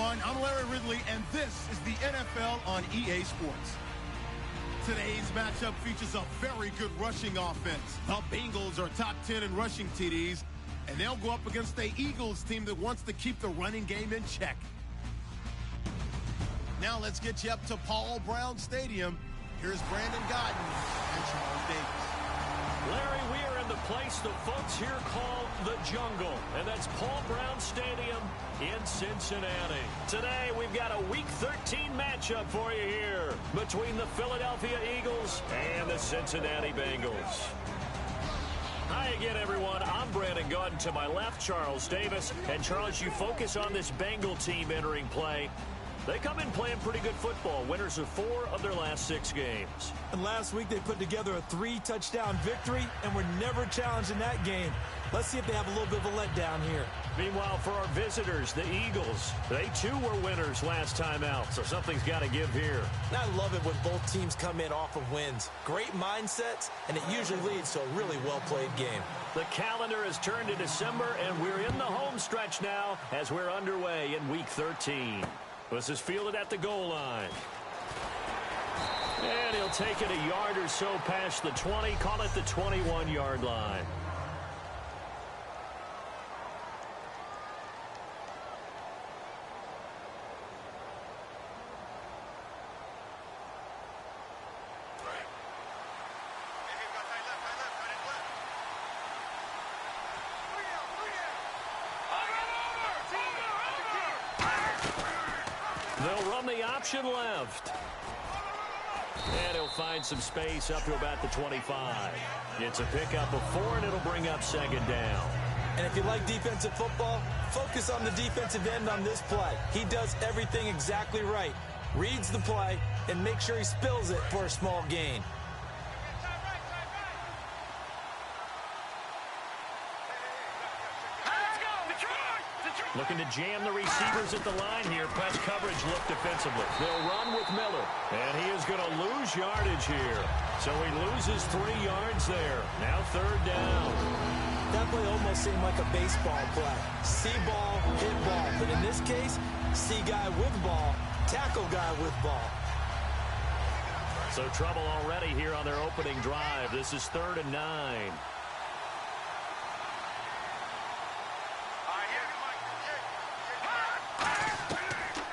everyone. I'm Larry Ridley, and this is the NFL on EA Sports. Today's matchup features a very good rushing offense. The Bengals are top 10 in rushing TDs, and they'll go up against the Eagles team that wants to keep the running game in check. Now let's get you up to Paul Brown Stadium. Here's Brandon Godden and Charles Davis. Larry, we are in the place the folks here call the Jungle, and that's Paul Brown Stadium in Cincinnati. Today, we've got a Week 13 matchup for you here between the Philadelphia Eagles and the Cincinnati Bengals. Hi again, everyone. I'm Brandon Godden. To my left, Charles Davis. And, Charles, you focus on this Bengal team entering play. They come in playing pretty good football, winners of 4 of their last 6 games. And last week they put together a 3-touchdown victory and were never challenged in that game. Let's see if they have a little bit of a letdown here. Meanwhile, for our visitors, the Eagles, they too were winners last time out, so something's got to give here. And I love it when both teams come in off of wins. Great mindsets, and it usually leads to a really well-played game. The calendar has turned to December, and we're in the home stretch now as we're underway in Week 13. This is fielded at the goal line. And he'll take it a yard or so past the 20, call it the 21-yard line. They'll run the option left. And he'll find some space up to about the 25. It's a pickup of 4, and it'll bring up second down. And if you like defensive football, focus on the defensive end on this play. He does everything exactly right. Reads the play and makes sure he spills it for a small gain. Looking to jam the receivers at the line here. Press coverage look defensively. They'll run with Miller. And he is going to lose yardage here. So he loses 3 yards there. Now third down. That play almost seemed like a baseball play. See ball, hit ball. But in this case, see guy with ball, tackle guy with ball. So trouble already here on their opening drive. This is 3rd and 9.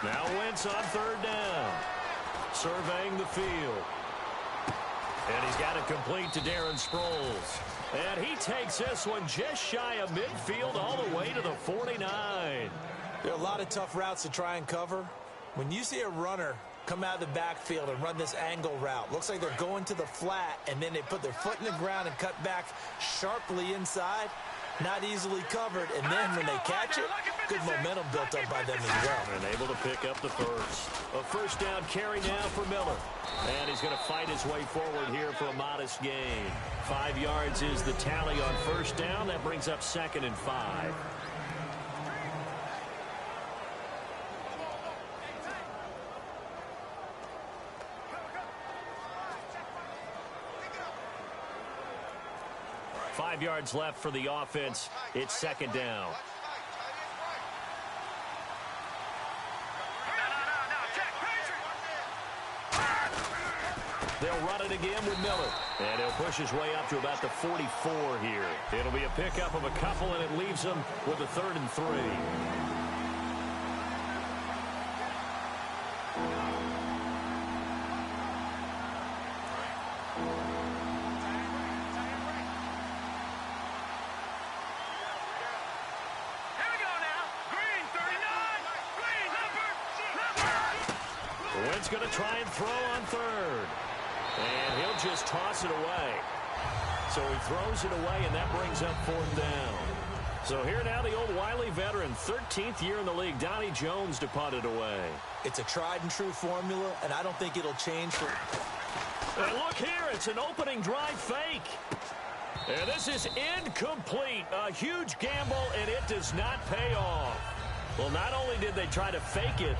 Now Wentz on 3rd down. Surveying the field. And he's got it complete to Darren Sproles. And he takes this one just shy of midfield all the way to the 49. There are a lot of tough routes to try and cover. When you see a runner come out of the backfield and run this angle route, looks like they're going to the flat, and then they put their foot in the ground and cut back sharply inside. Not easily covered, and then when they catch it, good momentum built up by them as well. And able to pick up the first. A first down carry now for Miller. And he's going to fight his way forward here for a modest gain. 5 yards is the tally on first down. That brings up 2nd and 5. Five yards left for the offense. It's 2nd down. They'll run it again with Miller. And he'll push his way up to about the 44 here. It'll be a pickup of a couple, and it leaves them with a 3rd and 3. Wentz going to try and throw on 3rd. And he'll just toss it away. So he throws it away, and that brings up 4th down. So here now the old wily veteran, 13th year in the league, Donnie Jones, to punt it away. It's a tried-and-true formula, and I don't think it'll change for... And look here, it's an opening drive fake. And this is incomplete. A huge gamble, and it does not pay off. Well, not only did they try to fake it,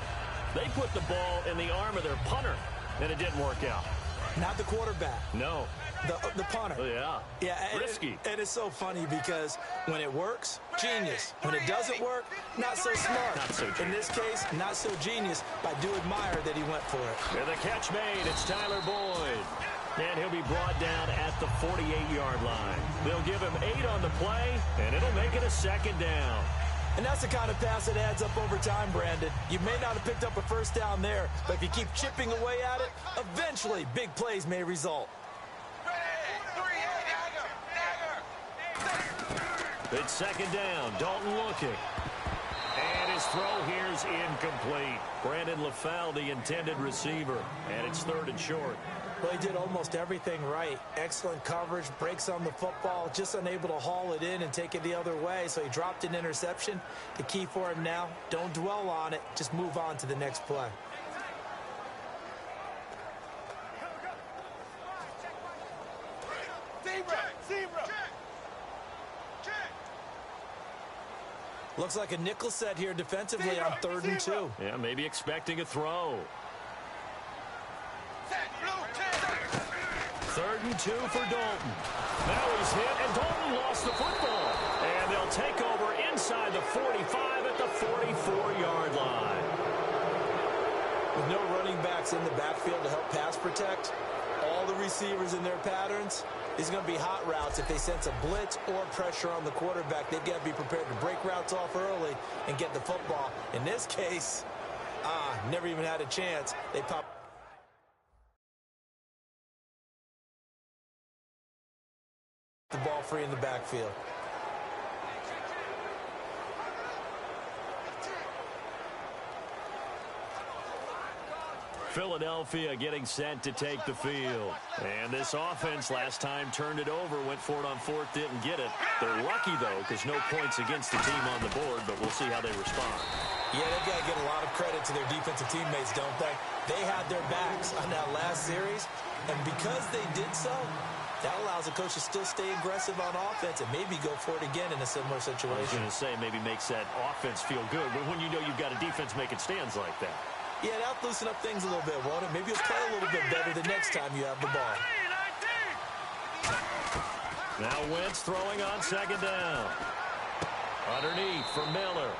they put the ball in the arm of their punter, and it didn't work out. Not the quarterback. No. The punter. Oh, yeah. Yeah. Risky. And it's so funny because when it works, genius. When it doesn't work, not so smart. Not so genius. In this case, not so genius, but I do admire that he went for it. And the catch made. It's Tyler Boyd. And he'll be brought down at the 48-yard line. They'll give him 8 on the play, and it'll make it a second down. And that's the kind of pass that adds up over time, Brandon. You may not have picked up a first down there, but if you keep chipping away at it, eventually big plays may result. It's second down. Dalton looking. And his throw here's incomplete. Brandon LaFell, the intended receiver. And it's 3rd and short. Well, he did almost everything right. Excellent coverage, breaks on the football, just unable to haul it in and take it the other way, so he dropped an interception. The key for him now, don't dwell on it, just move on to the next play. Looks like a nickel set here defensively on 3rd and 2. Yeah, maybe expecting a throw. 3rd and 2 for Dalton. Now he's hit, and Dalton lost the football. And they'll take over inside the 45 at the 44-yard line. With no running backs in the backfield to help pass protect, all the receivers in their patterns, these are going to be hot routes. If they sense a blitz or pressure on the quarterback, they've got to be prepared to break routes off early and get the football. In this case, never even had a chance. They pop the ball free in the backfield. Philadelphia getting set to take the field. And this offense last time turned it over, went for it on 4th, didn't get it. They're lucky, though, because no points against the team on the board, but we'll see how they respond. Yeah, they've got to give a lot of credit to their defensive teammates, don't they? They had their backs on that last series, and because they did so, that allows the coach to still stay aggressive on offense and maybe go for it again in a similar situation. I was going to say maybe makes that offense feel good, but when you know you've got a defense making stands like that. Yeah, that'll loosen up things a little bit, won't it? Maybe you'll play a little bit better the next time you have the ball. Now Wentz throwing on second down. Underneath for Miller.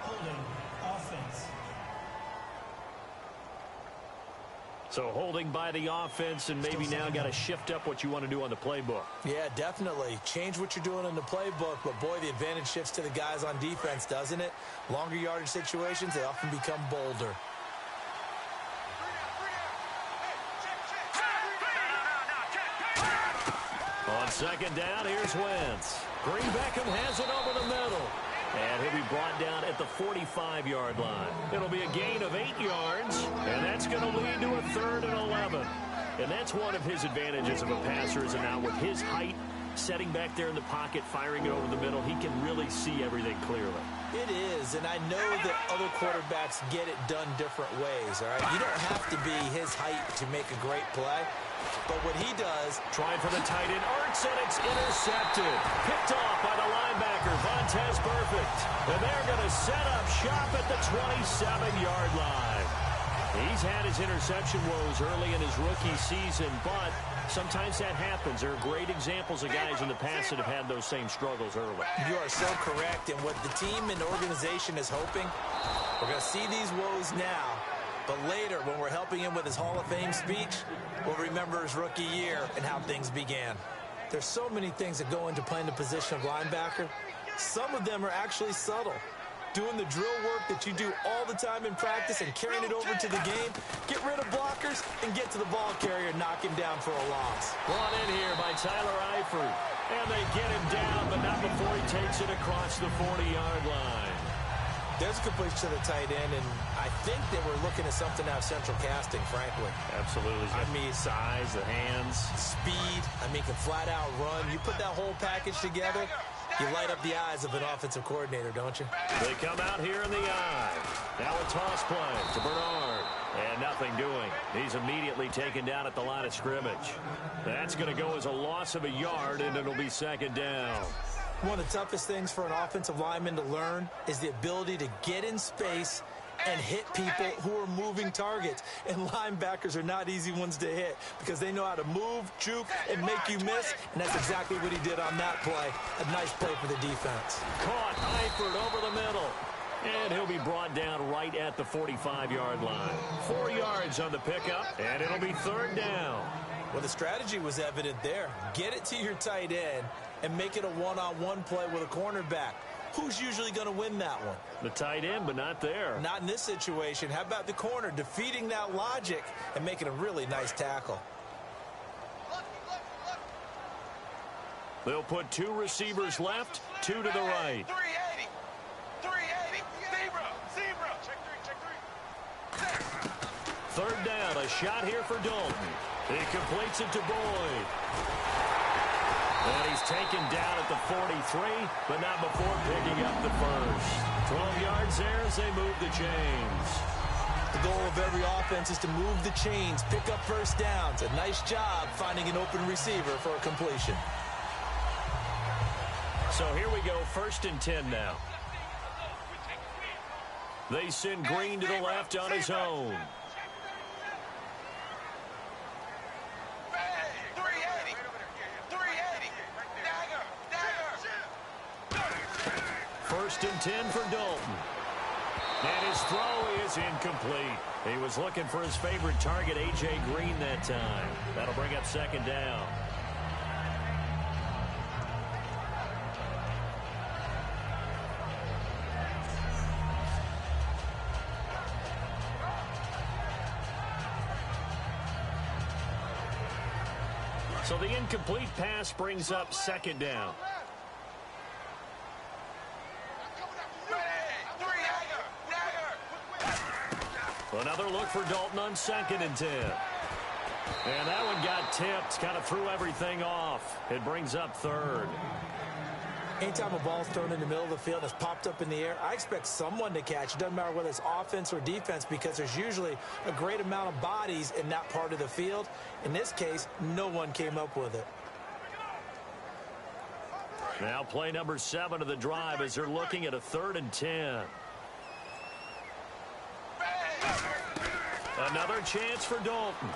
Holding offense. So holding by the offense, and maybe now got to shift up what you want to do on the playbook. Yeah, definitely. Change what you're doing in the playbook, but boy, the advantage shifts to the guys on defense, doesn't it? Longer yardage situations, they often become bolder. On second down, here's Wentz. Green Beckham has it over the middle. And he'll be brought down at the 45-yard line. It'll be a gain of 8 yards, and that's going to lead to a 3rd and 11. And that's one of his advantages of a passer, is now with his height, setting back there in the pocket, firing it over the middle, he can really see everything clearly. It is, and I know that other quarterbacks get it done different ways, all right? You don't have to be his height to make a great play. But what he does, trying for the tight end, arcs, and it's intercepted. Picked off by the linebacker, Vontaze Burfict. And they're going to set up shop at the 27-yard line. He's had his interception woes early in his rookie season, but sometimes that happens. There are great examples of guys in the past that have had those same struggles early. You are so correct, and what the team and organization is hoping, we're going to see these woes now. But later, when we're helping him with his Hall of Fame speech, we'll remember his rookie year and how things began. There's so many things that go into playing the position of linebacker. Some of them are actually subtle. Doing the drill work that you do all the time in practice and carrying it over to the game. Get rid of blockers and get to the ball carrier and knock him down for a loss. Brought in here by Tyler Eifert. And they get him down, but not before he takes it across the 40-yard line. There's a completion to the tight end, and I think they were looking at something out of central casting, frankly. Absolutely. I mean, size, the hands. Speed. I mean, can flat out run. You put that whole package together, you light up the eyes of an offensive coordinator, don't you? They come out here in the eye. Now a toss play to Bernard. And nothing doing. He's immediately taken down at the line of scrimmage. That's going to go as a loss of a yard, and it'll be second down. One of the toughest things for an offensive lineman to learn is the ability to get in space and hit people who are moving targets. And linebackers are not easy ones to hit because they know how to move, juke, and make you miss. And that's exactly what he did on that play. A nice play for the defense. Caught Eifert over the middle. And he'll be brought down right at the 45-yard line. 4 yards on the pickup, and it'll be third down. Well, the strategy was evident there. Get it to your tight end and make it a one-on-one play with a cornerback. Who's usually going to win that one? The tight end, but not there. Not in this situation. How about the corner defeating that logic and making a really nice tackle? They'll put 2 receivers left, 2 to the right. 380. 380. Zebra. Check 3. Third down, a shot here for Dalton. He completes it to Boyd. And he's taken down at the 43, but not before picking up the first. 12 yards there as they move the chains. The goal of every offense is to move the chains, pick up first downs. A nice job finding an open receiver for a completion. So here we go, 1st and 10 now. They send Green to the left on his own. 380. 380. Dagger. 1st and 10 for Dalton. And his throw is incomplete. He was looking for his favorite target, A.J. Green, that time. That'll bring up 2nd down. So the incomplete pass brings up 2nd down. Another look for Dalton on 2nd and 10. And that one got tipped, kind of threw everything off. It brings up 3rd. Anytime a ball's thrown in the middle of the field and it's popped up in the air, I expect someone to catch. It doesn't matter whether it's offense or defense because there's usually a great amount of bodies in that part of the field. In this case, no one came up with it. Now play number 7 of the drive as they're looking at a 3rd and 10. Another chance for Dalton.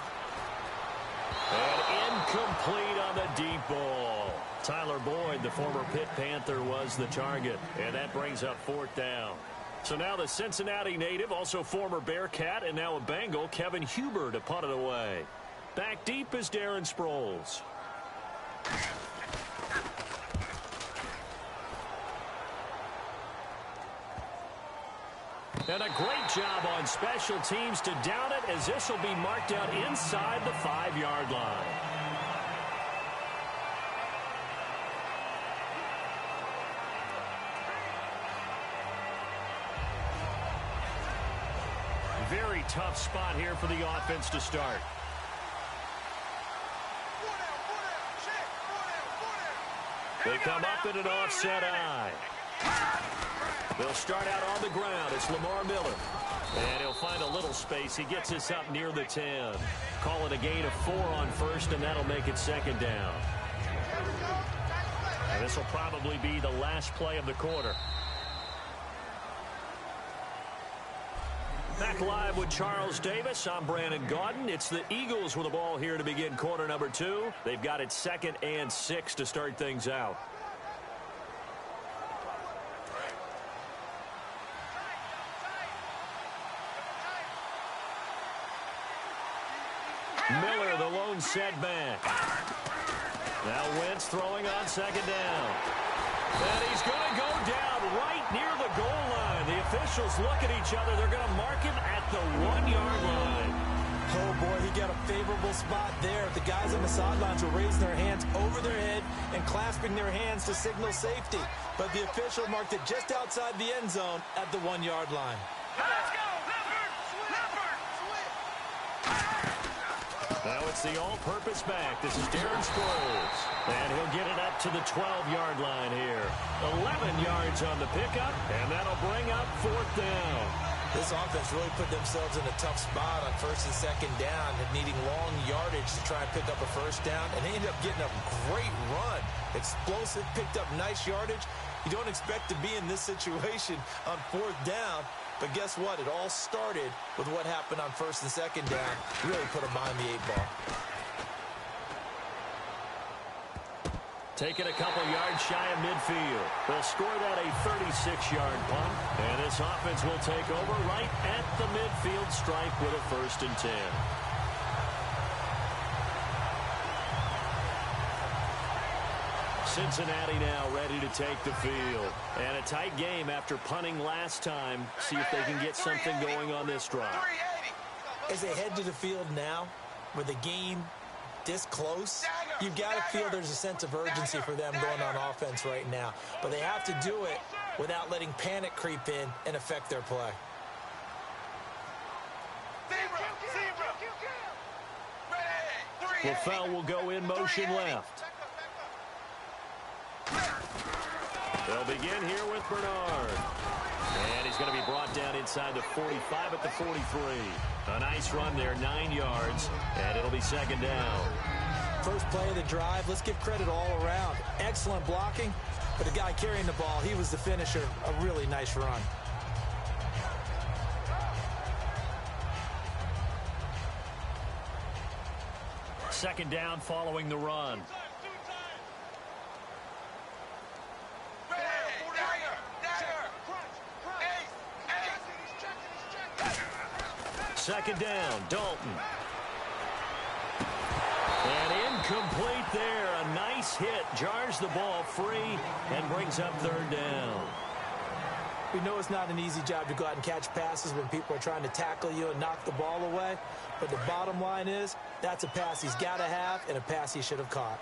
And incomplete on the deep ball. Tyler Boyd, the former Pitt Panther, was the target. And that brings up 4th down. So now the Cincinnati native, also former Bearcat, and now a Bengal, Kevin Huber, to punt it away. Back deep is Darren Sproles. And a great job on special teams to down it, as this will be marked out inside the 5-yard line. Very tough spot here for the offense to start. They come up in an offset eye. They'll start out on the ground. It's Lamar Miller. And he'll find a little space. He gets this up near the 10. Call it a gain of 4 on 1st, and that'll make it 2nd down. And this will probably be the last play of the quarter. Back live with Charles Davis. I'm Brandon Gaudin. It's the Eagles with the ball here to begin quarter number 2. They've got it 2nd and 6 to start things out. Miller, the lone setback. Now Wentz throwing on 2nd down. And he's going to go down right near the goal line. The officials look at each other. They're going to mark him at the 1-yard line. Oh, boy, he got a favorable spot there. The guys on the sidelines were raising their hands over their head and clasping their hands to signal safety. But the official marked it just outside the end zone at the 1-yard line. Let's go! Now it's the all-purpose back. This is Darren Sproles. And he'll get it up to the 12-yard line here. 11 yards on the pickup, and that'll bring up 4th down. This offense really put themselves in a tough spot on 1st and 2nd down, and needing long yardage to try and pick up a 1st down, and they ended up getting a great run. Explosive, picked up nice yardage. You don't expect to be in this situation on 4th down, But guess what? It all started with what happened on first and second down. Really put them behind the 8 ball. Taking a couple yards shy of midfield. They'll score that a 36-yard punt. And this offense will take over right at the midfield stripe with a 1st and 10. Cincinnati now ready to take the field. And a tight game after punting last time. See if they can get something going on this drive. As they head to the field now, with the game this close, you've got to feel there's a sense of urgency for them going on offense right now. But they have to do it without letting panic creep in and affect their play. LaFell will go in motion left. They'll begin here with Bernard. And he's going to be brought down inside the 45 at the 43. A nice run there, 9 yards, and it'll be 2nd down. First play of the drive, let's give credit all around. Excellent blocking, but the guy carrying the ball, he was the finisher. A really nice run. Second down following the run. Second down, Dalton. And incomplete there. A nice hit. Jars the ball free and brings up 3rd down. We know it's not an easy job to go out and catch passes when people are trying to tackle you and knock the ball away. But the bottom line is, that's a pass he's got to have and a pass he should have caught.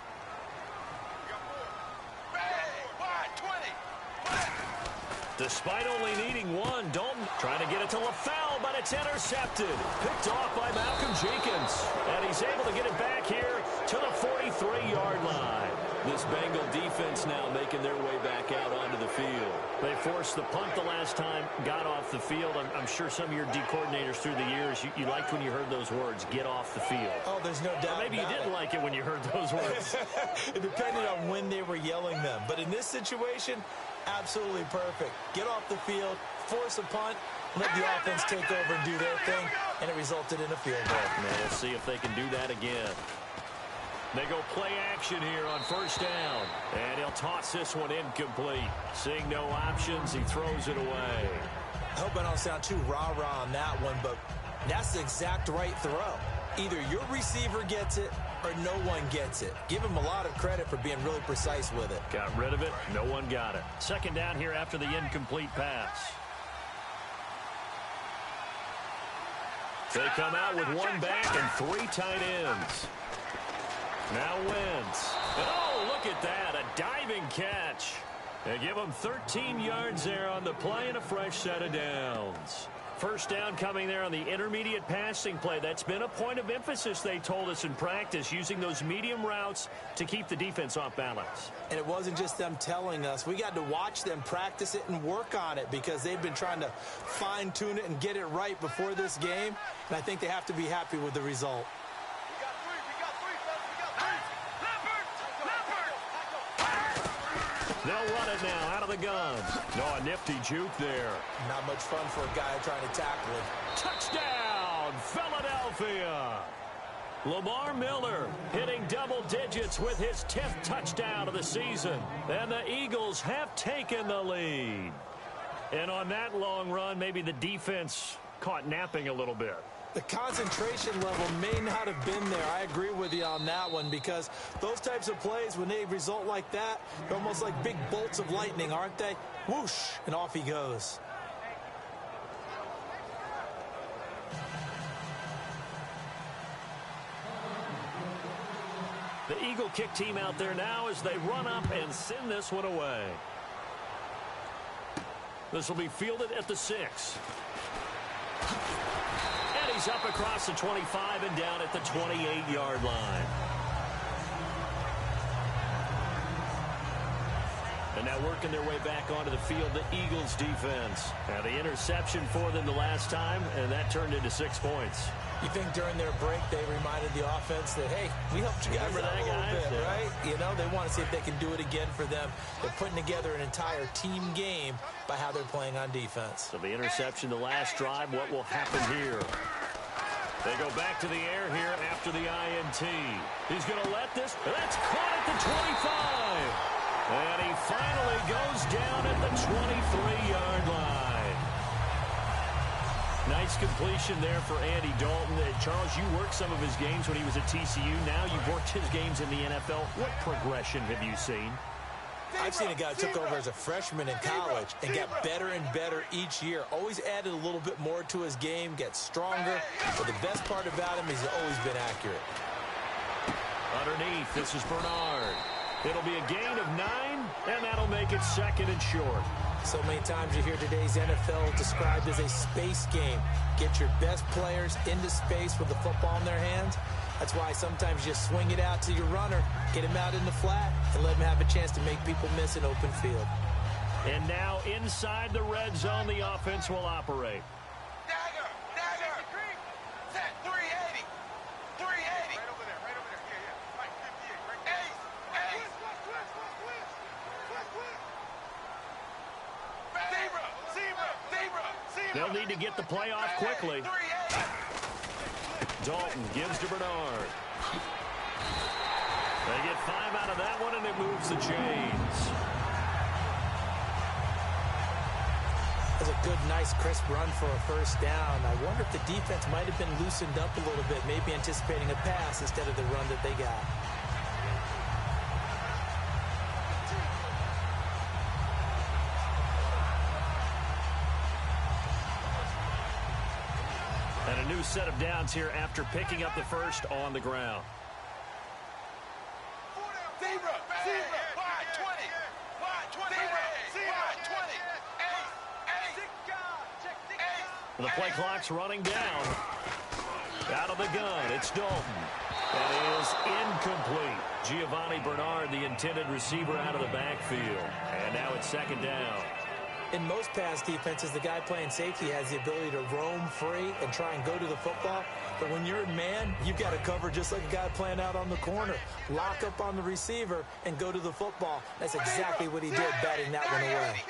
Despite only needing one, Dalton trying to get it to LaFell, but it's intercepted. Picked off by Malcolm Jenkins. And he's able to get it back here to the 43-yard line. This Bengal defense now making their way back out onto the field. They forced the punt the last time, got off the field. I'm sure some of your D coordinators through the years, you liked when you heard those words, get off the field. Oh, there's no doubt. Or maybe you didn't like it when you heard those words. It depended on when they were yelling them. But in this situation, absolutely perfect. Get off the field, force a punt, let the offense take over and do their thing, and it resulted in a field goal. Now we'll see if they can do that again. They go play action here on 1st down, and he'll toss this one incomplete. Seeing no options, he throws it away. I hope I don't sound too rah-rah on that one, but that's the exact right throw. Either your receiver gets it or no one gets it. Give him a lot of credit for being really precise with it. Got rid of it. No one got it. 2nd down here after the incomplete pass. They come out with 1 back and 3 tight ends. Now Wentz. And oh, look at that. A diving catch. They give him 13 yards there on the play and a fresh set of downs. 1st down coming there on the intermediate passing play. That's been a point of emphasis, they told us in practice, using those medium routes to keep the defense off balance. And it wasn't just them telling us. We got to watch them practice it and work on it because they've been trying to fine-tune it and get it right before this game. And I think they have to be happy with the result. They'll run it now out of the gun. No, a nifty juke there. Not much fun for a guy trying to tackle him. Touchdown, Philadelphia. Lamar Miller hitting double digits with his 10th touchdown of the season. And the Eagles have taken the lead. And on that long run, maybe the defense caught napping a little bit. The concentration level may not have been there. I agree with you on that one because those types of plays, when they result like that, they're almost like big bolts of lightning, aren't they? Whoosh, and off he goes. The Eagle kick team out there now as they run up and send this one away. This will be fielded at the 6. And he's up across the 25 and down at the 28-yard line. And now working their way back onto the field, the Eagles defense. Now the interception for them the last time, and that turned into 6 points. You think during their break they reminded the offense that, hey, we helped you guys out a little bit, right? You know, they want to see if they can do it again for them. They're putting together an entire team game by how they're playing on defense. So the interception the last drive, what will happen here? They go back to the air here after the INT. He's going to let this. That's caught at the 25. And he finally goes down at the 23-yard line. Nice completion there for Andy Dalton. Charles, you worked some of his games when he was at TCU. Now you've worked his games in the NFL. What progression have you seen? I've seen a guy who took over as a freshman in college and got better and better each year. Always added a little bit more to his game, gets stronger. But the best part about him is he's always been accurate. Underneath, this is Bernard. It'll be a gain of 9, and that'll make it 2nd and short. So many times you hear today's NFL described as a space game. Get your best players into space with the football in their hands. That's why sometimes you just swing it out to your runner, get him out in the flat, and let him have a chance to make people miss an open field. And now inside the red zone, the offense will operate. Dagger! Set 380! 380! Right over there, yeah. Right, 58, right there. Ace! Zebra! They'll need to get the play off quickly. 380! Dalton gives to Bernard. They get 5 out of that one, and it moves the chains. That's a good, nice, crisp run for a first down. I wonder if the defense might have been loosened up a little bit, maybe anticipating a pass instead of the run that they got. And a new set of downs here after picking up the first on the ground. Zebra! 520! 520! Zebra! 20! The play clock's running down. Out of the gun, it's Dalton. That is incomplete. Giovanni Bernard, the intended receiver, out of the backfield. And now it's 2nd down. In most pass defenses, the guy playing safety has the ability to roam free and try and go to the football. But when you're a man, you've got to cover just like a guy playing out on the corner. Lock up on the receiver and go to the football. That's exactly what he did, batting that one away.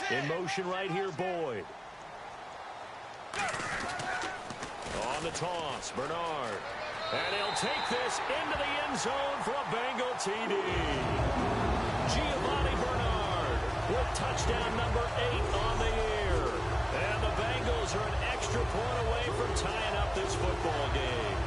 In motion right here, Boyd. On the toss, Bernard. And he'll take this into the end zone for a Bengal TD. Giovanni Bernard with touchdown number 8 on the year. And the Bengals are an extra point away from tying up this football game.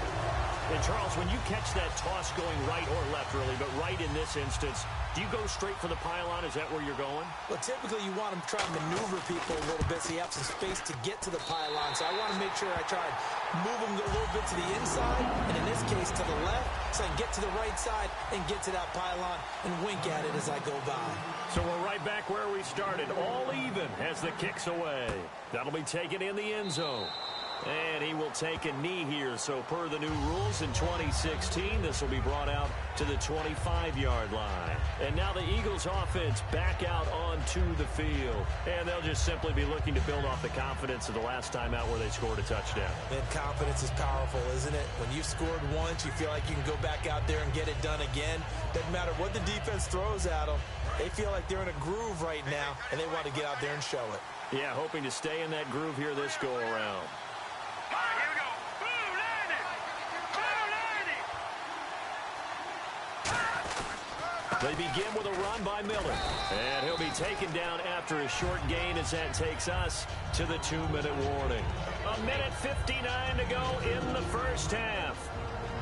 And Charles, when you catch that toss going right or left, really, but right in this instance, do you go straight for the pylon? Is that where you're going? Well, typically you want to try and maneuver people a little bit so you have some space to get to the pylon. So I want to make sure I try and move them a little bit to the inside, and in this case to the left, so I can get to the right side and get to that pylon and wink at it as I go by. So we're right back where we started, all even as the kick's away. That'll be taken in the end zone. And he will take a knee here. So per the new rules in 2016, this will be brought out to the 25-yard line. And now the Eagles offense back out onto the field. And they'll just simply be looking to build off the confidence of the last time out where they scored a touchdown. And confidence is powerful, isn't it? When you've scored once, you feel like you can go back out there and get it done again. Doesn't matter what the defense throws at them. They feel like they're in a groove right now, and they want to get out there and show it. Yeah, hoping to stay in that groove here this go-around. All right, here we go. Blue landing! They begin with a run by Miller. And he'll be taken down after a short gain as that takes us to the 2-minute warning. 1:59 to go in the first half.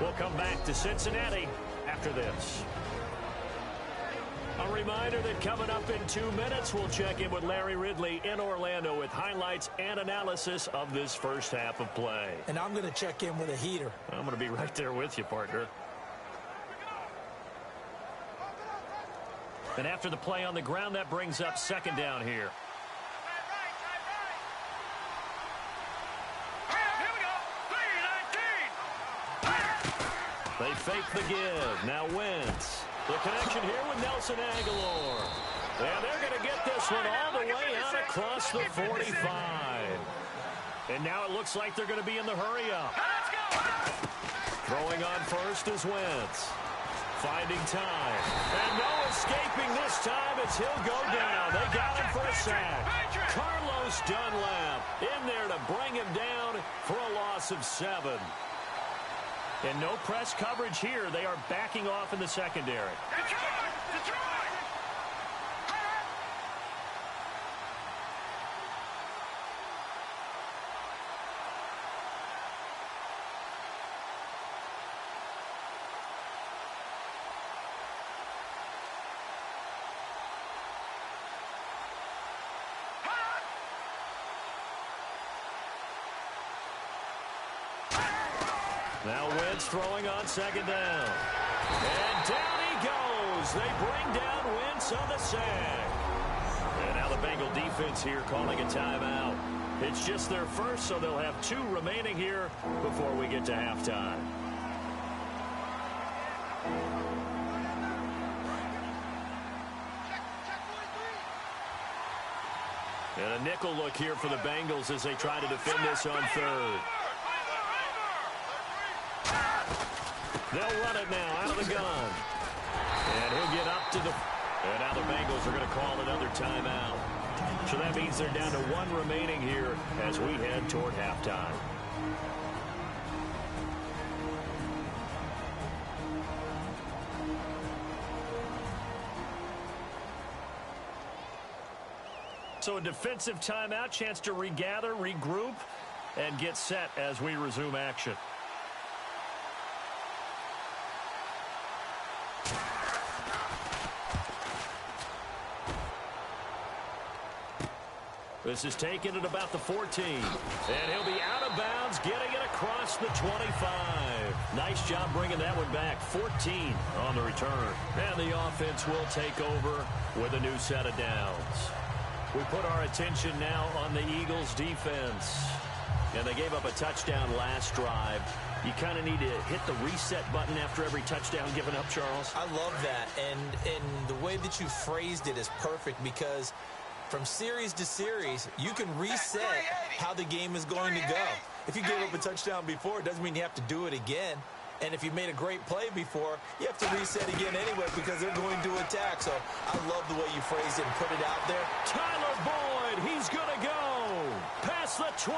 We'll come back to Cincinnati after this. A reminder that coming up in 2 minutes, we'll check in with Larry Ridley in Orlando with highlights and analysis of this first half of play. And I'm going to check in with a heater. I'm going to be right there with you, partner. And after the play on the ground, that brings up 2nd down here. Here we go. 319. They fake the give. Now Wentz. The connection here with Nelson Aguilar. And they're going to get this one all the way out across the 45. And now it looks like they're going to be in the hurry-up. Throwing on first is Wentz. Finding time. And no escaping this time as he'll go down. They got him for a sack. Carlos Dunlap in there to bring him down for a loss of 7. And no press coverage here. They are backing off in the secondary. Now Wentz throwing on second down. And down he goes. They bring down Wentz on the sack. And now the Bengal defense here calling a timeout. It's just their first, so they'll have 2 remaining here before we get to halftime. And a nickel look here for the Bengals as they try to defend this on third. They'll run it now out of the gun. And he'll get up to the... And now the Bengals are going to call another timeout. So that means they're down to 1 remaining here as we head toward halftime. So a defensive timeout, chance to regather, regroup, and get set as we resume action. This is taken at about the 14. And he'll be out of bounds, getting it across the 25. Nice job bringing that one back. 14 on the return. And the offense will take over with a new set of downs. We put our attention now on the Eagles' defense. And they gave up a touchdown last drive. You kind of need to hit the reset button after every touchdown given up, Charles. I love that. And the way that you phrased it is perfect because from series to series, you can reset how the game is going to go. If you gave up a touchdown before, it doesn't mean you have to do it again. And if you made a great play before, you have to reset again anyway because they're going to attack. So I love the way you phrased it and put it out there. Tyler Boyd, he's going to go past the 20.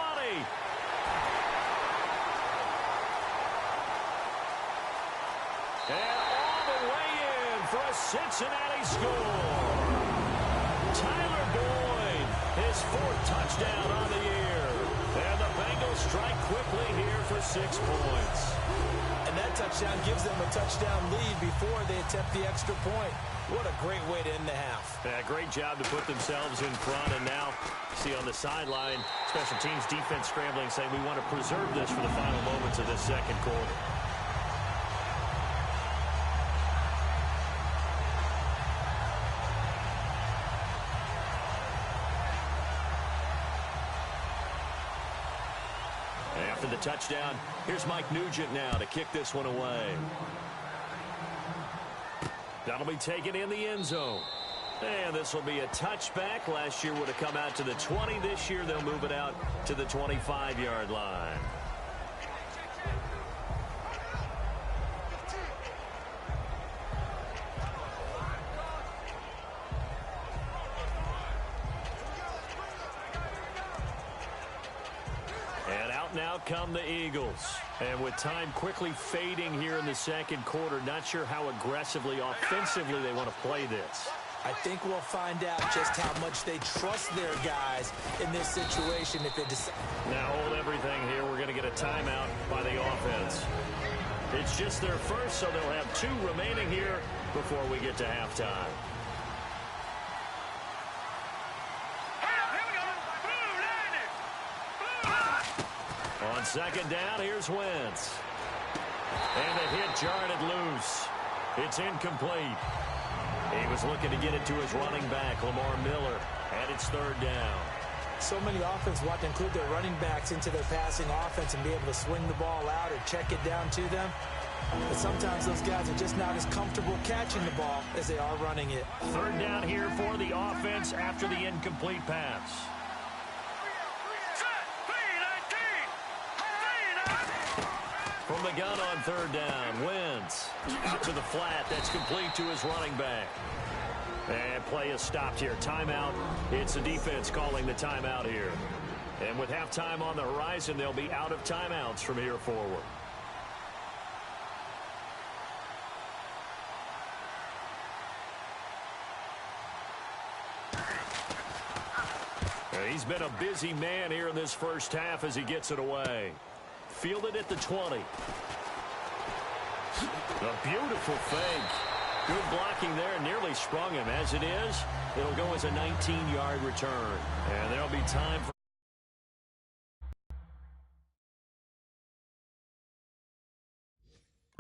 And all the way in for a Cincinnati score. Tyler Boyd, his 4th touchdown on the year. And the Bengals strike quickly here for 6 points. And that touchdown gives them a touchdown lead before they attempt the extra point. What a great way to end the half. Yeah, great job to put themselves in front. And now, see on the sideline, special teams defense scrambling, saying we want to preserve this for the final moments of this second quarter. After the touchdown, here's Mike Nugent now to kick this one away. That'll be taken in the end zone. And this will be a touchback. Last year would have come out to the 20. This year they'll move it out to the 25-yard line. Now come the Eagles. And with time quickly fading here in the second quarter, not sure how aggressively, offensively they want to play this. I think we'll find out just how much they trust their guys in this situation if they decide. Now hold everything here. We're going to get a timeout by the offense. It's just their first, so they'll have 2 remaining here before we get to halftime. On second down, here's Wentz. And the hit jarred it loose. It's incomplete. He was looking to get it to his running back, Lamar Miller, and it's 3rd down. So many offenses want to include their running backs into their passing offense and be able to swing the ball out or check it down to them. But sometimes those guys are just not as comfortable catching the ball as they are running it. Third down here for the offense after the incomplete pass. From the gun on third down, Wentz out to the flat. That's complete to his running back. And play is stopped here. Timeout. It's the defense calling the timeout here. And with halftime on the horizon, they'll be out of timeouts from here forward. He's been a busy man here in this first half as he gets it away. Fielded at the 20. A beautiful fake. Good blocking there. Nearly sprung him. As it is, it'll go as a 19-yard return. And there'll be time for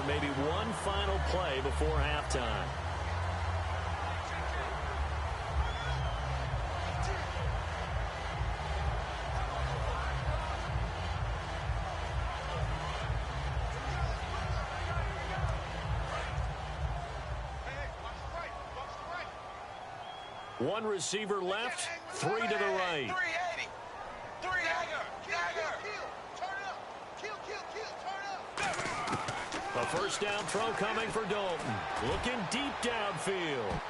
maybe one final play before halftime. One receiver left, three to the right. 380. Dagger. Turn up. Kill. Turn up. A first down throw coming for Dalton. Looking deep downfield.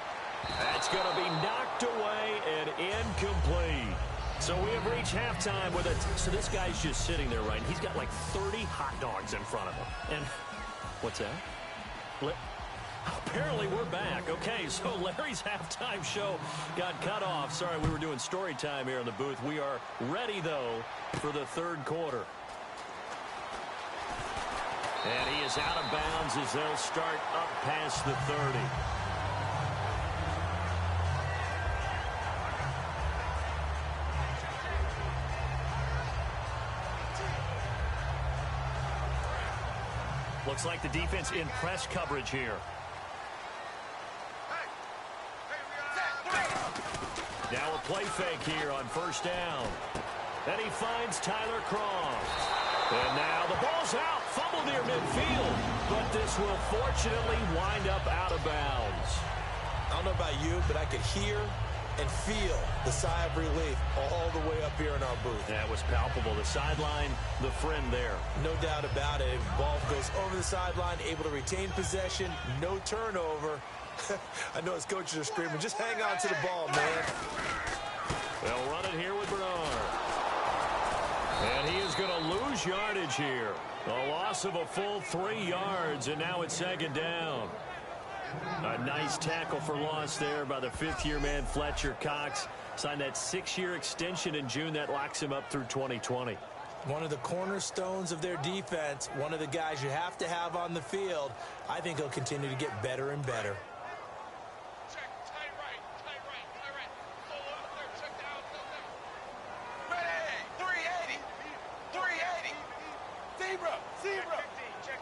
That's going to be knocked away and incomplete. So we have reached halftime with it. So this guy's just sitting there, right? He's got like 30 hot dogs in front of him. And what's that? Apparently we're back. Okay, so Larry's halftime show got cut off. Sorry, we were doing story time here in the booth. We are ready, though, for the third quarter. And he is out of bounds as they'll start up past the 30. Looks like the defense in press coverage here. Now a play fake here on first down. And he finds Tyler Croft. And now the ball's out. Fumble near midfield. But this will fortunately wind up out of bounds. I don't know about you, but I could hear and feel the sigh of relief all the way up here in our booth. That was palpable. The sideline, the friend there. No doubt about it. Ball goes over the sideline, able to retain possession, no turnover. I know his coaches are screaming, just hang on to the ball, man. They'll run it here with Bernard. And he is going to lose yardage here. A loss of a full 3 yards, and now it's second down. A nice tackle for loss there by the fifth-year man, Fletcher Cox. Signed that 6-year extension in June. That locks him up through 2020. One of the cornerstones of their defense, one of the guys you have to have on the field. I think he'll continue to get better and better. Check, tight right. Go up there, check down, ready, 380. Zebra. Check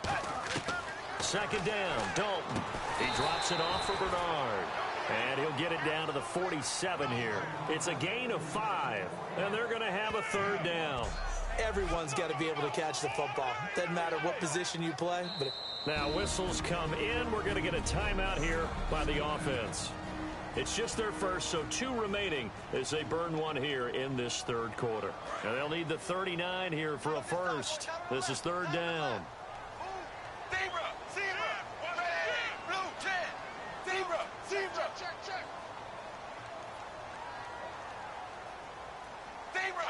50. Second down, Dalton. He drops it off for Bernard. And he'll get it down to the 47 here. It's a gain of 5, and they're going to have a third down. Everyone's got to be able to catch the football. Doesn't matter what position you play. But now whistles come in. We're going to get a timeout here by the offense. It's just their first, so 2 remaining as they burn one here in this third quarter. And they'll need the 39 here for a first. This is third down. Zebra. Ready, blue 10. Zebra. Check. Zebra.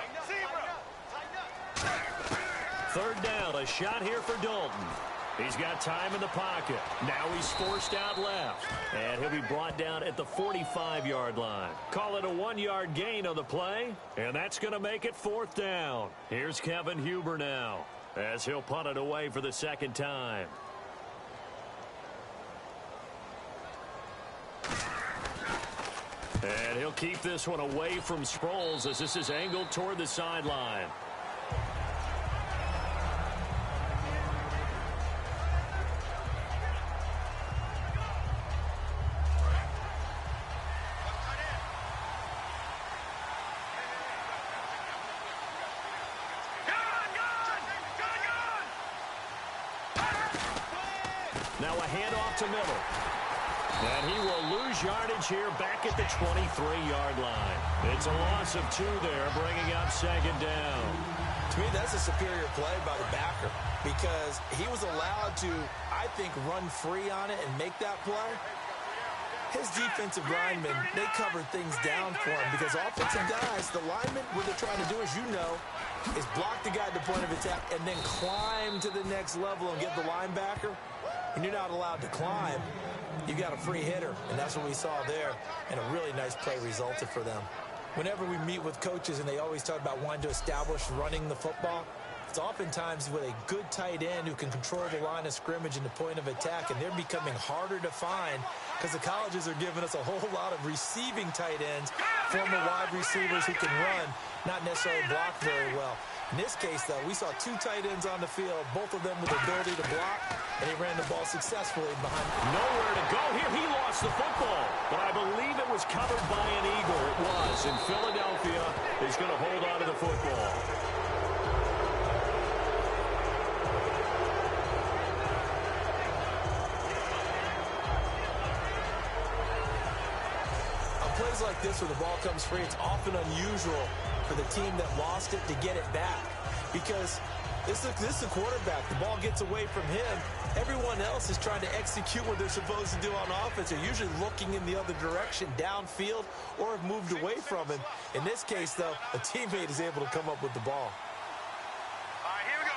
Third down, a shot here for Dalton. He's got time in the pocket. Now he's forced out left. And he'll be brought down at the 45-yard line. Call it a 1-yard gain on the play. And that's going to make it fourth down. Here's Kevin Huber now, as he'll punt it away for the second time. And he'll keep this one away from Sproles as this is angled toward the sideline. Now a handoff to Miller. And he will lose yardage here back at the 23-yard line. It's a loss of 2 there, bringing up second down. To me, that's a superior play by the backer because he was allowed to, I think, run free on it and make that play. His defensive linemen, they covered things down for him because offensive guys, the linemen, what they're trying to do, as you know, is block the guy at the point of attack and then climb to the next level and get the linebacker. When you're not allowed to climb, you got a free hitter, and that's what we saw there, and a really nice play resulted for them. Whenever we meet with coaches and they always talk about wanting to establish running the football, it's oftentimes with a good tight end who can control the line of scrimmage and the point of attack, and they're becoming harder to find because the colleges are giving us a whole lot of receiving tight ends, former wide receivers who can run, not necessarily block very well. In this case, though, we saw 2 tight ends on the field, both of them with the ability to block, and he ran the ball successfully behind. Nowhere to go here. He lost the football, but I believe it was covered by an Eagle. It was, and Philadelphia is going to hold on to the football. On plays like this where the ball comes free, it's often unusual for the team that lost it to get it back because this is a quarterback. The ball gets away from him. Everyone else is trying to execute what they're supposed to do on offense. They're usually looking in the other direction, downfield, or have moved away from him. In this case, though, a teammate is able to come up with the ball. All right, here we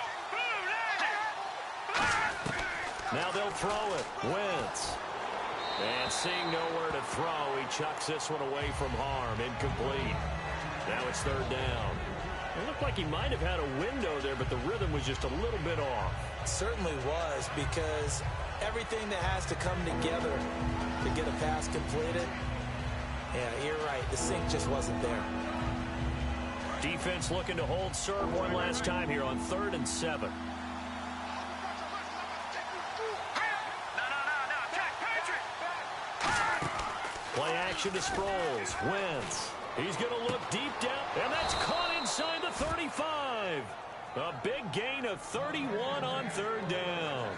go. Now they'll throw it. Wentz. And seeing nowhere to throw, he chucks this one away from harm. Incomplete. Now it's third down. It looked like he might have had a window there, but the rhythm was just a little bit off. It certainly was because everything that has to come together to get a pass completed, yeah, you're right. The sync just wasn't there. Defense looking to hold serve one last time here on 3rd and 7. Play action to Sproles. Wentz. He's going to look deep down, and that's caught inside the 35. A big gain of 31 on 3rd down.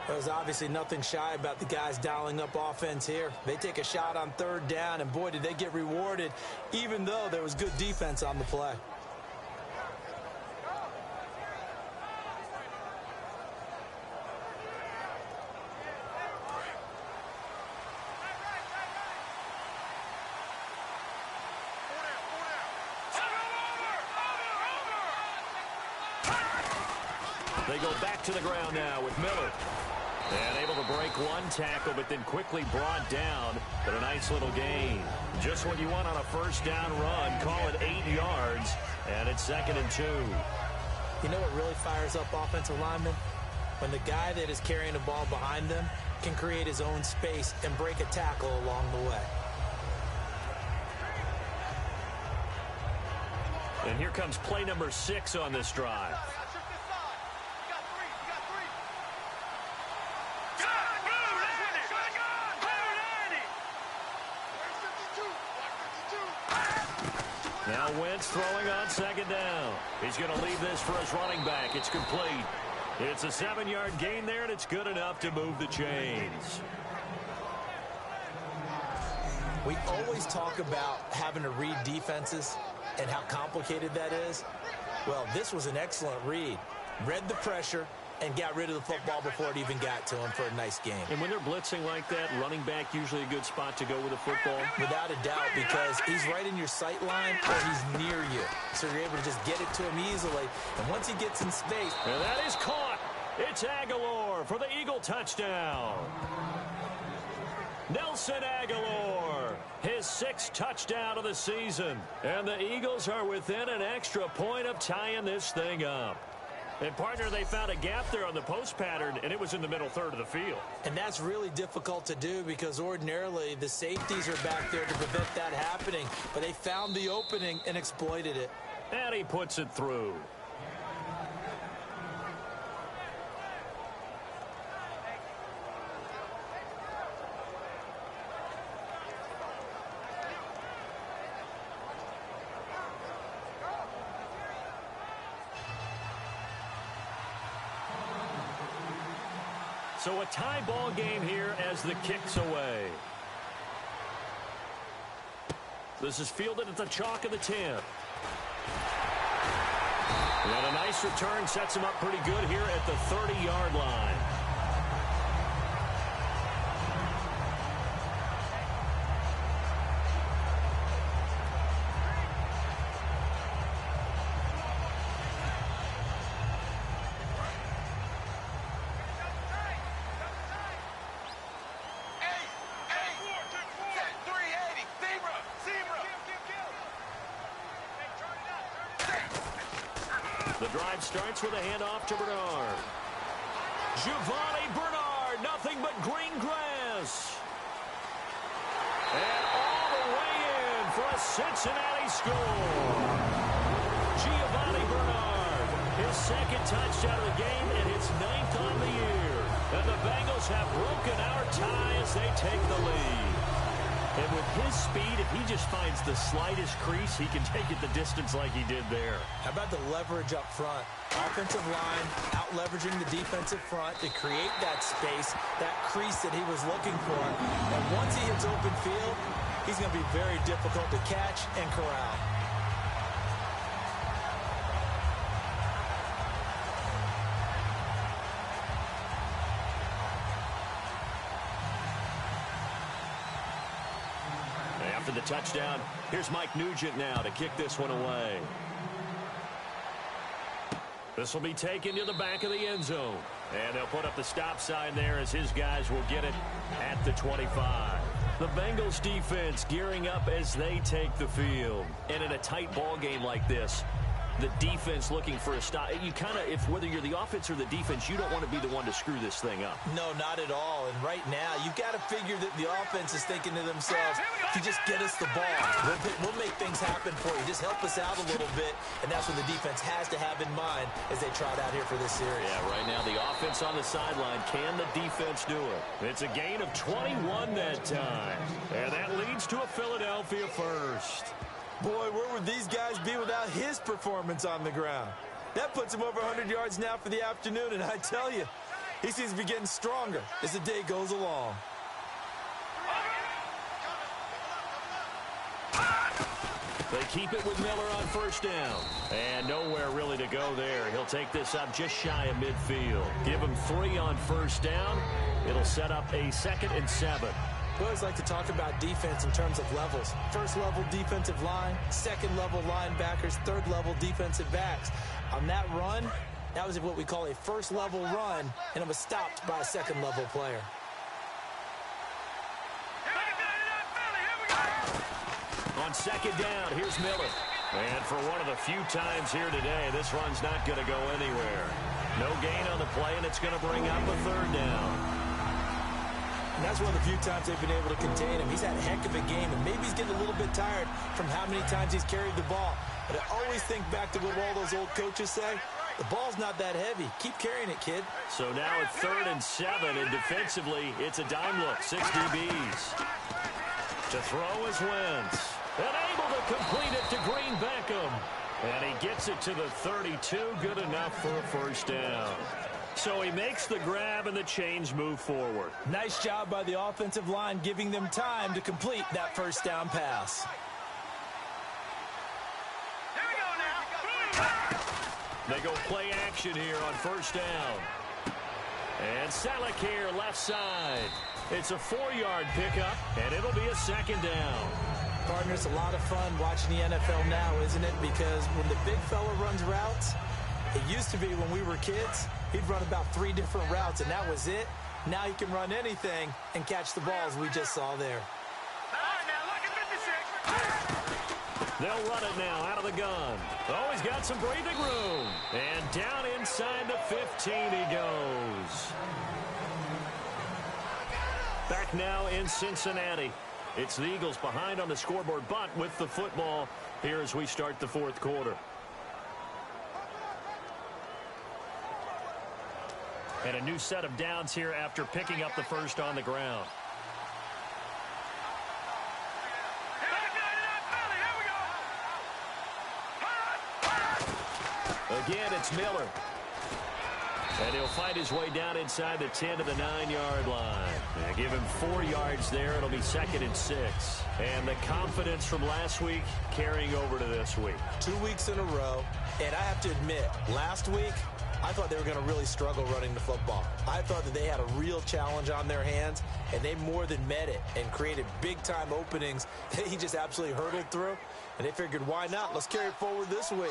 There's obviously nothing shy about the guys dialing up offense here. They take a shot on 3rd down, and boy, did they get rewarded, even though there was good defense on the play. They go back to the ground now with Miller. And able to break one tackle, but then quickly brought down. But a nice little gain. Just what you want on a first down run. Call it 8 yards. And it's 2nd and 2. You know what really fires up offensive linemen? When the guy that is carrying the ball behind them can create his own space and break a tackle along the way. And here comes play number 6 on this drive. Now Wentz throwing on 2nd down. He's going to leave this for his running back. It's complete. It's a 7-yard gain there, and it's good enough to move the chains. We always talk about having to read defenses and how complicated that is. Well, this was an excellent read. Read the pressure and got rid of the football before it even got to him for a nice game. And when they're blitzing like that, running back usually a good spot to go with the football? Without a doubt, because he's right in your sight line or he's near you. So you're able to just get it to him easily. And once he gets in space... And that is caught. It's Aguilar for the Eagle touchdown. Nelson Aguilar, his 6th touchdown of the season. And the Eagles are within an extra point of tying this thing up. And, partner, they found a gap there on the post pattern, and it was in the middle third of the field. And that's really difficult to do because ordinarily the safeties are back there to prevent that happening. But they found the opening and exploited it. And he puts it through. So a tie ball game here as the kick's away. This is fielded at the chalk of the 10. And a nice return sets him up pretty good here at the 30-yard line. The drive starts with a handoff to Bernard. Giovanni Bernard, nothing but green grass. And all the way in for a Cincinnati score. Giovanni Bernard, his second touchdown of the game and his 9th on the year. And the Bengals have broken our tie as they take the lead. And with his speed, if he just finds the slightest crease, he can take it the distance like he did there. How about the leverage up front? Offensive line out-leveraging the defensive front to create that space, that crease that he was looking for. And once he hits open field, he's going to be very difficult to catch and corral. After the touchdown, here's Mike Nugent now to kick this one away. This will be taken to the back of the end zone. And they'll put up the stop sign there as his guys will get it at the 25. The Bengals defense gearing up as they take the field. And in a tight ball game like this, the defense looking for a stop. You kind of, whether you're the offense or the defense, you don't want to be the one to screw this thing up. No, not at all. And right now, you've got to figure that the offense is thinking to themselves, if you just get us the ball, we'll make things happen for you. Just help us out a little bit. And that's what the defense has to have in mind as they trot out here for this series. Yeah, right now, the offense on the sideline. Can the defense do it? It's a gain of 21 that time. And that leads to a Philadelphia first. Boy, where would these guys be without his performance on the ground? That puts him over 100 yards now for the afternoon, and I tell you, he seems to be getting stronger as the day goes along. They keep it with Miller on first down. And nowhere really to go there. He'll take this up just shy of midfield. Give him 3 on first down. It'll set up a 2nd and 7. We always like to talk about defense in terms of levels. First level defensive line, second level linebackers, third level defensive backs. On that run, that was what we call a first level run, and it was stopped by a second level player. On second down, here's Miller. And for one of the few times here today, this run's not going to go anywhere. No gain on the play, and it's going to bring up a 3rd down. And that's one of the few times they've been able to contain him. He's had a heck of a game, and maybe he's getting a little bit tired from how many times he's carried the ball. But I always think back to what all those old coaches say. The ball's not that heavy. Keep carrying it, kid. So now it's 3rd and 7, and defensively, it's a dime look. 6 DBs. To throw is Wentz. And able to complete it to Green Beckham. And he gets it to the 32. Good enough for a first down. So he makes the grab and the chains move forward. Nice job by the offensive line giving them time to complete that first down pass. They go play action here on first down. And Selleck here left side. It's a 4-yard pickup, and it'll be a 2nd down. Partner, it's a lot of fun watching the NFL now, isn't it? Because when the big fella runs routes, it used to be when we were kids, he'd run about 3 different routes, and that was it. Now he can run anything and catch the balls we just saw there. They'll run it now out of the gun. Oh, he's got some breathing room. And down inside the 15 he goes. Back now in Cincinnati. It's the Eagles behind on the scoreboard, but with the football here as we start the 4th quarter. And a new set of downs here after picking up the first on the ground. Again, it's Miller. And he'll fight his way down inside the 10 to the 9-yard line. Give him 4 yards there. It'll be 2nd and 6. And the confidence from last week carrying over to this week. 2 weeks in a row. And I have to admit, last week, I thought they were going to really struggle running the football. I thought that they had a real challenge on their hands, and they more than met it and created big-time openings that he just absolutely hurdled through. And they figured, why not? Let's carry it forward this week.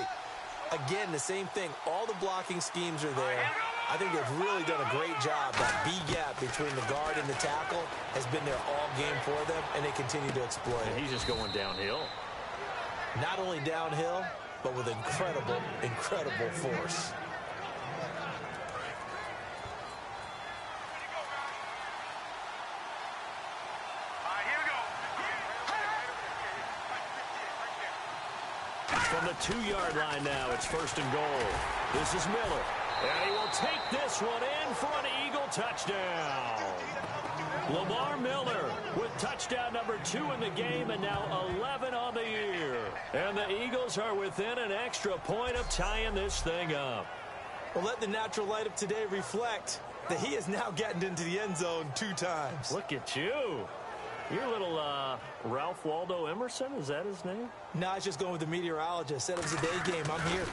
Again, the same thing. All the blocking schemes are there. I think they've really done a great job. That B-gap between the guard and the tackle has been there all game for them, and they continue to exploit it. And he's just going downhill. Not only downhill, but with incredible, incredible force. From the 2-yard line now, it's 1st and goal. This is Miller. And he will take this one in for an Eagle touchdown. Lamar Miller with touchdown number 2 in the game and now 11 on the year. And the Eagles are within an extra point of tying this thing up. Well, let the natural light of today reflect that he has now gotten into the end zone 2 times. Look at you. Your little Ralph Waldo Emerson, is that his name? No, I was just going with the meteorologist. Said it was a day game. I'm here.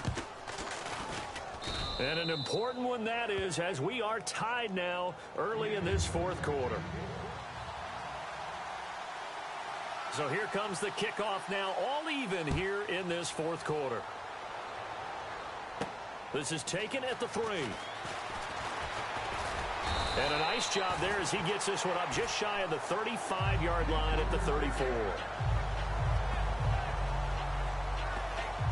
And an important one that is, as we are tied now early in this 4th quarter. So here comes the kickoff now, all even here in this 4th quarter. This is taken at the 3. And a nice job there as he gets this one up just shy of the 35-yard line at the 34.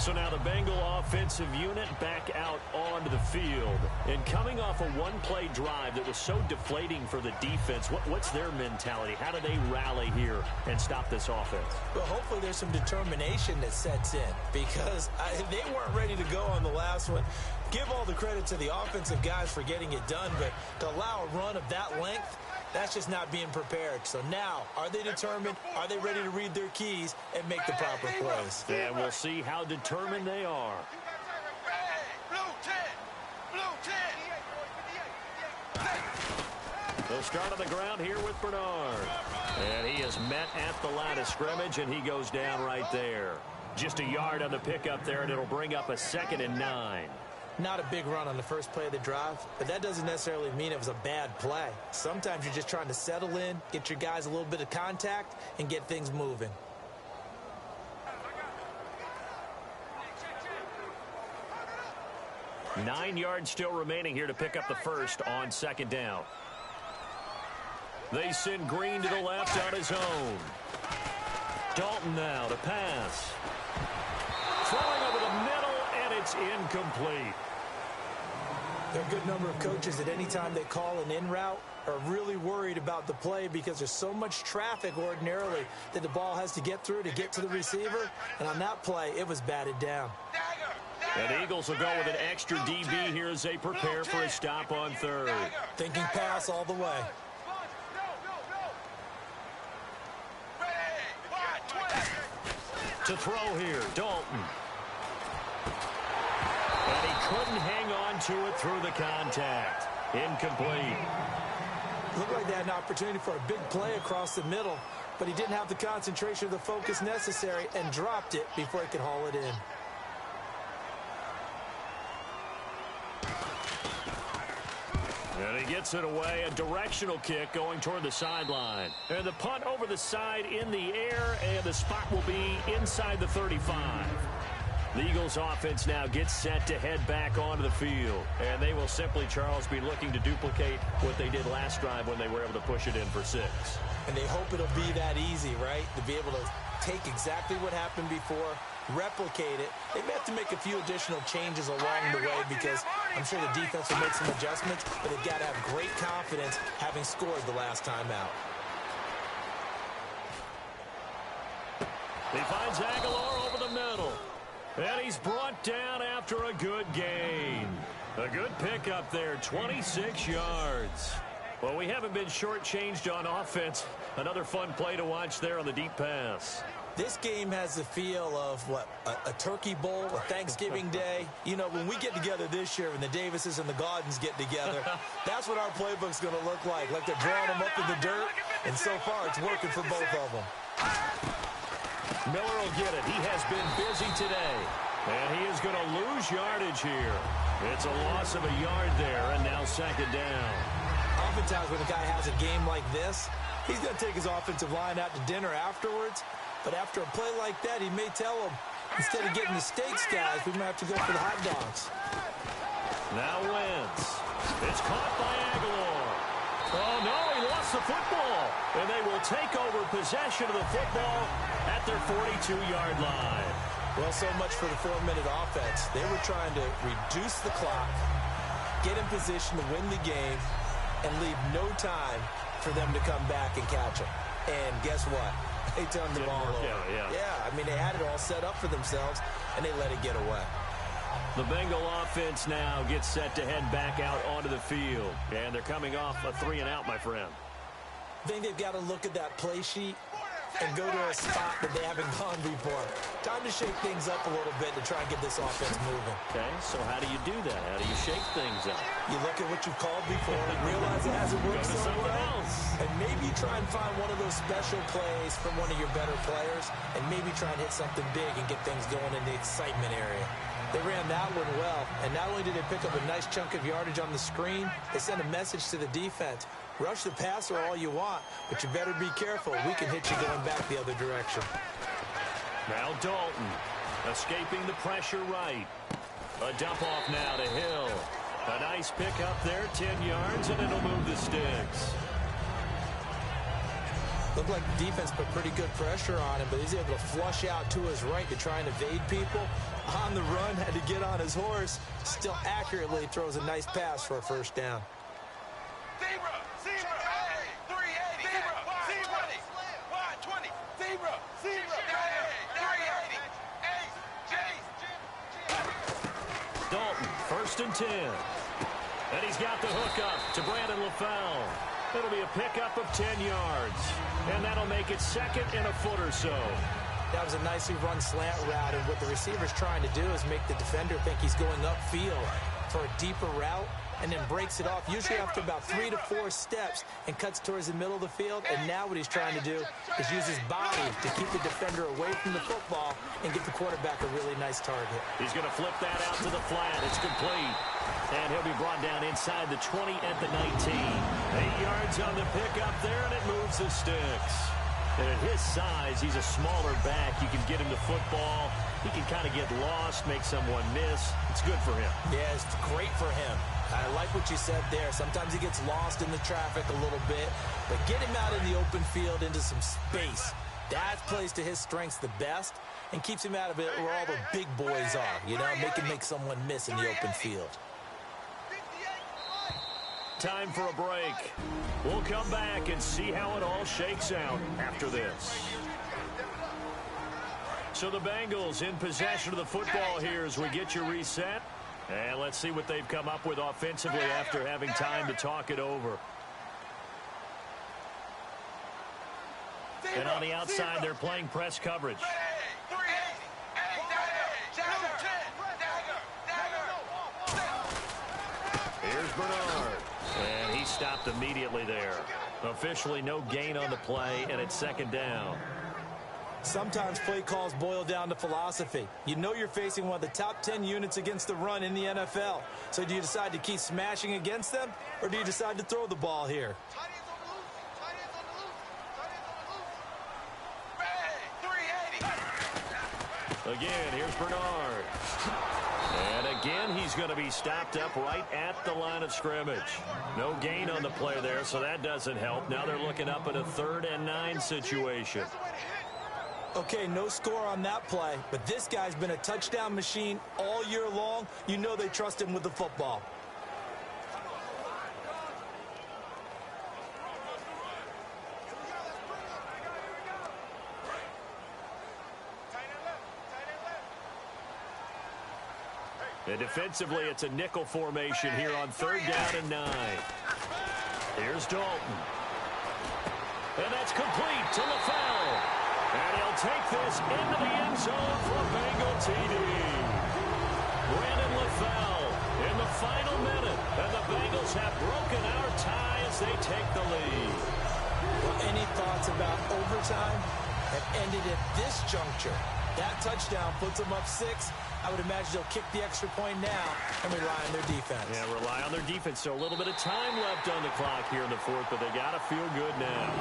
So now the Bengal offensive unit back out onto the field. And coming off a one-play drive that was so deflating for the defense, what's their mentality? How do they rally here and stop this offense? Well, hopefully there's some determination that sets in because they weren't ready to go on the last one. Give all the credit to the offensive guys for getting it done, but to allow a run of that length, that's just not being prepared. So now, are they determined? Are they ready to read their keys and make the proper plays? And we'll see how determined they are. Blue 10. Blue 10. They'll start on the ground here with Bernard. And he is met at the line of scrimmage, and he goes down right there. Just a yard on the pickup there, and it'll bring up a 2nd and 9. Not a big run on the first play of the drive, but that doesn't necessarily mean it was a bad play. Sometimes you're just trying to settle in, get your guys a little bit of contact, and get things moving. Nine yards still remaining here to pick up the first on 2nd down. They send Green to the left on his own. Dalton now to pass. Throwing over the middle, and it's incomplete. There are a good number of coaches at any time they call an in route are really worried about the play because there's so much traffic ordinarily that the ball has to get through to get to the receiver. And on that play, it was batted down. And the Eagles will go with an extra DB here as they prepare for a stop on 3rd. Thinking pass all the way. To throw here, Dalton. And he couldn't hang on to it through the contact. Incomplete. Looked like they had an opportunity for a big play across the middle, but he didn't have the concentration or the focus necessary and dropped it before he could haul it in. And he gets it away, a directional kick going toward the sideline. And the punt over the side in the air, and the spot will be inside the 35. The Eagles offense now gets set to head back onto the field. And they will simply, Charles, be looking to duplicate what they did last drive when they were able to push it in for 6. And they hope it'll be that easy, right? To be able to take exactly what happened before, replicate it. They may have to make a few additional changes along the way because I'm sure the defense will make some adjustments, but they've got to have great confidence having scored the last time out. He finds Aguilar over the middle. And he's brought down after a good gain. A good pickup there, 26 yards. Well, we haven't been shortchanged on offense. Another fun play to watch there on the deep pass. This game has the feel of, what, a turkey bowl, a Thanksgiving day. You know, when we get together this year, when the Davises and the Gaudens get together, that's what our playbook's going to look like they're drawing them up in the dirt, and so far it's working for both of them. Miller will get it. He has been busy today, and he is going to lose yardage here. It's a loss of a yard there, and now second down. Oftentimes when a guy has a game like this, he's going to take his offensive line out to dinner afterwards. But after a play like that, he may tell them, instead of getting the steaks, guys, we might have to go for the hot dogs. Now Wentz. It's caught by Aguilar. Oh, no, he lost the football. And they will take over possession of the football at their 42-yard line. Well, so much for the 4-minute offense. They were trying to reduce the clock, get in position to win the game, and leave no time for them to come back and catch them. And guess what? They turned the ball over. Yeah, I mean, they had it all set up for themselves, and they let it get away. The Bengal offense now gets set to head back out onto the field. And they're coming off a 3-and-out, my friend. I think they've got to look at that play sheet and go to a spot that they haven't gone before. Time to shake things up a little bit to try and get this offense moving. Okay, so how do you do that? How do you shake things up? You look at what you've called before and realize it hasn't worked so well. And maybe try and find one of those special plays from one of your better players, and maybe try and hit something big and get things going in the excitement area. They ran that one well, and not only did they pick up a nice chunk of yardage on the screen, they sent a message to the defense. Rush the passer all you want, but you better be careful. We can hit you going back the other direction. Now Dalton, escaping the pressure right. A dump off now to Hill. A nice pick up there, 10 yards, and it'll move the sticks. Looked like the defense put pretty good pressure on him, but he's able to flush out to his right to try and evade people. On the run, had to get on his horse. Still accurately throws a nice pass for a first down. Zebra, 380, 120, zebra, 380, ace, Dalton, 1st and 10. And he's got the hook up to Brandon LaFell. It'll be a pickup of 10 yards. And that'll make it 2nd and a foot or so. That was a nicely run slant route, and what the receiver's trying to do is make the defender think he's going upfield for a deeper route, and then breaks it off, usually after about 3 to 4 steps, and cuts towards the middle of the field. And now what he's trying to do is use his body to keep the defender away from the football and get the quarterback a really nice target. He's going to flip that out to the flat. It's complete. And he'll be brought down inside the 20 at the 19. 8 yards on the pickup there, and it moves the sticks. And at his size, he's a smaller back. You can get him the football. He can kind of get lost, make someone miss. It's good for him. Yeah, it's great for him. I like what you said there. Sometimes he gets lost in the traffic a little bit, but get him out in the open field into some space. That plays to his strengths the best and keeps him out of it where all the big boys are, you know, make someone miss in the open field. Time for a break. We'll come back and see how it all shakes out after this. So the Bengals in possession of the football here as we get you reset. And let's see what they've come up with offensively after having time to talk it over. And on the outside, they're playing press coverage. Here's Bernard. And he stopped immediately there. Officially no gain on the play, and it's 2nd down. Sometimes play calls boil down to philosophy. You know you're facing one of the top 10 units against the run in the NFL. So do you decide to keep smashing against them, or do you decide to throw the ball here? Again, here's Bernard. And again, he's going to be stopped up right at the line of scrimmage. No gain on the play there, so that doesn't help. Now they're looking up at a 3rd and 9 situation. Okay, no score on that play, but this guy's been a touchdown machine all year long. You know they trust him with the football. And defensively, it's a nickel formation here on 3rd down and 9. Here's Dalton. And that's complete to LaFell. And he'll take this into the end zone for a Bengal TD. Brandon LaFell in the final minute. And the Bengals have broken our tie as they take the lead. Well, any thoughts about overtime have ended at this juncture? That touchdown puts them up 6. I would imagine they'll kick the extra point now and rely on their defense. Yeah, rely on their defense. So a little bit of time left on the clock here in the fourth, but they got to feel good now.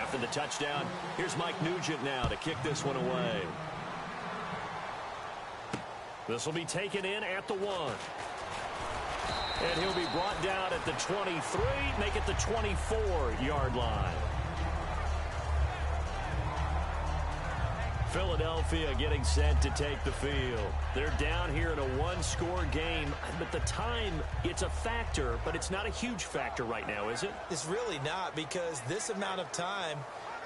After the touchdown, here's Mike Nugent now to kick this one away. This will be taken in at the 1. And he'll be brought down at the 23, make it the 24-yard line. Philadelphia getting set to take the field. They're down here in a one-score game, but the time, it's a factor, but it's not a huge factor right now, is it? It's really not, because this amount of time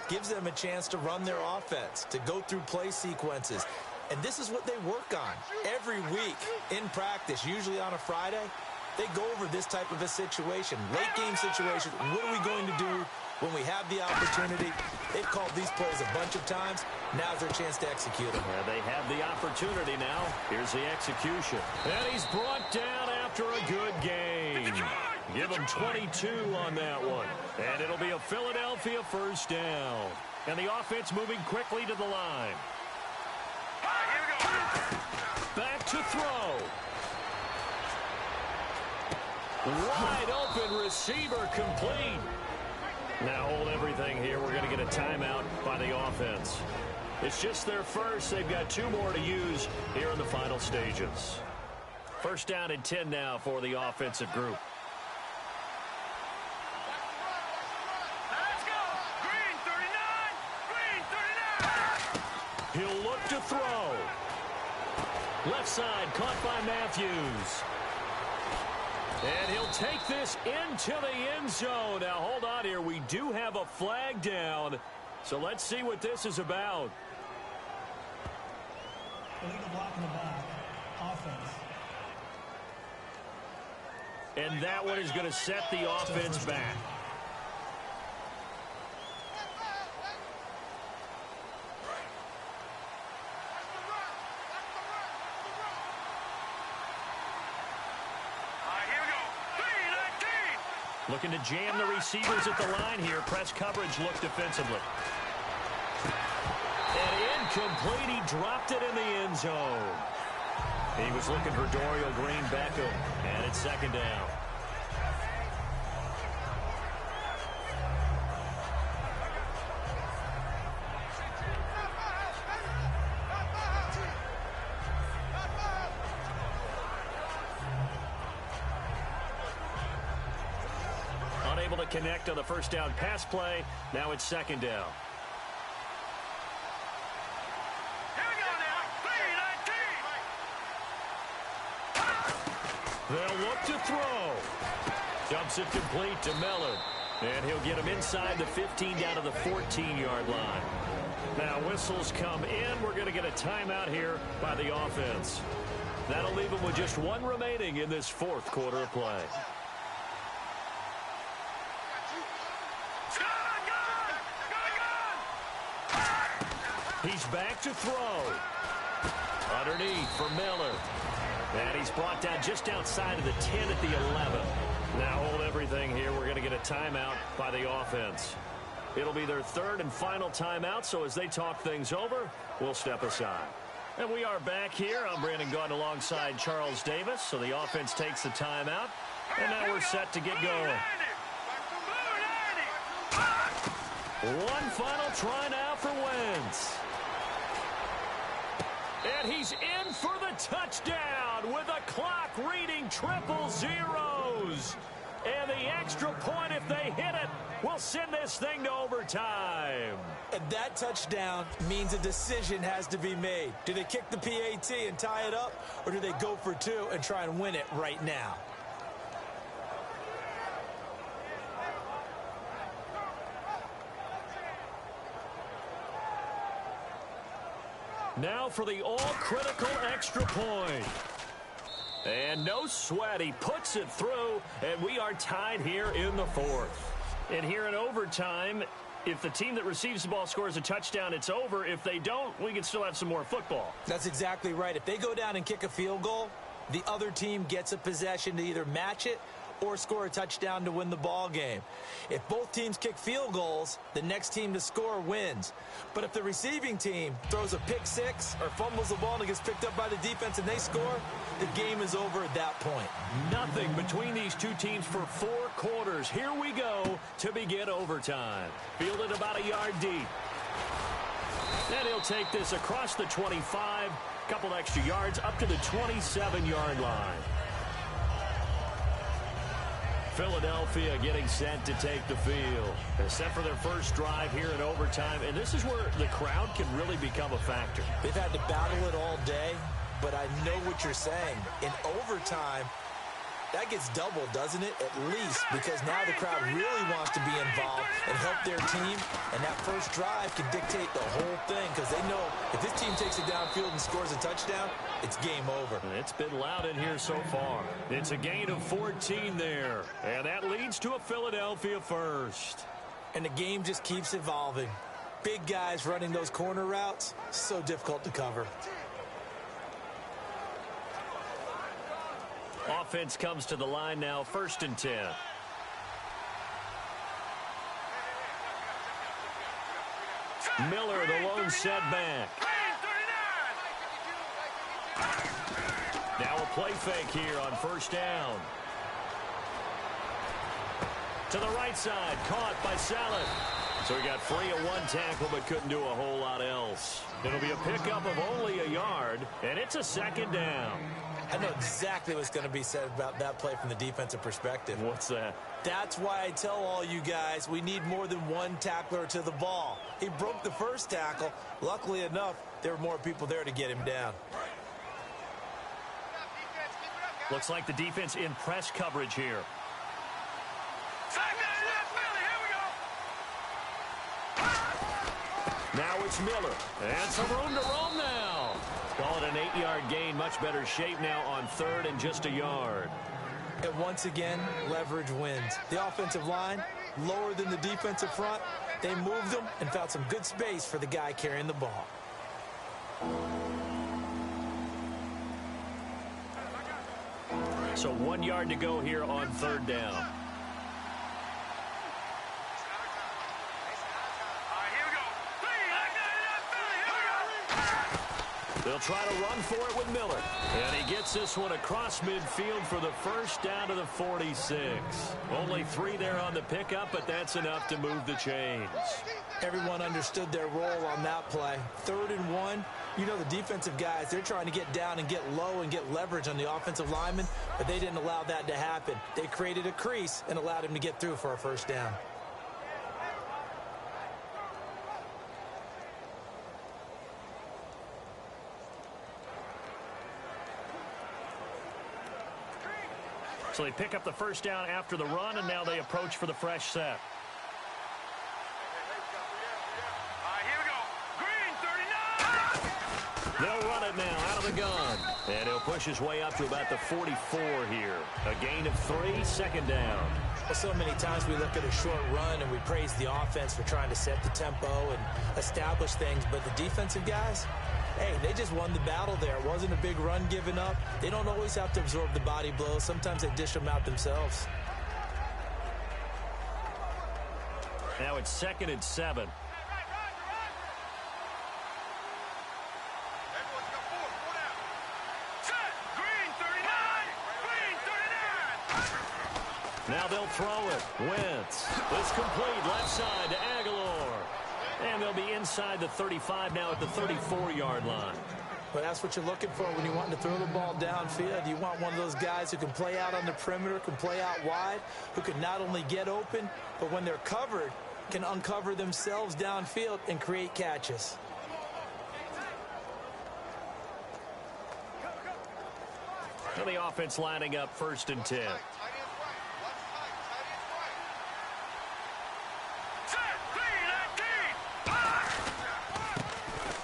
gives them a chance to run their offense, to go through play sequences. And this is what they work on every week in practice, usually on a Friday. They go over this type of a situation, late game situation. What are we going to do when we have the opportunity? They've called these plays a bunch of times. Now's their chance to execute them. Yeah, they have the opportunity now. Here's the execution. And he's brought down after a good game. Give him 22 on that one. And it'll be a Philadelphia first down. And the offense moving quickly to the line. Back to throw. Wide open receiver complete. Now hold everything here. We're going to get a timeout by the offense. It's just their first. They've got 2 more to use here in the final stages. First down and 10 now for the offensive group. Let's go. Green 39. Green 39. He'll look to throw. Left side caught by Matthews. And he'll take this into the end zone. Now, hold on here. We do have a flag down. So let's see what this is about. Illegal block in the back. Offense. And that one is going to set the offense back. Looking to jam the receivers at the line here. Press coverage look defensively. And incomplete. He dropped it in the end zone. He was looking for Dorial Green-Beckham. And it's second down. Unable to connect on the first down pass play. Now it's second down. Here we go now. 3-19. They'll look to throw. Dumps it complete to Miller. And he'll get him inside the 15 down to the 14-yard line. Now whistles come in. We're going to get a timeout here by the offense. That'll leave them with just 1 remaining in this fourth quarter of play. He's back to throw. Underneath for Miller. And he's brought down just outside of the 10 at the 11. Now hold everything here. We're going to get a timeout by the offense. It'll be their 3rd and final timeout, so as they talk things over, we'll step aside. And we are back here. I'm Brandon Gaudin alongside Charles Davis. So the offense takes the timeout. And now we're set to get going. One final try now for Wentz. And he's in for the touchdown with the clock reading 000. And the extra point, if they hit it, will send this thing to overtime. And that touchdown means a decision has to be made. Do they kick the PAT and tie it up, or do they go for 2 and try and win it right now? Now for the all-critical extra point. And no sweat. He puts it through, and we are tied here in the fourth. And here in overtime, if the team that receives the ball scores a touchdown, it's over. If they don't, we can still have some more football. That's exactly right. If they go down and kick a field goal, the other team gets a possession to either match it or score a touchdown to win the ball game. If both teams kick field goals, the next team to score wins. But if the receiving team throws a pick six or fumbles the ball and it gets picked up by the defense and they score, the game is over at that point. Nothing between these two teams for 4 quarters. Here we go to begin overtime. Fielded about a yard deep. And he'll take this across the 25, couple extra yards up to the 27-yard line. Philadelphia getting set to take the field. They're set for their first drive here in overtime, and this is where the crowd can really become a factor. They've had to battle it all day, but I know what you're saying. In overtime, that gets doubled, doesn't it? At least, because now the crowd really wants to be involved and help their team, and that first drive can dictate the whole thing because they know if this team takes it downfield and scores a touchdown, it's game over. It's been loud in here so far. It's a gain of 14 there, and that leads to a Philadelphia first. And the game just keeps evolving. Big guys running those corner routes, so difficult to cover. Offense comes to the line now, 1st and 10. Miller, the lone setback. Now a play fake here on 1st down. To the right side, caught by Salad. So he got free of 1 tackle but couldn't do a whole lot else. It'll be a pickup of only a yard, and it's a 2nd down. I know exactly what's going to be said about that play from the defensive perspective. What's that? That's why I tell all you guys we need more than one tackler to the ball. He broke the first tackle. Luckily enough, there were more people there to get him down. Looks like the defense in press coverage here. Now it's Miller. And some room to roam now. Call it an 8-yard gain. Much better shape now on 3rd and just a yard. And once again, leverage wins. The offensive line, lower than the defensive front. They moved them and found some good space for the guy carrying the ball. So 1 yard to go here on 3rd down. They'll try to run for it with Miller. And he gets this one across midfield for the first down to the 46. Only 3 there on the pickup, but that's enough to move the chains. Everyone understood their role on that play. 3rd and 1. You know the defensive guys, they're trying to get down and get low and get leverage on the offensive lineman, but they didn't allow that to happen. They created a crease and allowed him to get through for a first down. So they pick up the first down after the run, and now they approach for the fresh set. They'll run it now out of the gun. And he'll push his way up to about the 44 here. A gain of 3, 2nd down. Well, so many times we look at a short run and we praise the offense for trying to set the tempo and establish things. But the defensive guys, hey, they just won the battle there. It wasn't a big run given up. They don't always have to absorb the body blows. Sometimes they dish them out themselves. Now it's 2nd and 7. Now they'll throw it. Wentz. It's complete left side to Aguilar. And they'll be inside the 35 now at the 34-yard line. Well, that's what you're looking for when you're wanting to throw the ball downfield. You want one of those guys who can play out on the perimeter, can play out wide, who can not only get open, but when they're covered, can uncover themselves downfield and create catches. And the offense lining up 1st and 10.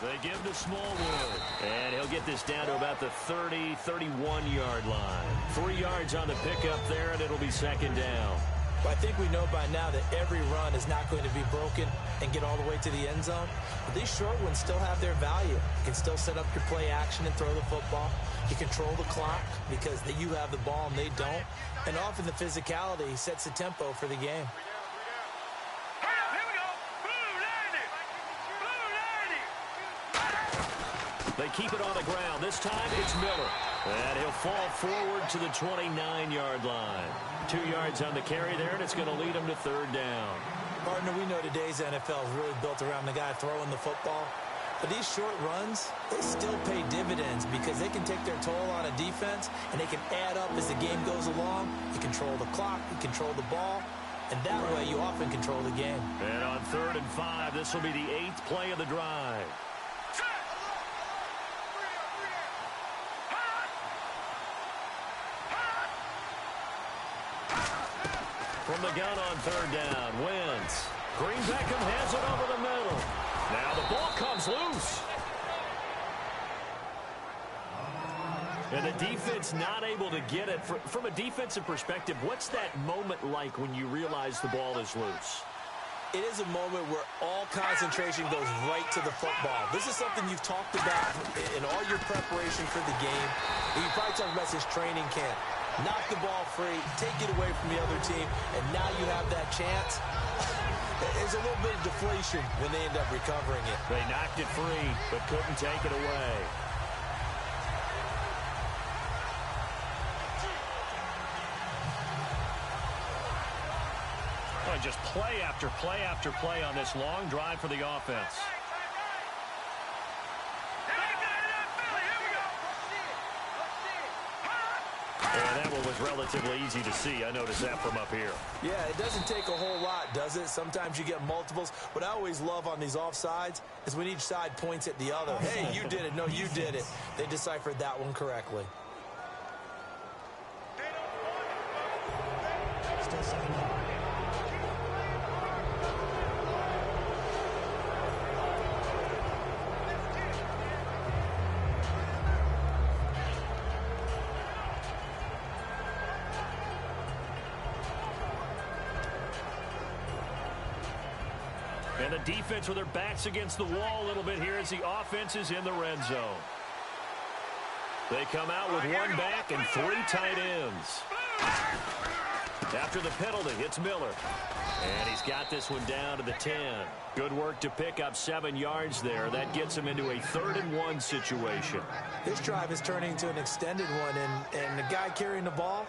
They give to Smallwood. And he'll get this down to about the 30, 31-yard line. 3 yards on the pickup there, and it'll be second down. Well, I think we know by now that every run is not going to be broken and get all the way to the end zone. But these short ones still have their value. You can still set up your play action and throw the football. You control the clock because you have the ball and they don't. And often the physicality sets the tempo for the game. They keep it on the ground. This time it's Miller. And he'll fall forward to the 29-yard line. 2 yards on the carry there, and it's going to lead him to third down. Partner, we know today's NFL is really built around the guy throwing the football. But these short runs, they still pay dividends because they can take their toll on a defense, and they can add up as the game goes along. You control the clock, you control the ball, and that way you often control the game. And on 3rd and 5, this will be the 8th play of the drive. From the gun on 3rd down, Wentz. Green Beckham has it over the middle. Now the ball comes loose. And the defense not able to get it. From a defensive perspective, what's that moment like when you realize the ball is loose? It is a moment where all concentration goes right to the football. This is something you've talked about in all your preparation for the game. And you probably talked about since training camp. Knock the ball free, take it away from the other team, and now you have that chance. There's a little bit of deflation when they end up recovering it. They knocked it free, but couldn't take it away. Oh, just play after play after play on this long drive for the offense. And that one was relatively easy to see. I noticed that from up here. Yeah, it doesn't take a whole lot, does it? Sometimes you get multiples. What I always love on these offsides is when each side points at the other. Hey, you did it. No, you did it. They deciphered that one correctly. Still second down. And the defense with their backs against the wall a little bit here as the offense is in the red zone. They come out with one back and 3 tight ends. After the penalty, it's Miller. And he's got this one down to the 10. Good work to pick up 7 yards there. That gets him into a 3rd and 1 situation. This drive is turning into an extended one, and the guy carrying the ball,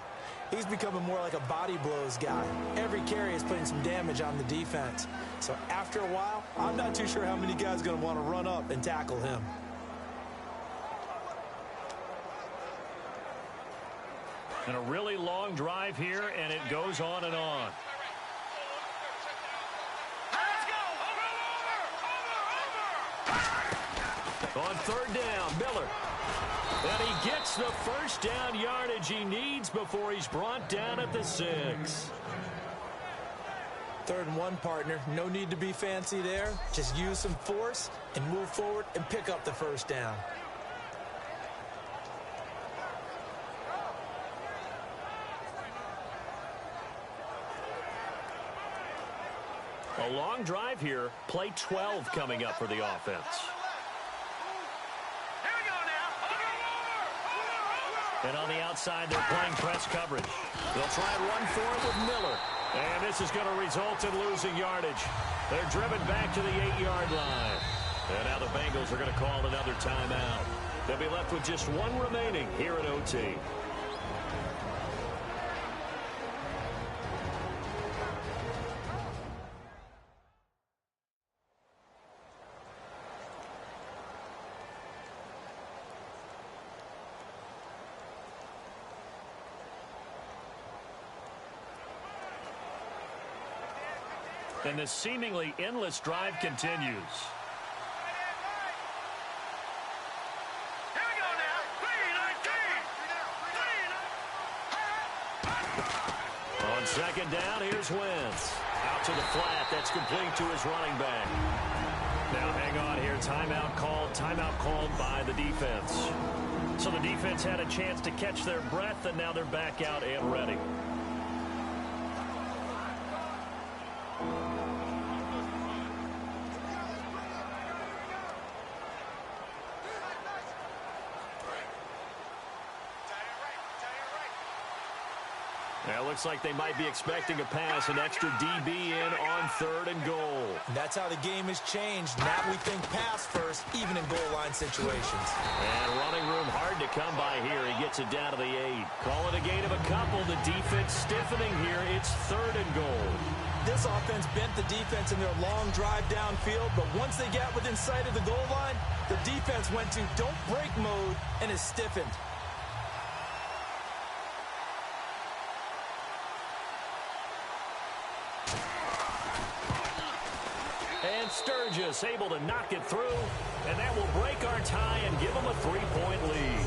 he's becoming more like a body blows guy. Every carry is putting some damage on the defense. So after a while, I'm not too sure how many guys are going to want to run up and tackle him. And a really long drive here, and it goes on and on. On 3rd down, Miller. And he gets the first down yardage he needs before he's brought down at the 6. 3rd and 1, partner. No need to be fancy there. Just use some force and move forward and pick up the first down. A long drive here. Play 12 coming up for the offense. And on the outside, they're playing press coverage. They'll try and run for it with Miller. And this is going to result in losing yardage. They're driven back to the 8-yard line. And now the Bengals are going to call another timeout. They'll be left with just 1 remaining here at OT. And this seemingly endless drive continues. On 2nd down, here's Wentz. Out to the flat. That's complete to his running back. Now hang on here. Timeout called by the defense. So the defense had a chance to catch their breath, and now they're back out and ready. Now, it looks like they might be expecting a pass, an extra DB in on 3rd and goal. And that's how the game has changed. Now we think pass first, even in goal line situations. And running room hard to come by here. He gets it down to the 8. Call it a gain of a couple. The defense stiffening here. It's 3rd and goal. This offense bent the defense in their long drive downfield, but once they got within sight of the goal line, the defense went to don't break mode and is stiffened. And Sturgis able to knock it through, and that will break our tie and give them a 3-point lead.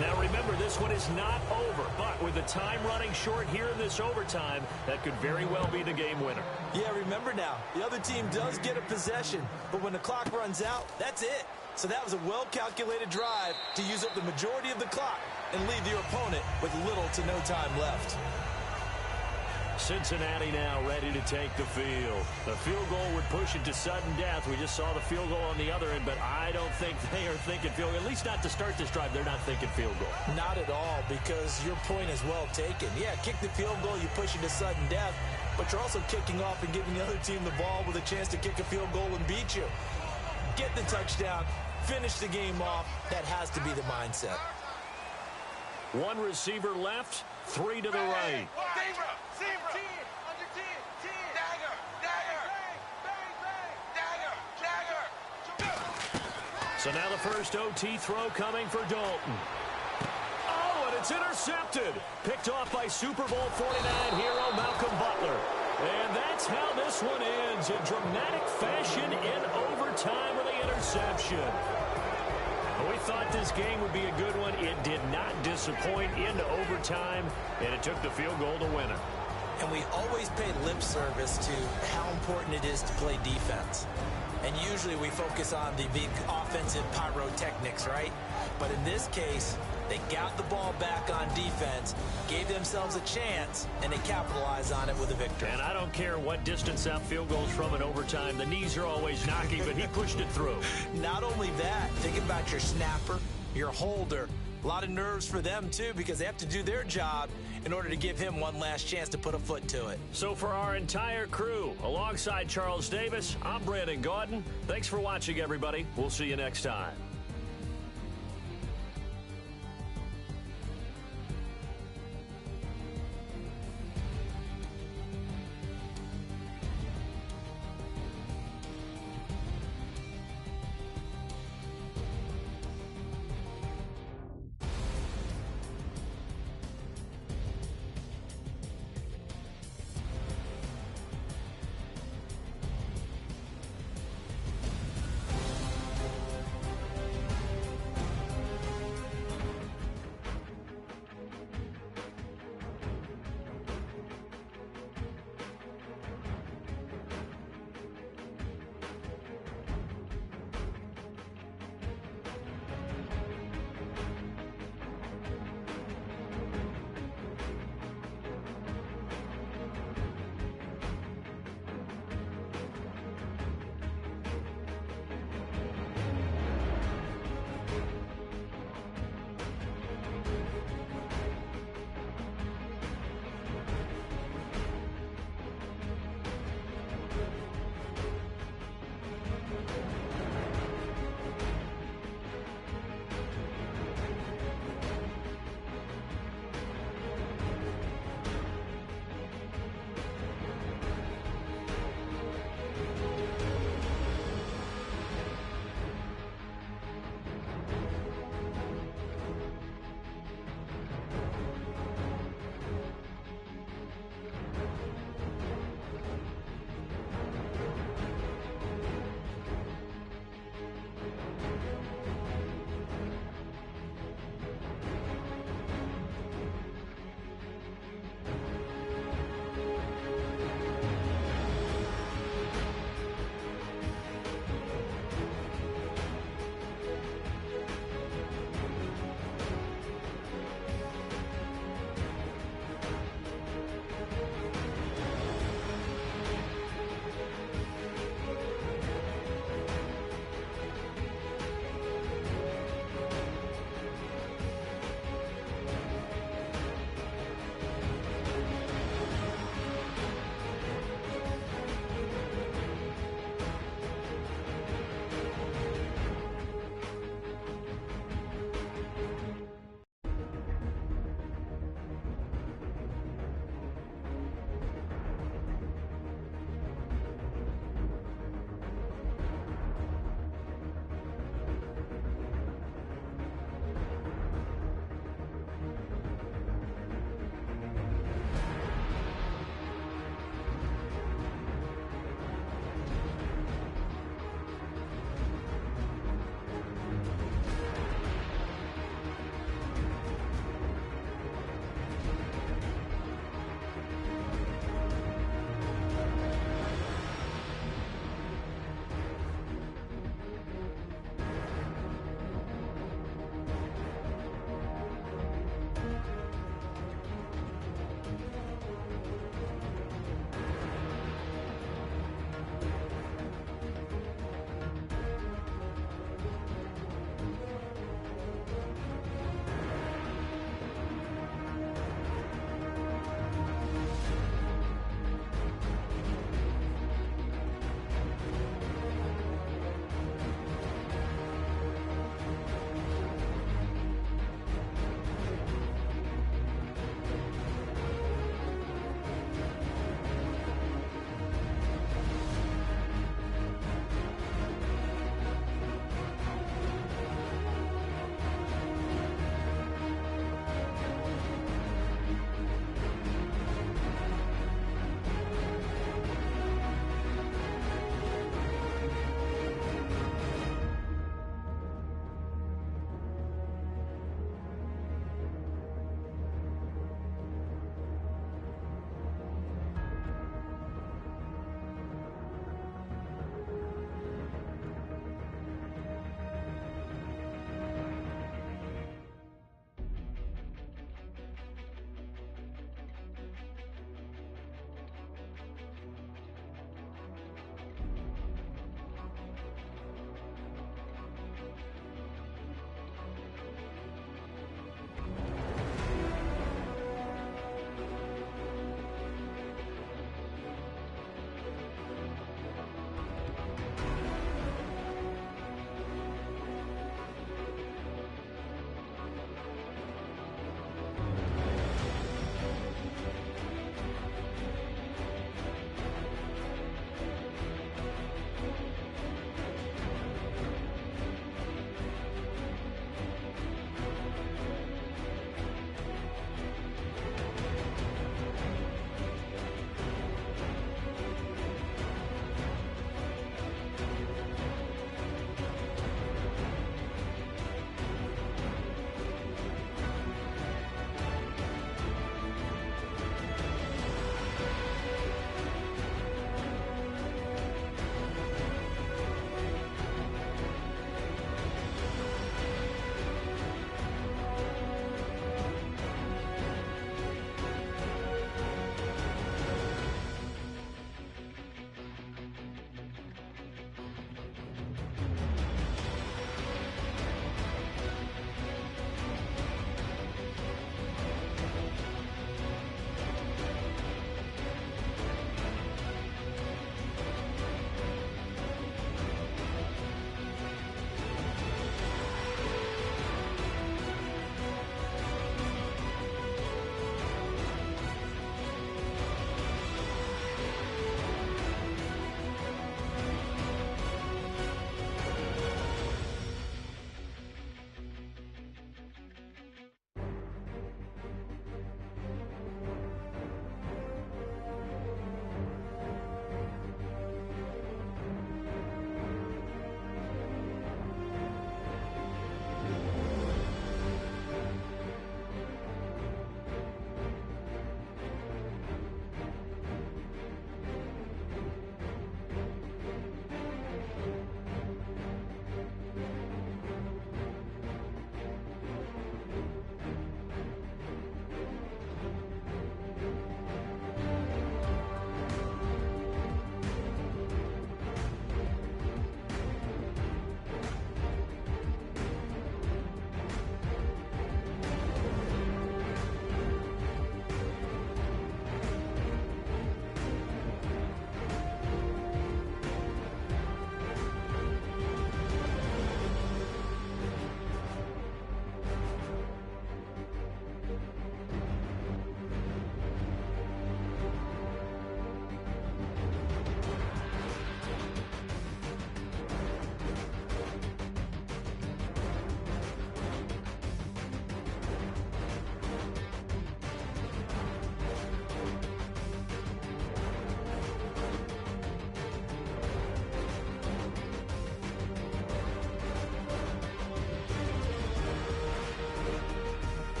Now remember, this one is not over, but with the time running short here in this overtime, that could very well be the game winner. Yeah, remember now, the other team does get a possession, but when the clock runs out, that's it. So that was a well-calculated drive to use up the majority of the clock and leave your opponent with little to no time left. Cincinnati now ready to take the field. The field goal would push it to sudden death. We just saw the field goal on the other end, but I don't think they are thinking field goal. At least not to start this drive. They're not thinking field goal. Not at all, because your point is well taken. Yeah, kick the field goal, you push it to sudden death, but you're also kicking off and giving the other team the ball with a chance to kick a field goal and beat you. Get the touchdown, finish the game off. That has to be the mindset. One receiver left, 3 to the right. Zebra. Under 10. Dagger. So now the first OT throw coming for Dalton. Oh, and it's intercepted. Picked off by Super Bowl 49 hero Malcolm Butler. And that's how this one ends in dramatic fashion in overtime with the interception. We thought this game would be a good one. It did not disappoint into overtime, and it took the field goal to win it. And we always pay lip service to how important it is to play defense. And usually we focus on the big offensive pyrotechnics, right? But in this case, they got the ball back on defense, gave themselves a chance, and they capitalized on it with a victory. And I don't care what distance out field goals from in overtime. The knees are always knocking, but he pushed it through. Not only that, think about your snapper, your holder. A lot of nerves for them, too, because they have to do their job in order to give him one last chance to put a foot to it. So for our entire crew, alongside Charles Davis, I'm Brandon Gaudin. Thanks for watching, everybody. We'll see you next time.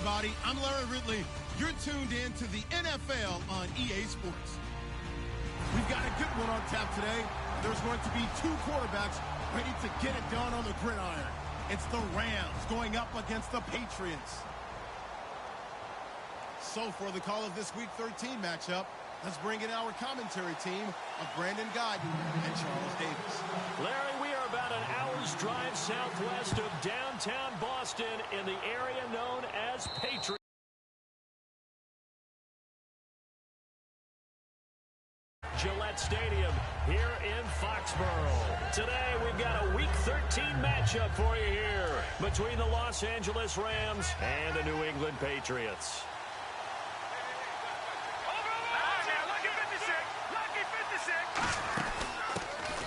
everybody. I'm Larry Ridley. You're tuned in to the NFL on EA Sports. We've got a good one on tap today. There's going to be two quarterbacks ready to get it done on the gridiron. It's the Rams going up against the Patriots. So for the call of this Week 13 matchup, let's bring in our commentary team of Brandon Godden and Charles Davis. Larry, we are about an hour's drive southwest of downtown Boston in the area known as Patriot. Gillette Stadium here in Foxborough. Today we've got a Week 13 matchup for you here between the Los Angeles Rams and the New England Patriots.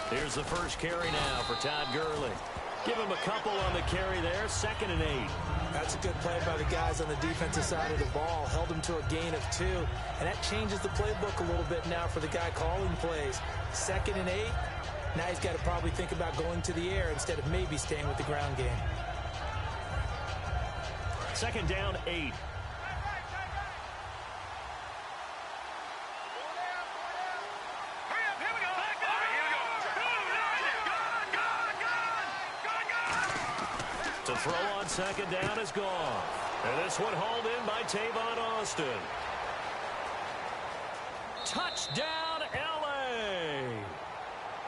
Here's the first carry now for Todd Gurley. Give him a couple on the carry there, 2nd and 8. That's a good play by the guys on the defensive side of the ball. Held him to a gain of 2. And that changes the playbook a little bit now for the guy calling plays. 2nd and 8. Now he's got to probably think about going to the air instead of maybe staying with the ground game. 2nd down, 8. To throw on 2nd down is gone. And this one hauled in by Tavon Austin. Touchdown, L.A.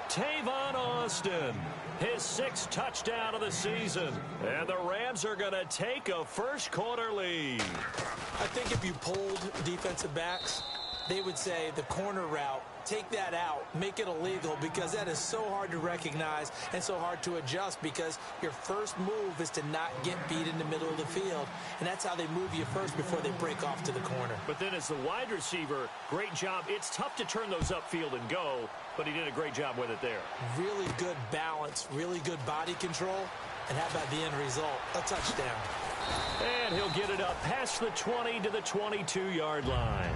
Tavon Austin, his 6th touchdown of the season. And the Rams are going to take a first-quarter lead. I think if you polled defensive backs, they would say the corner route, take that out, make it illegal, because that is so hard to recognize and so hard to adjust, because your first move is to not get beat in the middle of the field, and that's how they move you first before they break off to the corner. But then as the wide receiver, great job. It's tough to turn those upfield and go, but he did a great job with it there. Really good balance, really good body control, and how about the end result? A touchdown. And he'll get it up past the 20 to the 22-yard line.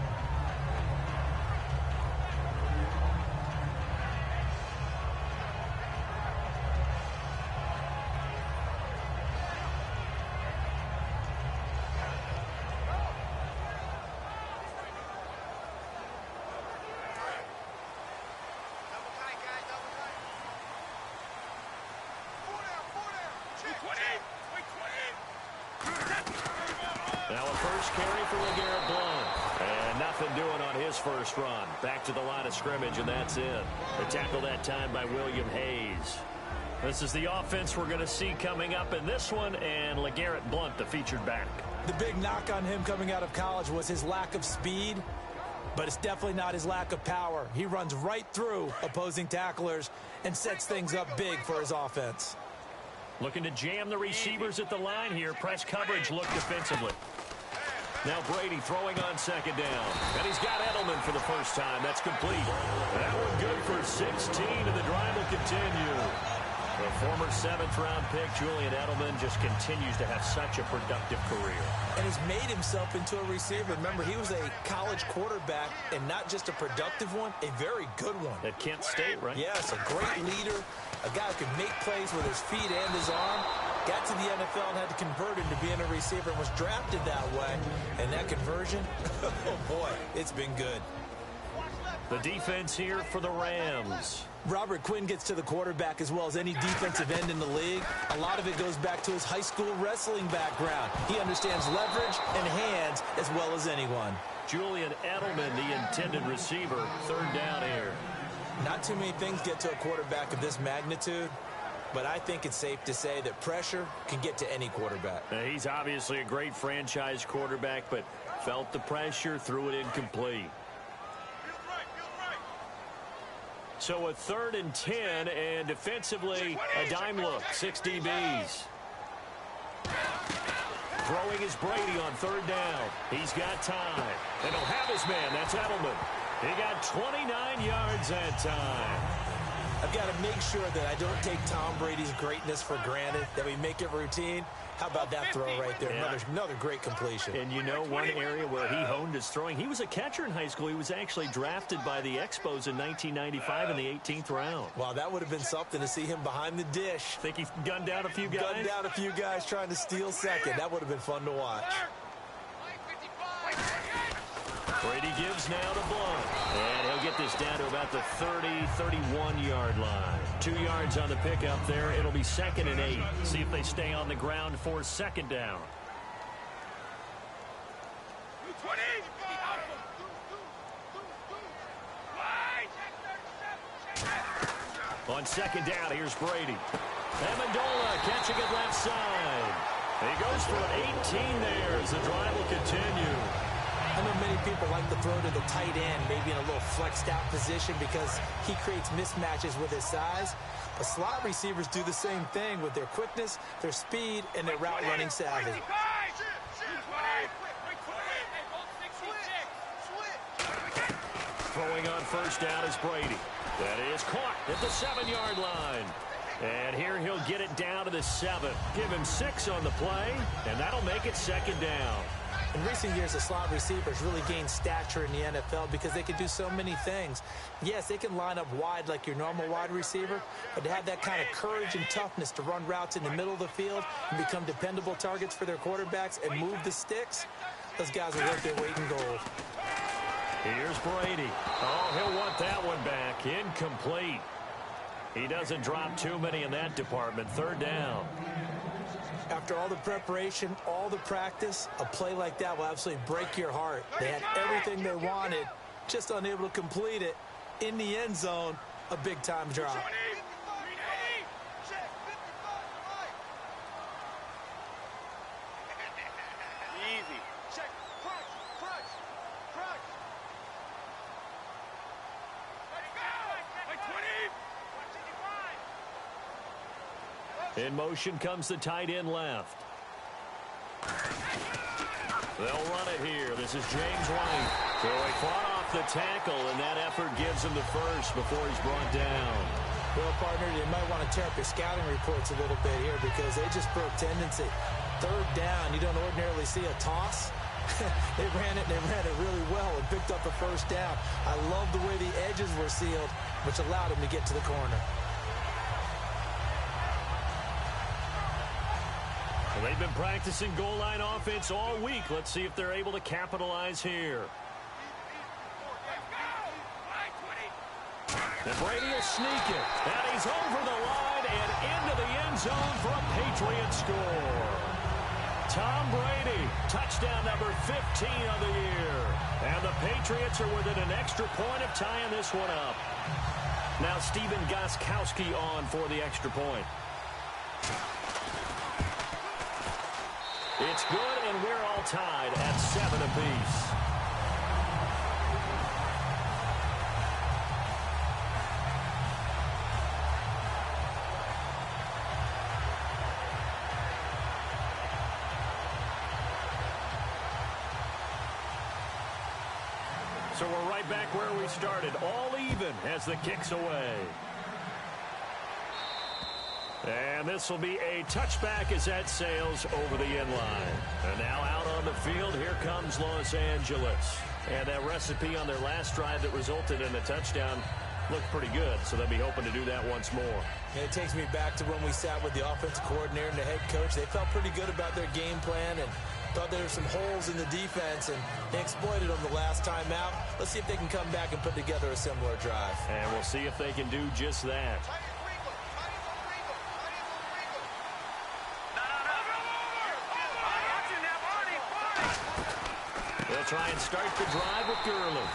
Now a first carry for LeGarrette Blount. And nothing doing on his first run. Back to the line of scrimmage, and that's it. A tackle that time by William Hayes. This is the offense we're going to see coming up in this one, and LeGarrette Blount, the featured back. The big knock on him coming out of college was his lack of speed, but it's definitely not his lack of power. He runs right through opposing tacklers and sets things up big for his offense. Looking to jam the receivers at the line here. Press coverage look defensively. Now Brady throwing on 2nd down. And he's got Edelman for the first time. That's complete. That one good for 16, and the drive will continue. The former 7th-round pick, Julian Edelman, just continues to have such a productive career. And he's made himself into a receiver. Remember, he was a college quarterback, and not just a productive one, a very good one. At Kent State, right? Yes, a great leader, a guy who can make plays with his feet and his arm. Got to the NFL and had to convert into being a receiver and was drafted that way. And that conversion, oh boy, it's been good. The defense here for the Rams. Robert Quinn gets to the quarterback as well as any defensive end in the league. A lot of it goes back to his high school wrestling background. He understands leverage and hands as well as anyone. Julian Edelman, the intended receiver, 3rd down here. Not too many things get to a quarterback of this magnitude, but I think it's safe to say that pressure can get to any quarterback. He's obviously a great franchise quarterback, but felt the pressure, threw it incomplete. So a 3rd and 10, and defensively, a dime look, 6 DBs. Throwing is Brady on 3rd down. He's got time. And he'll have his man. That's Edelman. He got 29 yards that time. I've got to make sure that I don't take Tom Brady's greatness for granted, that we make it routine. How about that throw right there? Yeah. Another great completion. And you know one area where he honed his throwing, he was a catcher in high school. He was actually drafted by the Expos in 1995 in the 18th round. Wow, that would have been something to see him behind the dish. Think he gunned down a few guys? Gunned down a few guys trying to steal second. That would have been fun to watch. Brady gives now to Blunt. And he'll get this down to about the 30, 31-yard line. 2 yards on the pickup there. It'll be 2nd and 8. See if they stay on the ground for 2nd down. On 2nd down, here's Brady. Amendola catching it left side. He goes for an 18 there as the drive will continue. I know many people like to throw to the tight end, maybe in a little flexed out position because he creates mismatches with his size. But slot receivers do the same thing with their quickness, their speed, and their route running savvy. Throwing on 1st down is Brady. That is caught at the 7-yard line. And here he'll get it down to the 7. Give him 6 on the play, and that'll make it 2nd down. In recent years, the slot receivers really gained stature in the NFL because they can do so many things. Yes, they can line up wide like your normal wide receiver, but to have that kind of courage and toughness to run routes in the middle of the field and become dependable targets for their quarterbacks and move the sticks, those guys are worth their weight in gold. Here's Brady. Oh, he'll want that one back. Incomplete. He doesn't drop too many in that department. 3rd down. After all the preparation, all the practice, a play like that will absolutely break your heart. They had everything they wanted, just unable to complete it. In the end zone, a big-time drop. Easy. Check. Crunch. In motion comes the tight end left. They'll run it here. This is James White. So he fought off the tackle, and that effort gives him the 1st before he's brought down. Well, partner, you might want to tear up your scouting reports a little bit here because they just broke tendency. 3rd down, you don't ordinarily see a toss. They ran it really well and picked up the 1st down. I love the way the edges were sealed, which allowed him to get to the corner. Well, they've been practicing goal line offense all week. Let's see if they're able to capitalize here. And Brady will sneak it. And he's over the line and into the end zone for a Patriot score. Tom Brady, touchdown number 15 of the year. And the Patriots are within an extra point of tying this one up. Now Stephen Gostkowski on for the extra point. It's good, and we're all tied at 7 apiece. So we're right back where we started, all even as the kick's away. And this will be a touchback as that sails over the end line. And now out on the field, here comes Los Angeles. And that recipe on their last drive that resulted in a touchdown looked pretty good, so they'll be hoping to do that once more. And it takes me back to when we sat with the offensive coordinator and the head coach. They felt pretty good about their game plan and thought there were some holes in the defense, and they exploited them the last time out. Let's see if they can come back and put together a similar drive. And we'll see if they can do just that. They'll try and start the drive with Gurley.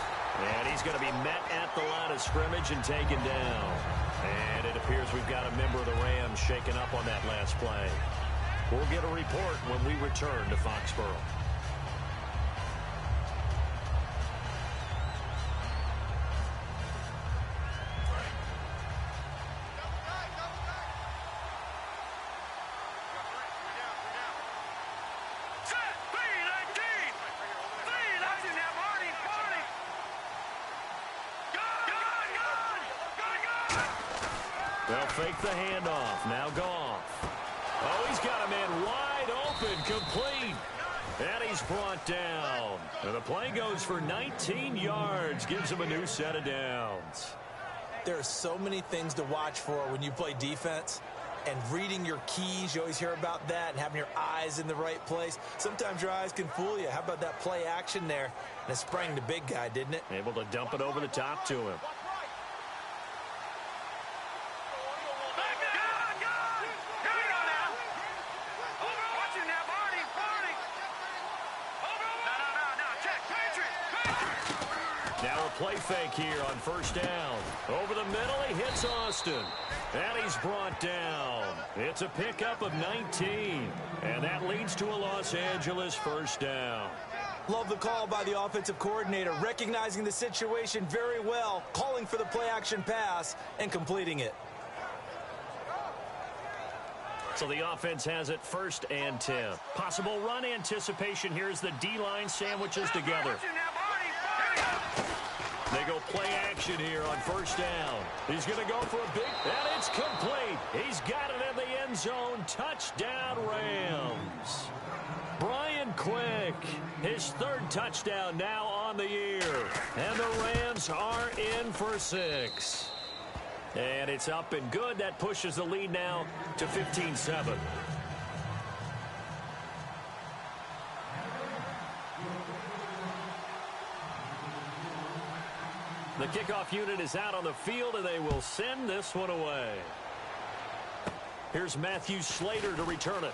And he's going to be met at the line of scrimmage and taken down. And it appears we've got a member of the Rams shaken up on that last play. We'll get a report when we return to Foxborough. They'll fake the handoff. Now Goff. Oh, he's got a man wide open, complete. And he's brought down. And the play goes for 19 yards. Gives him a new set of downs. There are so many things to watch for when you play defense. and reading your keys. You always hear about that, and having your eyes in the right place. Sometimes your eyes can fool you. How about that play action there? And it sprang the big guy, didn't it? Able to dump it over the top to him. Now a play fake here on first down. Over the middle, he hits Austin. And he's brought down. It's a pickup of 19. And that leads to a Los Angeles first down. Love the call by the offensive coordinator, recognizing the situation very well, calling for the play-action pass, and completing it. So the offense has it 1st and 10. Possible run anticipation here as the D-line sandwiches together. They go play action here on first down. He's going to go for a big, and it's complete. He's got it in the end zone. Touchdown, Rams. Brian Quick, his 3rd touchdown now on the year. And the Rams are in for 6. And it's up and good. That pushes the lead now to 15-7. The kickoff unit is out on the field, and they will send this one away. Here's Matthew Slater to return it.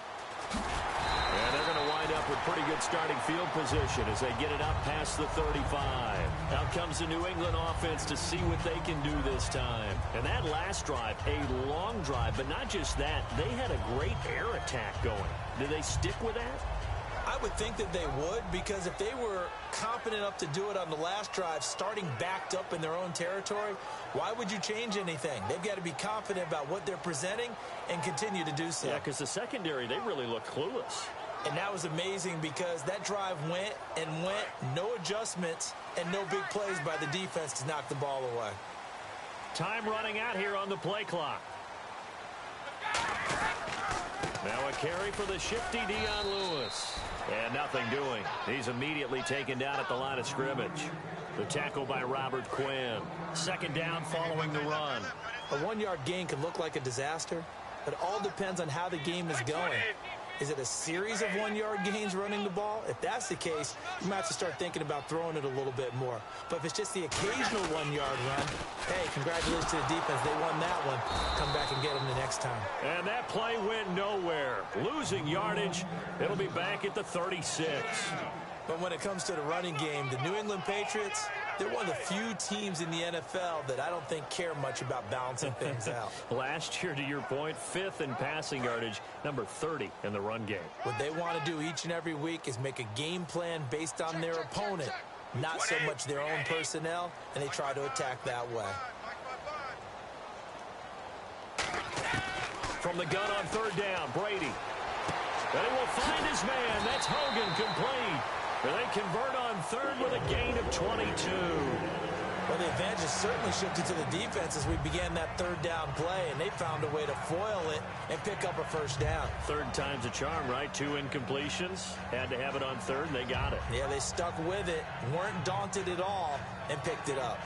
And they're going to wind up with pretty good starting field position as they get it up past the 35. Out comes the New England offense to see what they can do this time. And that last drive, a long drive, but not just that. They had a great air attack going. Do they stick with that? I would think that they would, because if they were confident enough to do it on the last drive, starting backed up in their own territory, why would you change anything? They've got to be confident about what they're presenting and continue to do so. Yeah, because the secondary, they really look clueless. And that was amazing because that drive went and went, no adjustments, and no big plays by the defense to knock the ball away. Time running out here on the play clock. Now a carry for the shifty Dion Lewis. And nothing doing. He's immediately taken down at the line of scrimmage. The tackle by Robert Quinn. 2nd down following the run. A 1-yard gain could look like a disaster, but it all depends on how the game is going. Is it a series of 1-yard gains running the ball? If that's the case, you might have to start thinking about throwing it a little bit more. But if it's just the occasional 1-yard run, hey, congratulations to the defense. They won that one. Come back and get them the next time. And that play went nowhere. Losing yardage. It'll be back at the 36. But when it comes to the running game, the New England Patriots, they're one of the few teams in the NFL that I don't think care much about balancing things out. Last year, to your point, 5th in passing yardage, number 30 in the run game. What they want to do each and every week is make a game plan based on their opponent, not so much their own personnel, and they try to attack that way. From the gun on 3rd down, Brady. And he will find his man. That's Hogan complete. And they convert on 3rd with a gain of 22. Well, the advantage has certainly shifted to the defense as we began that 3rd down play, and they found a way to foil it and pick up a 1st down. 3rd time's a charm, right? 2 incompletions. Had to have it on 3rd, and they got it. Yeah, they stuck with it, weren't daunted at all, and picked it up.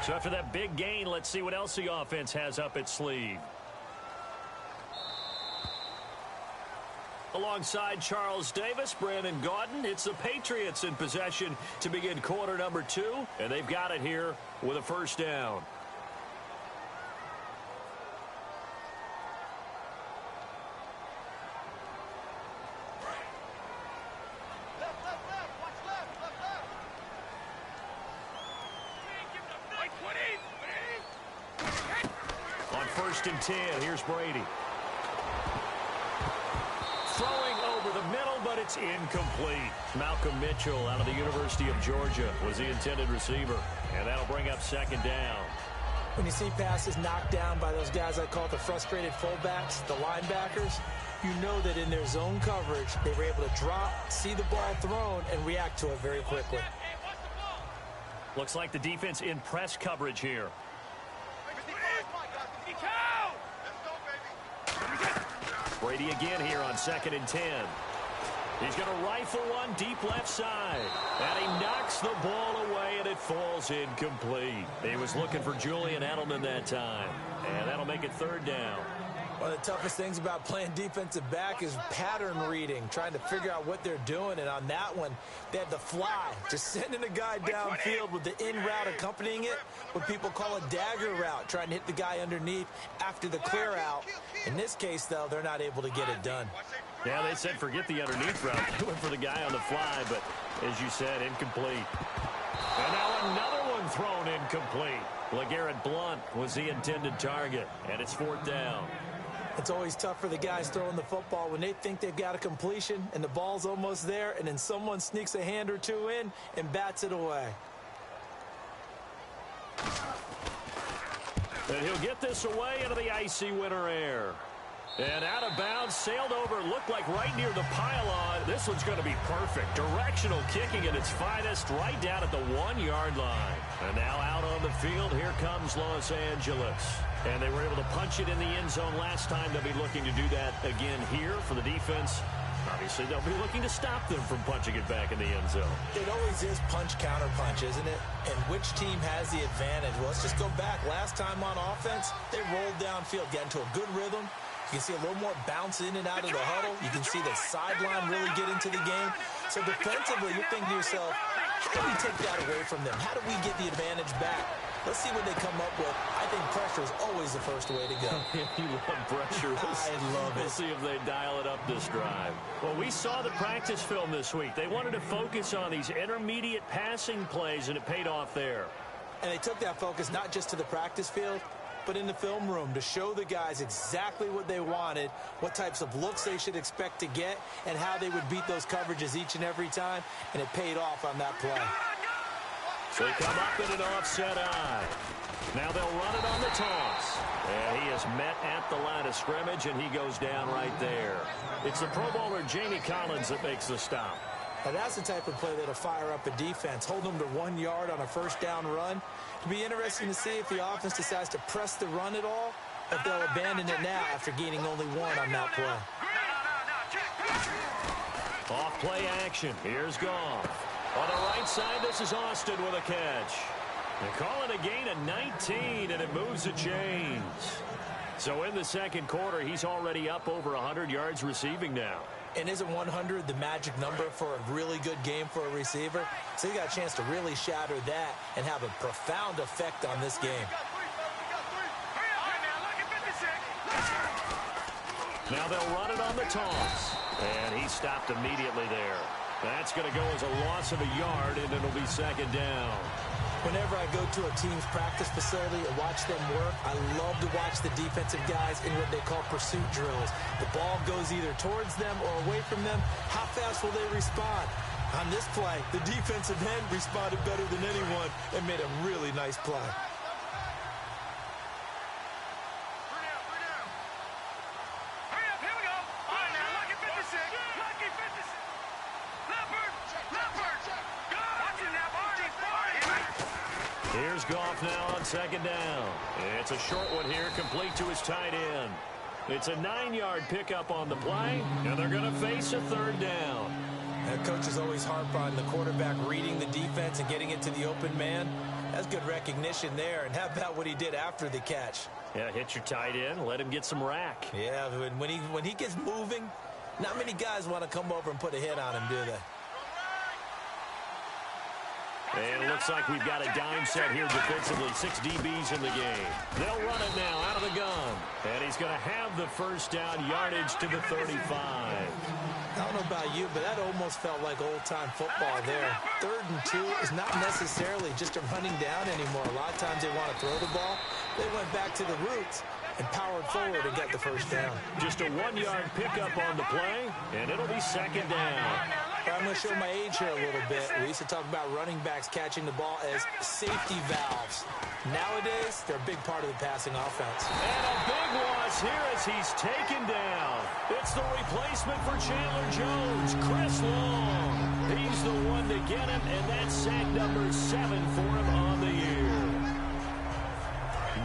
So after that big gain, let's see what else the offense has up its sleeve. Alongside Charles Davis, Brandon Gaudin, it's the Patriots in possession to begin quarter number 2, and they've got it here with a 1st down. On 1st and 10, here's Brady. Throwing over the middle, but it's incomplete. Malcolm Mitchell out of the University of Georgia was the intended receiver. And that'll bring up 2nd down. When you see passes knocked down by those guys I call the frustrated fullbacks, the linebackers, you know that in their zone coverage, they were able to drop, see the ball thrown, and react to it very quickly. Looks like the defense in press coverage here. Brady again here on 2nd and 10. He's going to rifle one deep left side. And he knocks the ball away, and it falls incomplete. He was looking for Julian Edelman that time. And that'll make it 3rd down. One of the toughest things about playing defensive back is pattern reading, trying to figure out what they're doing. And on that one, they had the fly, just sending a guy downfield with the in route accompanying it, what people call a dagger route, trying to hit the guy underneath after the clear out. In this case, though, they're not able to get it done. Yeah, they said forget the underneath route. They went for the guy on the fly, but as you said, incomplete. And now another one thrown incomplete. LeGarrette Blount was the intended target, and it's 4th down. It's always tough for the guys throwing the football when they think they've got a completion and the ball's almost there, and then someone sneaks a hand or two in and bats it away. And he'll get this away into the icy winter air. And out of bounds, sailed over, looked like right near the pylon. This one's going to be perfect. Directional kicking at its finest, right down at the 1-yard line. And now out on the field, here comes Los Angeles. And they were able to punch it in the end zone last time. They'll be looking to do that again here for the defense. Obviously, they'll be looking to stop them from punching it back in the end zone. It always is punch-counter-punch, isn't it? And which team has the advantage? Well, let's just go back. Last time on offense, they rolled downfield, got into a good rhythm. You can see a little more bounce in and out of the huddle. You can see the sideline really get into the game. So defensively, you're thinking to yourself, how do we take that away from them? How do we get the advantage back? Let's see what they come up with. I think pressure is always the first way to go. You love pressure. I love it. We'll see if they dial it up this drive. Well, we saw the practice film this week. They wanted to focus on these intermediate passing plays, and it paid off there. And they took that focus not just to the practice field, but in the film room to show the guys exactly what they wanted, what types of looks they should expect to get, and how they would beat those coverages each and every time, and it paid off on that play. They come up in an offset eye. Now they'll run it on the toss. And he is met at the line of scrimmage, and he goes down right there. It's the Pro Bowler Jamie Collins that makes the stop. Now that's the type of play that'll fire up a defense, hold them to 1 yard on a 1st down run. It'll be interesting to see if the offense decides to press the run at all, or if they'll abandon it now after gaining only 1 on that play. Off play action. Here's Goff. On the right side, this is Austin with a catch. They call it a gain of 19, and it moves the chains. So in the 2nd quarter, he's already up over 100 yards receiving now. And isn't 100 the magic number for a really good game for a receiver? So you got a chance to really shatter that and have a profound effect on this game. Now they'll run it on the toss. And he stopped immediately there. That's going to go as a loss of a yard, and it'll be 2nd down. Whenever I go to a team's practice facility and watch them work, I love to watch the defensive guys in what they call pursuit drills. The ball goes either towards them or away from them. How fast will they respond? On this play, the defensive end responded better than anyone and made a really nice play. Here's Goff now on 2nd down. It's a short one here, complete to his tight end. It's a 9-yard pickup on the play, and they're going to face a 3rd down. Coaches always harp on the quarterback reading the defense and getting it to the open man. That's good recognition there. And how about what he did after the catch? Yeah, hit your tight end, let him get some rack. Yeah, when he gets moving, not many guys want to come over and put a hit on him, do they? And it looks like we've got a dime set here defensively. 6 DBs in the game. They'll run it now out of the gun. And he's going to have the 1st down, yardage to the 35. I don't know about you, but that almost felt like old-time football there. 3rd and 2 is not necessarily just a running down anymore. A lot of times they want to throw the ball. They went back to the roots and powered forward and got the 1st down. Just a 1-yard pickup on the play, and it'll be 2nd down. I'm going to show my age here a little bit. We used to talk about running backs catching the ball as safety valves. Nowadays, they're a big part of the passing offense. And a big loss here as he's taken down. It's the replacement for Chandler Jones, Chris Long. He's the one to get him, and that's sack number 7 for him on the year.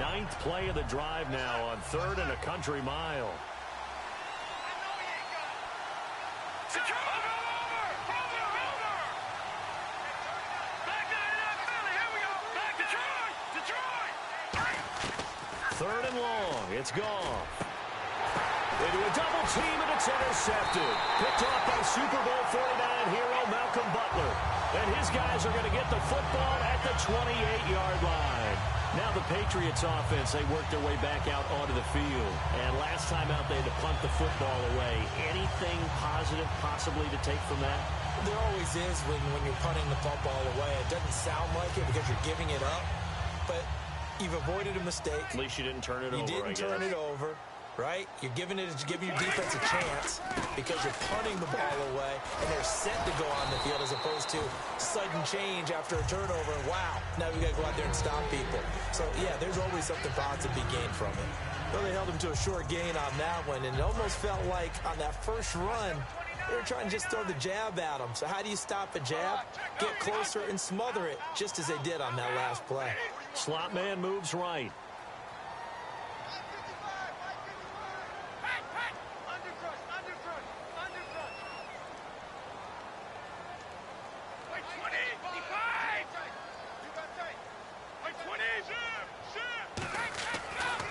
9th play of the drive now on 3rd and a country mile. Third and long. It's gone. They do a double team, and it's intercepted. Picked off by Super Bowl 49 hero Malcolm Butler. And his guys are going to get the football at the 28-yard line. Now the Patriots offense, they work their way back out onto the field. And last time out, they had to punt the football away. Anything positive possibly to take from that? There always is when you're punting the football away. It doesn't sound like it because you're giving it up. But you've avoided a mistake. At least you didn't turn it over, You didn't turn it over, right? You're giving your defense a chance because you're punting the ball away, and they're set to go on the field as opposed to sudden change after a turnover. Wow, now we got to go out there and stop people. So, yeah, there's always something positive to be gained from it. Well, they held him to a short gain on that one, and it almost felt like on that first run, they were trying to just throw the jab at him. So how do you stop a jab? Get closer and smother it, just as they did on that last play. Slot man moves right.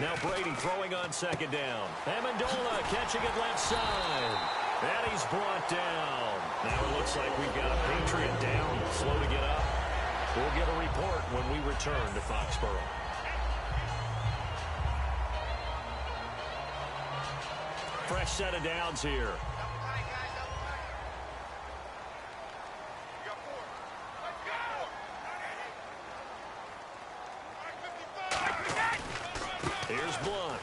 Now Brady throwing on second down. Amendola catching it left side. And he's brought down. Now it looks like we've got a Patriot down, slow to get up. We'll get a report when we return to Foxborough. Fresh set of downs here. Here's Blunt.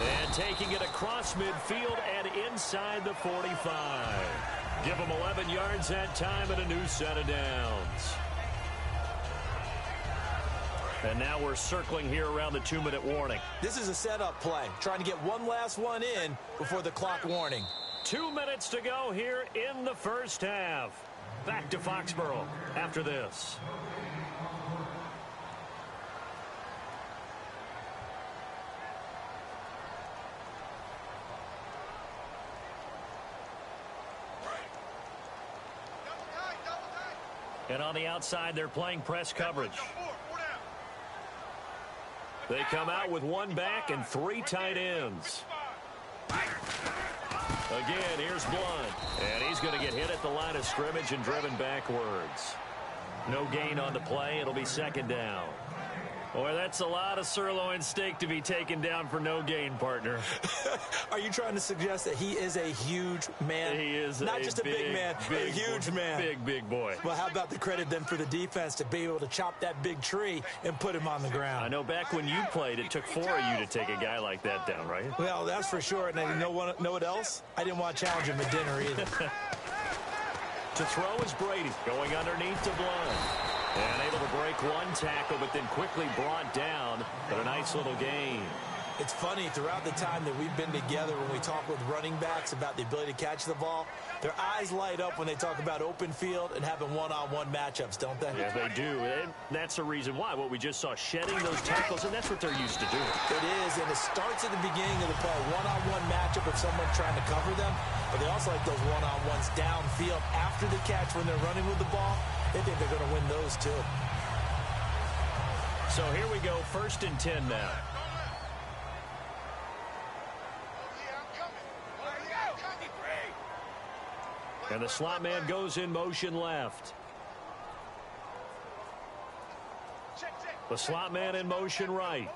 And taking it across midfield and inside the 45. Give them 11 yards that time and a new set of downs. And now we're circling here around the 2-minute warning. This is a setup play, trying to get one last one in before the clock warning. 2 minutes to go here in the first half. Back to Foxborough after this. And on the outside, they're playing press coverage. They come out with one back and 3 tight ends. Again, here's Blunt. And he's going to get hit at the line of scrimmage and driven backwards. No gain on the play. It'll be second down. Boy, that's a lot of sirloin steak to be taken down for no gain, partner. Are you trying to suggest that he is a huge man? He is not just a big man, a huge man. Big boy. Well, how about the credit then for the defense to be able to chop that big tree and put him on the ground? I know back when you played, it took 4 of you to take a guy like that down, right? Well, that's for sure. And you know what else? I didn't want to challenge him at dinner either. To throw is Brady, going underneath to Blunt. And able to break one tackle, but then quickly brought down. But a nice little gain. It's funny, throughout the time that we've been together, when we talk with running backs about the ability to catch the ball, their eyes light up when they talk about open field and having one-on-one matchups, don't they? Yeah, they do. And that's the reason why. What we just saw, shedding those tackles, and that's what they're used to doing. It is, and it starts at the beginning of the play. One-on-one matchup of someone trying to cover them, but they also like those one-on-ones downfield after the catch when they're running with the ball. They think they're going to win those, too. So here we go, 1st and 10 now. And the slot man goes in motion left. The slot man in motion right.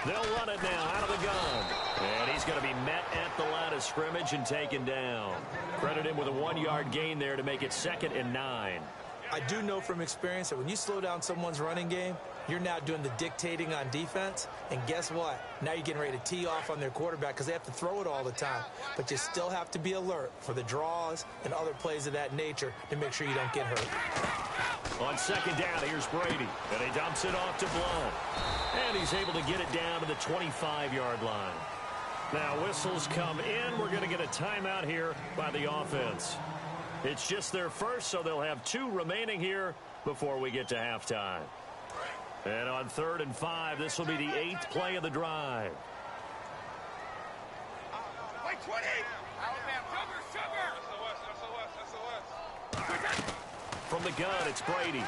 They'll run it now out of the gun. And he's going to be met at the line of scrimmage and taken down. Credit him with a 1-yard gain there to make it 2nd and 9. I do know from experience that when you slow down someone's running game, you're now doing the dictating on defense. And guess what? Now you're getting ready to tee off on their quarterback because they have to throw it all the time. But you still have to be alert for the draws and other plays of that nature to make sure you don't get hurt. On 2nd down, here's Brady. And he dumps it off to Blunt. And he's able to get it down to the 25-yard line. Now whistles come in. We're going to get a timeout here by the offense. It's just their first, so they'll have 2 remaining here before we get to halftime. And on 3rd and 5, this will be the 8th play of the drive. Wait, 20! From the gun, it's Brady.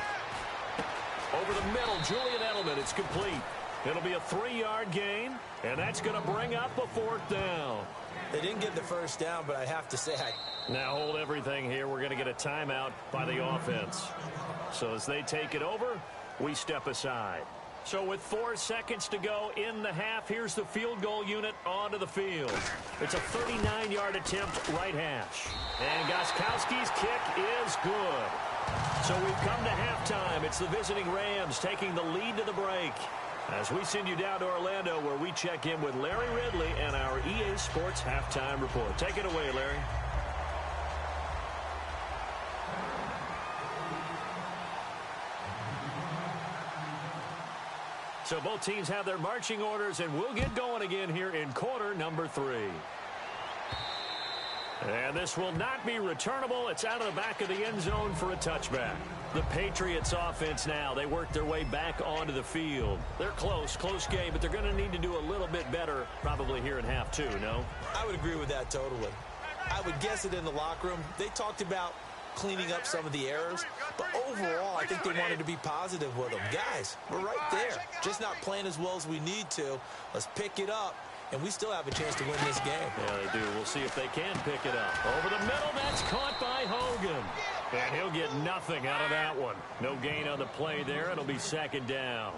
Over the middle, Julian Edelman. It's complete. It'll be a 3-yard gain, and that's going to bring up a 4th down. They didn't get the first down, but I have to say, Now hold everything here. We're going to get a timeout by the offense. So as they take it over, we step aside. So with 4 seconds to go in the half, here's the field goal unit onto the field. It's a 39-yard attempt, right hash. And Gostkowski's kick is good. So we've come to halftime. It's the visiting Rams taking the lead to the break. As we send you down to Orlando, where we check in with Larry Ridley and our EA Sports Halftime Report. Take it away, Larry. So both teams have their marching orders, and we'll get going again here in quarter number 3. And this will not be returnable. It's out of the back of the end zone for a touchback. The Patriots offense now, they work their way back onto the field. They're close game, but they're going to need to do a little bit better probably here in half 2, no? I would agree with that totally. I would guess it in the locker room. They talked about cleaning up some of the errors, but overall, I think they wanted to be positive with them. Guys, we're right there. Just not playing as well as we need to. Let's pick it up, and we still have a chance to win this game. Yeah, they do. We'll see if they can pick it up. Over the middle, that's caught by Hogan. And he'll get nothing out of that one. No gain on the play there. It'll be 2nd down.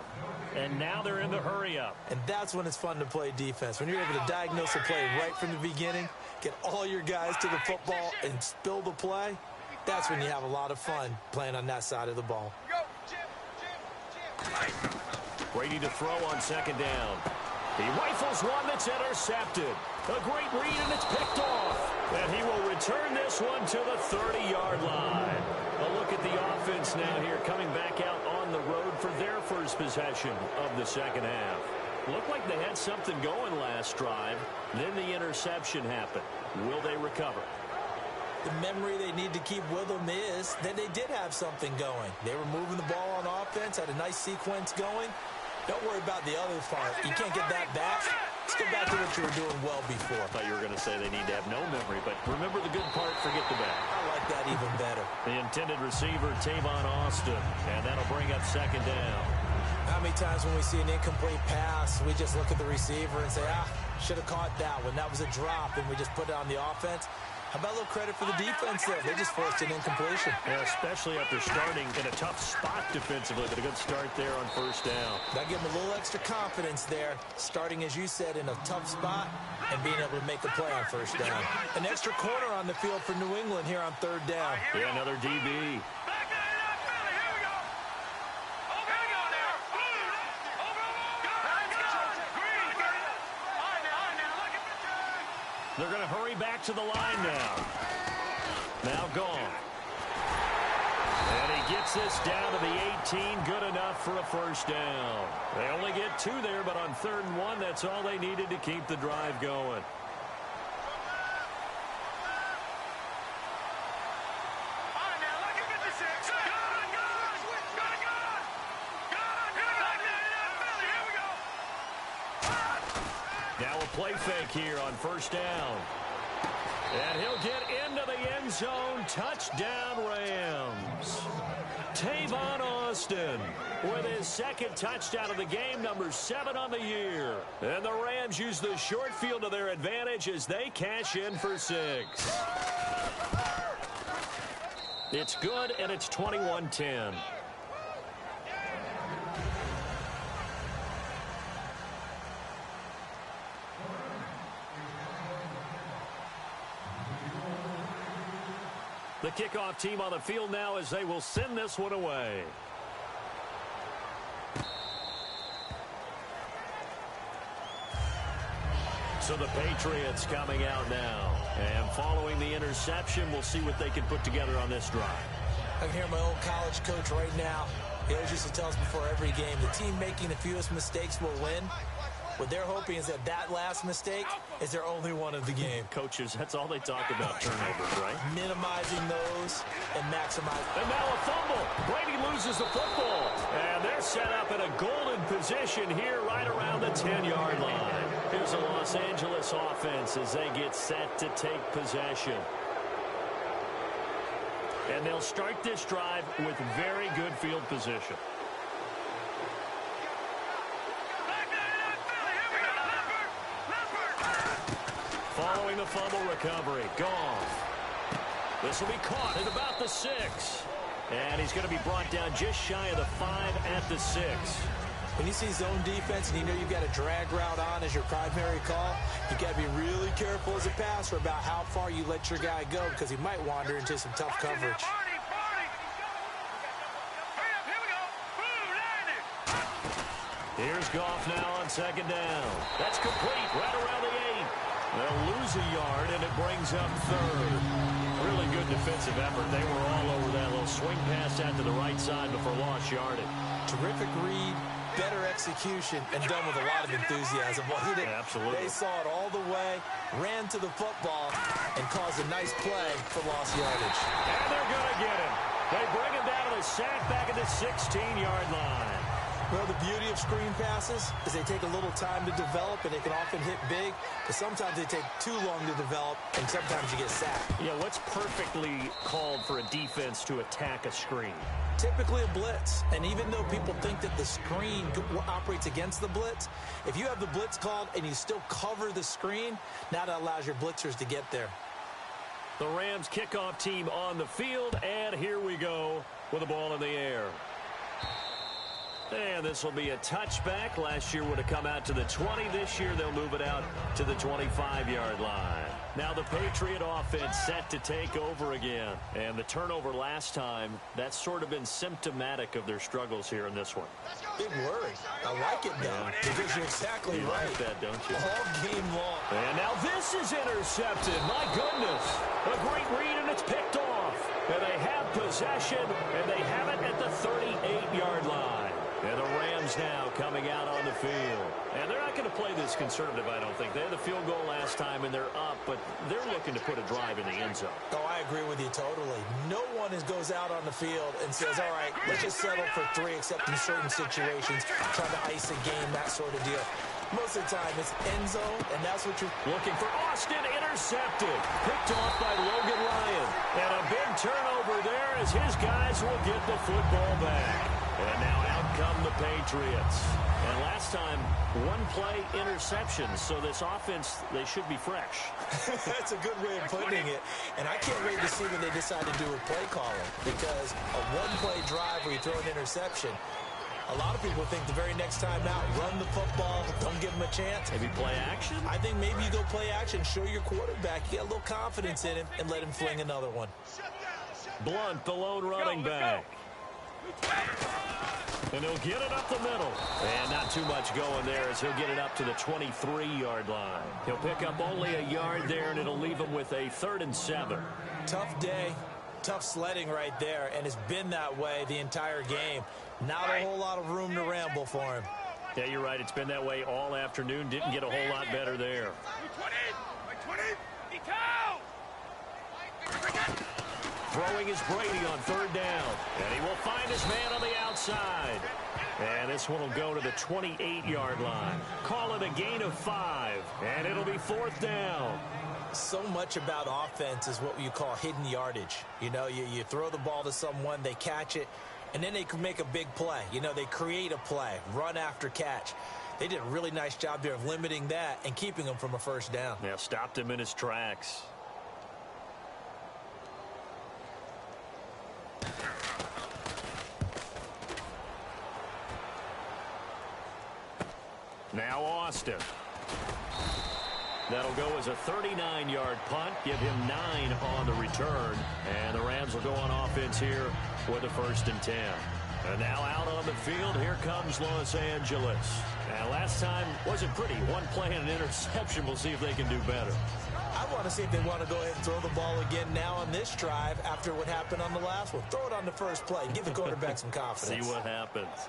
And now they're in the hurry-up. And that's when it's fun to play defense. When you're able to diagnose a play right from the beginning, get all your guys to the football, and spill the play, that's when you have a lot of fun playing on that side of the ball. Brady to throw on 2nd down. He rifles one that's intercepted. A great read, and it's picked off. And he will return this one to the 30-yard line. A look at the offense now here, coming back out on the road for their first possession of the 2nd half. Looked like they had something going last drive. Then the interception happened. Will they recover? The memory they need to keep with them is that they did have something going. They were moving the ball on offense, had a nice sequence going. Don't worry about the other part. You can't get that back. Let's get back to what you were doing well before. I thought you were going to say they need to have no memory, but remember the good part, forget the bad. I like that even better. The intended receiver, Tavon Austin, and that'll bring up 2nd down. How many times when we see an incomplete pass, we just look at the receiver and say, should have caught that one. That was a drop, and we just put it on the offense. How about a little credit for the defense there? They just forced an incompletion. Yeah, especially after starting in a tough spot defensively, but a good start there on 1st down. That give them a little extra confidence there, starting, as you said, in a tough spot and being able to make a play on 1st down. An extra corner on the field for New England here on 3rd down. Yeah, another DB. They're going to hurry back to the line now. Now gone. And he gets this down to the 18. Good enough for a 1st down. They only get 2 there, but on 3rd and 1, that's all they needed to keep the drive going. Now a play fake here on 1st down. And he'll get into the end zone. Touchdown, Rams. Tavon Austin with his 2nd touchdown of the game, number 7 on the year. And the Rams use the short field to their advantage as they cash in for 6. It's good, and it's 21-10. The kickoff team on the field now as they will send this one away. So the Patriots coming out now. And following the interception, we'll see what they can put together on this drive. I can hear my old college coach right now. He always used to tell us before every game, the team making the fewest mistakes will win. What they're hoping is that last mistake is their only one of the game. Coaches, that's all they talk about, turnovers, right? Minimizing those and maximizing. And now a fumble. Brady loses the football. And they're set up in a golden position here right around the 10-yard line. Here's the Los Angeles offense as they get set to take possession. And they'll start this drive with very good field position. Following the fumble recovery, Goff. This will be caught at about the 6. And he's going to be brought down just shy of the 5 at the 6. When you see zone defense and you know you've got a drag route on as your primary call, you got to be really careful as a passer about how far you let your guy go because he might wander into some tough coverage. Here's Goff now on 2nd down. That's complete right around the 8. They'll lose a yard, and it brings up 3rd. Really good defensive effort. They were all over that little swing pass out to the right side before lost yardage. Terrific read, better execution, and done with a lot of enthusiasm. Absolutely. They saw it all the way, ran to the football, and caused a nice play for lost yardage. And they're going to get him. They bring him down to the sack back at the 16-yard line. Well, the beauty of screen passes is they take a little time to develop, and they can often hit big, but sometimes they take too long to develop, and sometimes you get sacked. Yeah, what's perfectly called for a defense to attack a screen? Typically a blitz, and even though people think that the screen operates against the blitz, if you have the blitz called and you still cover the screen, now that allows your blitzers to get there. The Rams kickoff team on the field, and here we go with the ball in the air. And this will be a touchback. Last year would have come out to the 20. This year they'll move it out to the 25-yard line. Now the Patriot offense set to take over again. And the turnover last time, that's sort of been symptomatic of their struggles here in this one. Big word. I like it, though, because you're exactly you right. like that, don't you? All game long. And now this is intercepted. My goodness. A great read, and it's picked off. And they have possession, and they have it at the 38-yard line. And the Rams now coming out on the field. And they're not going to play this conservative, I don't think. They had the field goal last time, and they're up, but they're looking to put a drive in the end zone. Oh, I agree with you totally. No one goes out on the field and says, all right, let's just settle for 3, except in certain situations, trying to ice a game, that sort of deal. Most of the time, it's end zone, and that's what you're looking for. Austin intercepted. Picked off by Logan Ryan. And a big turnover there as his guys will get the football back. And now out come the Patriots. And last time, one-play interceptions. So this offense, they should be fresh. That's a good way of putting it. And I can't wait to see what they decide to do with play calling. Because a one-play drive where you throw an interception, a lot of people think the very next time out, run the football, don't give them a chance. Maybe play action? I think maybe you go play action, show your quarterback, you get a little confidence in him, and let him fling another one. Blunt, the lone running back. And he'll get it up the middle. And not too much going there as he'll get it up to the 23-yard line. He'll pick up only a yard there, and it'll leave him with a 3rd and 7. Tough day, tough sledding right there, and it's been that way the entire game. Not a whole lot of room to ramble for him. Yeah, you're right. It's been that way all afternoon. Didn't get a whole lot better there. Throwing is Brady on 3rd down. And he will find his man on the outside. And this one will go to the 28-yard line. Call it a gain of 5. And it'll be 4th down. So much about offense is what you call hidden yardage. You know, you throw the ball to someone, they catch it, and then they can make a big play. You know, they create a play, run after catch. They did a really nice job there of limiting that and keeping him from a 1st down. Yeah, stopped him in his tracks. Now Austin. That'll go as a 39-yard punt. Give him 9 on the return. And the Rams will go on offense here with a 1st and 10. And now out on the field, here comes Los Angeles. And last time wasn't pretty. One play and an interception. We'll see if they can do better. I want to see if they want to go ahead and throw the ball again now on this drive after what happened on the last one. Throw it on the first play. Give the quarterback some confidence. See what happens.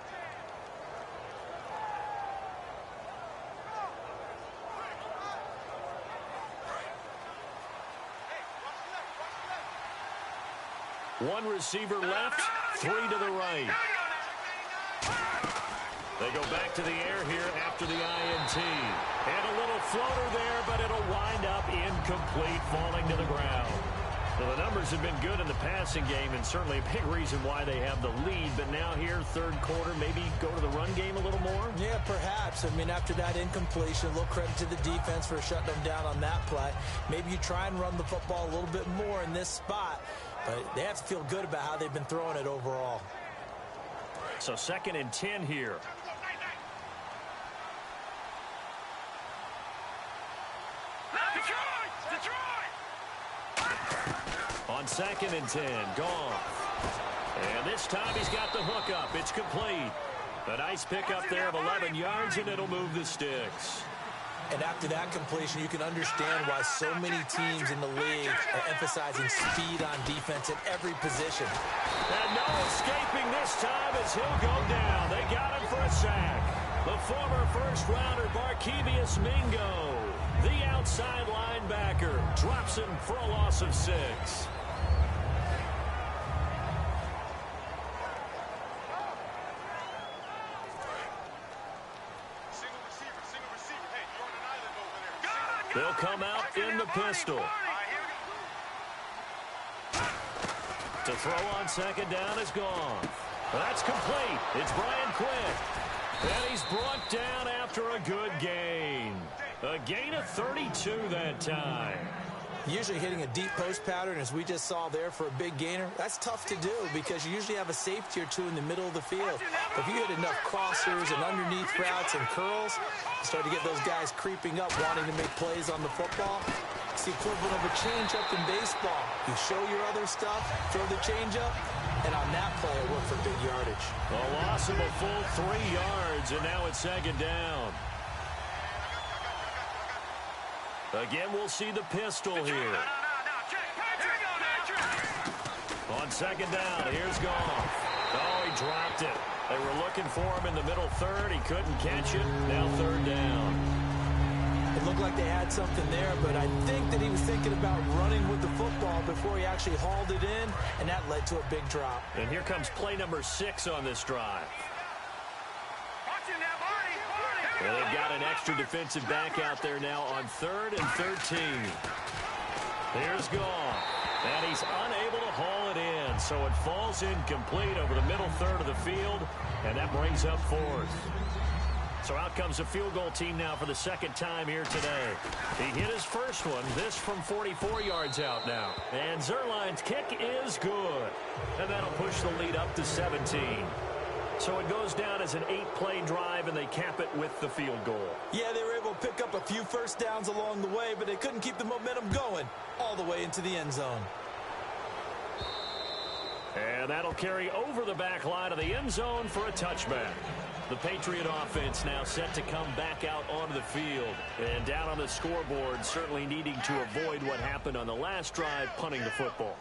One receiver left, 3 to the right. They go back to the air here after the INT. And a little floater there, but it'll wind up incomplete, falling to the ground. Well, the numbers have been good in the passing game, and certainly a big reason why they have the lead. But now here, third quarter, maybe go to the run game a little more? Yeah, perhaps. I mean, after that incompletion, a little credit to the defense for shutting them down on that play. Maybe you try and run the football a little bit more in this spot. But they have to feel good about how they've been throwing it overall. So 2nd and 10 here. On 2nd and 10, gone. And this time he's got the hook up. It's complete. A nice pickup there of 11 yards, and it'll move the sticks. And after that completion, you can understand why so many teams in the league are emphasizing speed on defense at every position. And no escaping this time as he'll go down. They got him for a sack. The former first-rounder Barkevious Mingo, the outside linebacker, drops him for a loss of 6. They'll come out in the pistol. To throw on 2nd down is gone. That's complete. It's Brian Quick. And he's brought down after a good gain. A gain of 32 that time. Usually hitting a deep post pattern, as we just saw there, for a big gainer, that's tough to do because you usually have a safety or two in the middle of the field. But if you hit enough crossers and underneath routes and curls, you start to get those guys creeping up, wanting to make plays on the football. It's the equivalent of a changeup in baseball. You show your other stuff, throw the changeup, and on that play, it worked for big yardage. A loss of a full 3 yards, and now it's 2nd down. Again, we'll see the pistol here. On 2nd down, here's Goff. Oh, he dropped it. They were looking for him in the middle third. He couldn't catch it. Now 3rd down. It looked like they had something there, but I think that he was thinking about running with the football before he actually hauled it in, and that led to a big drop. And here comes play number 6 on this drive. Well, they've got an extra defensive back out there now on 3rd and 13. Here's Goff. And he's unable to haul it in, so it falls incomplete over the middle third of the field, and that brings up 4th. So out comes a field goal team now for the 2nd time here today. He hit his first one, this from 44 yards out now. And Zuerlein's kick is good. And that'll push the lead up to 17. So it goes down as an 8-play drive, and they cap it with the field goal. Yeah, they were able to pick up a few first downs along the way, but they couldn't keep the momentum going all the way into the end zone. And that'll carry over the back line of the end zone for a touchback. The Patriot offense now set to come back out onto the field. And down on the scoreboard, certainly needing to avoid what happened on the last drive, punting the football.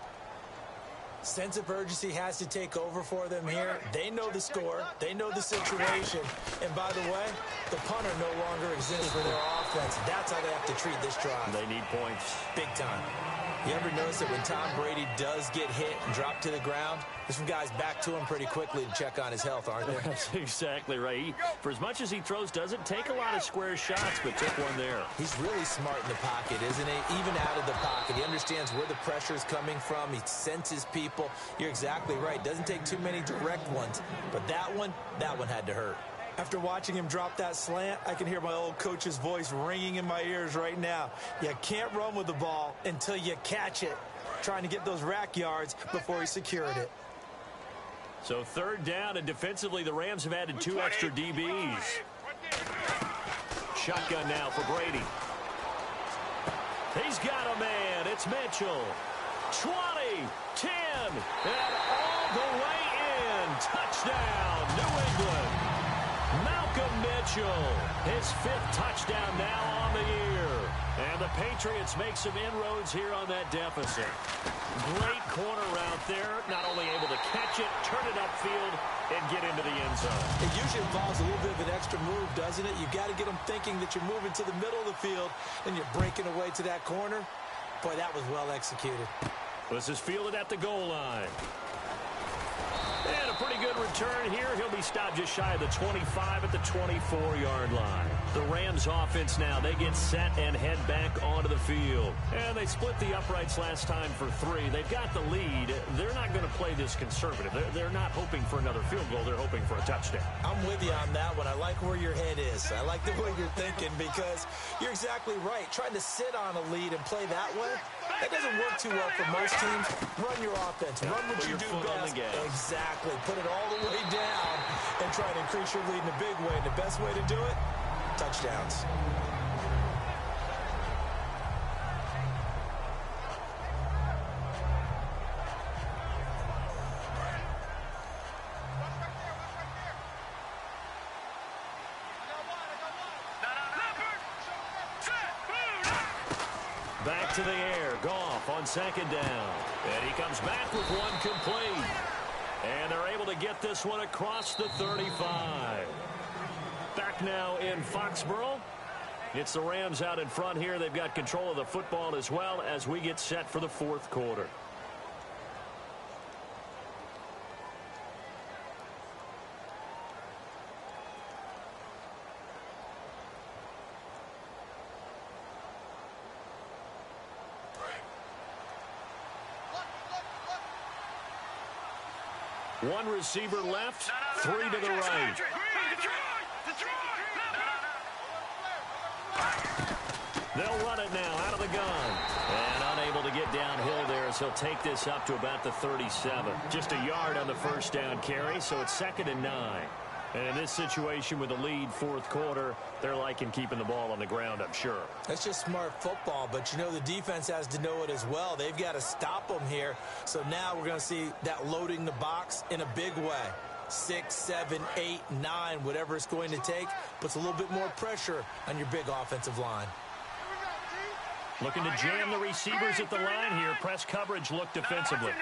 Sense of urgency has to take over for them here. They know the score. They know the situation. And by the way, the punter no longer exists for their offense. That's how they have to treat this drive. They need points. Big time. You ever notice that when Tom Brady does get hit and drop to the ground, there's some guys back to him pretty quickly to check on his health, aren't there? That's exactly right. For as much as he throws, doesn't take a lot of square shots, but took one there. He's really smart in the pocket, isn't he? Even out of the pocket. He understands where the pressure is coming from. He senses people. You're exactly right. Doesn't take too many direct ones. But that one had to hurt. After watching him drop that slant, I can hear my old coach's voice ringing in my ears right now. You can't run with the ball until you catch it. Trying to get those rack yards before he secured it. So 3rd down, and defensively, the Rams have added 2 extra DBs. Shotgun now for Brady. He's got a man. It's Mitchell. 20, 10, and all the way in. Touchdown, New England. Mitchell, his 5th touchdown now on the year. And the Patriots make some inroads here on that deficit. Great corner route there. Not only able to catch it, turn it upfield, and get into the end zone. It usually involves a little bit of an extra move, doesn't it? You've got to get them thinking that you're moving to the middle of the field and you're breaking away to that corner. Boy, that was well executed. This is fielded at the goal line. And a pretty good return here. He'll be stopped just shy of the 25 at the 24-yard line. The Rams offense now, they get set and head back onto the field. And they split the uprights last time for 3. They've got the lead. They're not going to play this conservative. They're not hoping for another field goal. They're hoping for a touchdown. I'm with you on that one. I like where your head is. I like the way you're thinking because you're exactly right. Trying to sit on a lead and play that way, that doesn't work too well for most teams. Run your offense. Run what you do best. Exactly. Put it all the way down and try to increase your lead in a big way. And the best way to do it, touchdowns. Back to the air. Goff on second down. And he comes back with one complete. And they're able to get this one across the 35. Back now in Foxborough. It's the Rams out in front here. They've got control of the football as well as we get set for the fourth quarter. One receiver left, 3 to the right. They'll run it now out of the gun. And unable to get downhill there as he'll take this up to about the 37. Just a yard on the first down carry, so it's 2nd and 9. And in this situation with the lead fourth quarter, they're liking keeping the ball on the ground, I'm sure. That's just smart football, but you know the defense has to know it as well. They've got to stop them here. So now we're going to see that loading the box in a big way. 6, 7, 8, 9, whatever it's going to take, puts a little bit more pressure on your big offensive line. Looking to jam the receivers at the line here. Press coverage look defensively.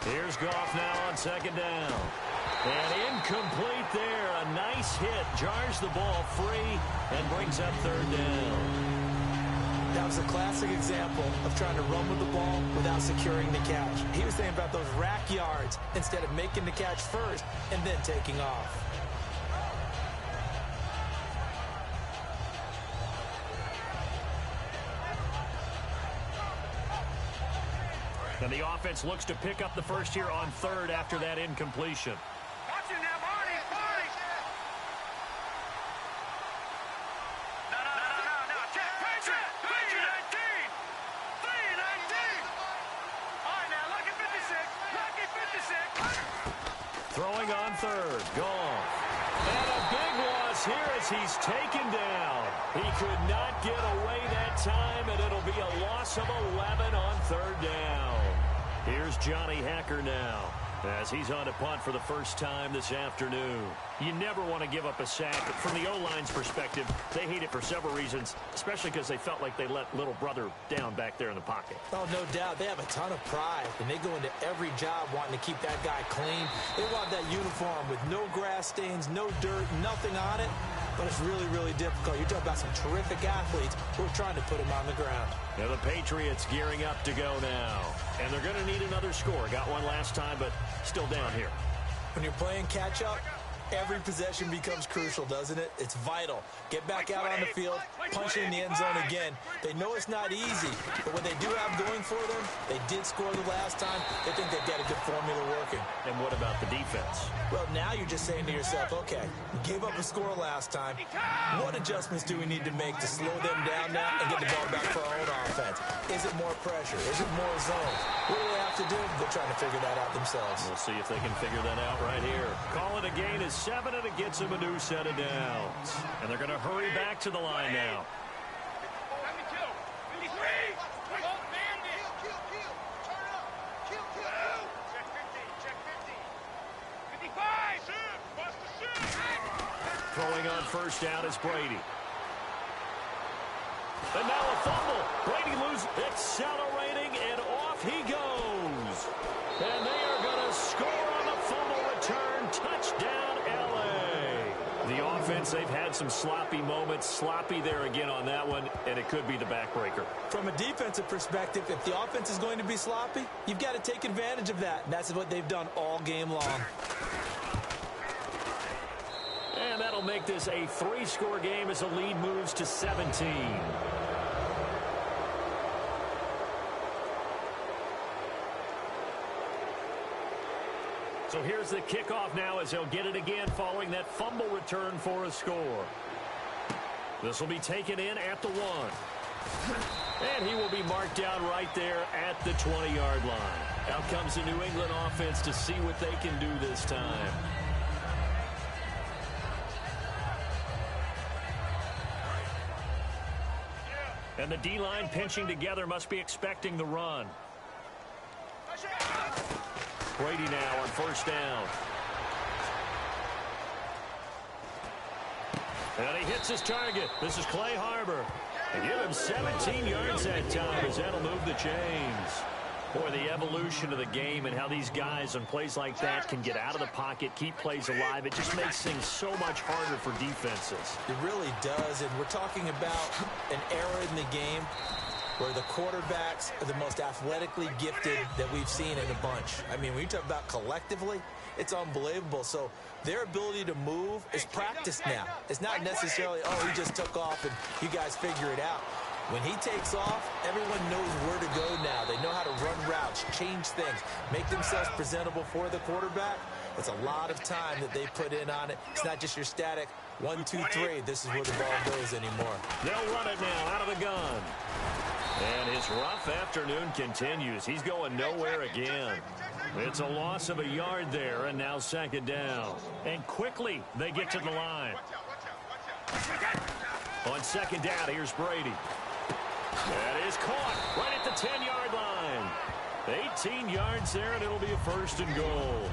Here's Goff now on second down. And incomplete there. A nice hit. Jars the ball free and brings up third down. That was a classic example of trying to run with the ball without securing the catch. He was thinking about those rack yards instead of making the catch first and then taking off. And the offense looks to pick up the first here on third after that incompletion. Throwing on third. Goff. And a big loss here as he's taken down. He could not get away that time, and it'll be a loss of 11 on third down. Here's Johnny Hacker now as he's on to punt for the first time this afternoon. You never want to give up a sack. From the O-line's perspective, they hate it for several reasons, especially because they felt like they let little brother down back there in the pocket. Oh, no doubt. They have a ton of pride, and they go into every job wanting to keep that guy clean. They want that uniform with no grass stains, no dirt, nothing on it. But it's really, really difficult. You're talking about some terrific athletes who are trying to put him on the ground. Now the Patriots gearing up to go now. And they're going to need another score. Got one last time, but still down here. When you're playing catch-up, every possession becomes crucial, doesn't it? It's vital. Get back out on the field, punch it in the end zone again. They know it's not easy, but what they do have going for them, they did score the last time. They think they've got a good formula working. And what about the defense? Well, now you're just saying to yourself, okay, we gave up a score last time. What adjustments do we need to make to slow them down now and get the ball back for our own offense? Is it more pressure? Is it more zone? What do they have to do? They're trying to figure that out themselves. We'll see if they can figure that out right here. Call it a gain is 7, and it gets them a new set of downs. And they're going to hurry back to the line now. Throwing on first down is Brady. And now a fumble. Brady loses, accelerating, and off he goes. And they are going to score on the fumble return. Touchdown, L.A. The offense, they've had some sloppy moments. Sloppy there again on that one, and it could be the backbreaker. From a defensive perspective, if the offense is going to be sloppy, you've got to take advantage of that. And that's what they've done all game long. And that'll make this a 3-score game as the lead moves to 17. So here's the kickoff now as they'll get it again following that fumble return for a score. This will be taken in at the 1. And he will be marked down right there at the 20-yard line. Out comes the New England offense to see what they can do this time. And the D-line pinching together must be expecting the run. Brady now on first down. And he hits his target. This is Clay Harbor. And give him 17 yards that time as that'll move the chains. Boy, the evolution of the game and how these guys on plays like that can get out of the pocket, keep plays alive. It just makes things so much harder for defenses. It really does, and we're talking about an era in the game where the quarterbacks are the most athletically gifted that we've seen in a bunch. I mean, when you talk about collectively, it's unbelievable. So their ability to move is practiced now. It's not necessarily, oh, he just took off and you guys figure it out. When he takes off, everyone knows where to go now. They know how to run routes, change things, make themselves presentable for the quarterback. It's a lot of time that they put in on it. It's not just your static 1, 2, 3. This is where the ball goes anymore. They'll run it now out of the gun. And his rough afternoon continues. He's going nowhere again. It's a loss of a yard there, and now second down. And quickly they get to the line. On second down, here's Brady. That is caught right at the 10-yard line. 18 yards there, and it'll be a first and goal.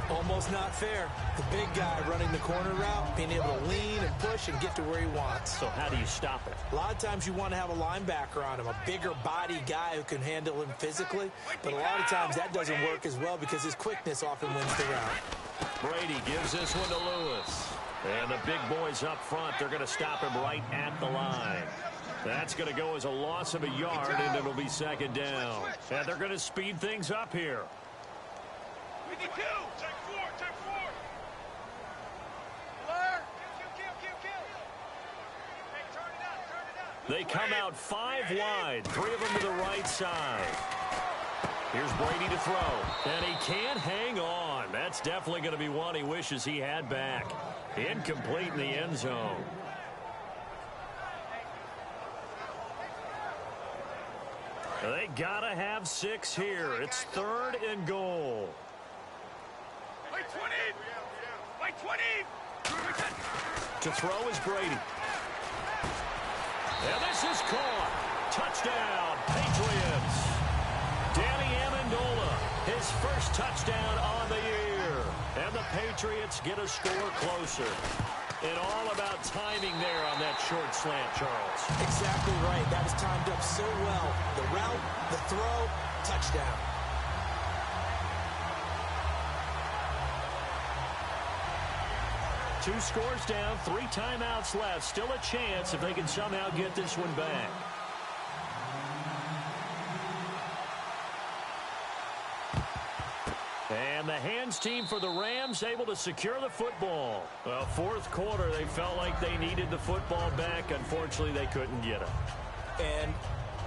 Almost not fair. The big guy running the corner route, being able to lean and push and get to where he wants. So how do you stop it? A lot of times you want to have a linebacker on him, a bigger body guy who can handle him physically. But a lot of times that doesn't work as well because his quickness often wins the route. Brady gives this one to Lewis. And the big boys up front, they're going to stop him right at the line. That's going to go as a loss of a yard, and it'll be second down. And they're going to speed things up here. They come out 5 wide, 3 of them to the right side. Here's Brady to throw, and he can't hang on. That's definitely going to be one he wishes he had back. Incomplete in the end zone. They got to have 6 here. It's 3rd and goal. Wait 20! Wait 20! To throw is Brady. And this is caught. Touchdown, Patriots. Danny Amendola, his first touchdown on the year. And the Patriots get a score closer. And all about timing there on that short slant, Charles. Exactly right. That was timed up so well. The route, the throw, touchdown. Two scores down, 3 timeouts left. Still a chance if they can somehow get this one back. And the hands team for the Rams able to secure the football. Well, 4th quarter, they felt like they needed the football back. Unfortunately, they couldn't get it. And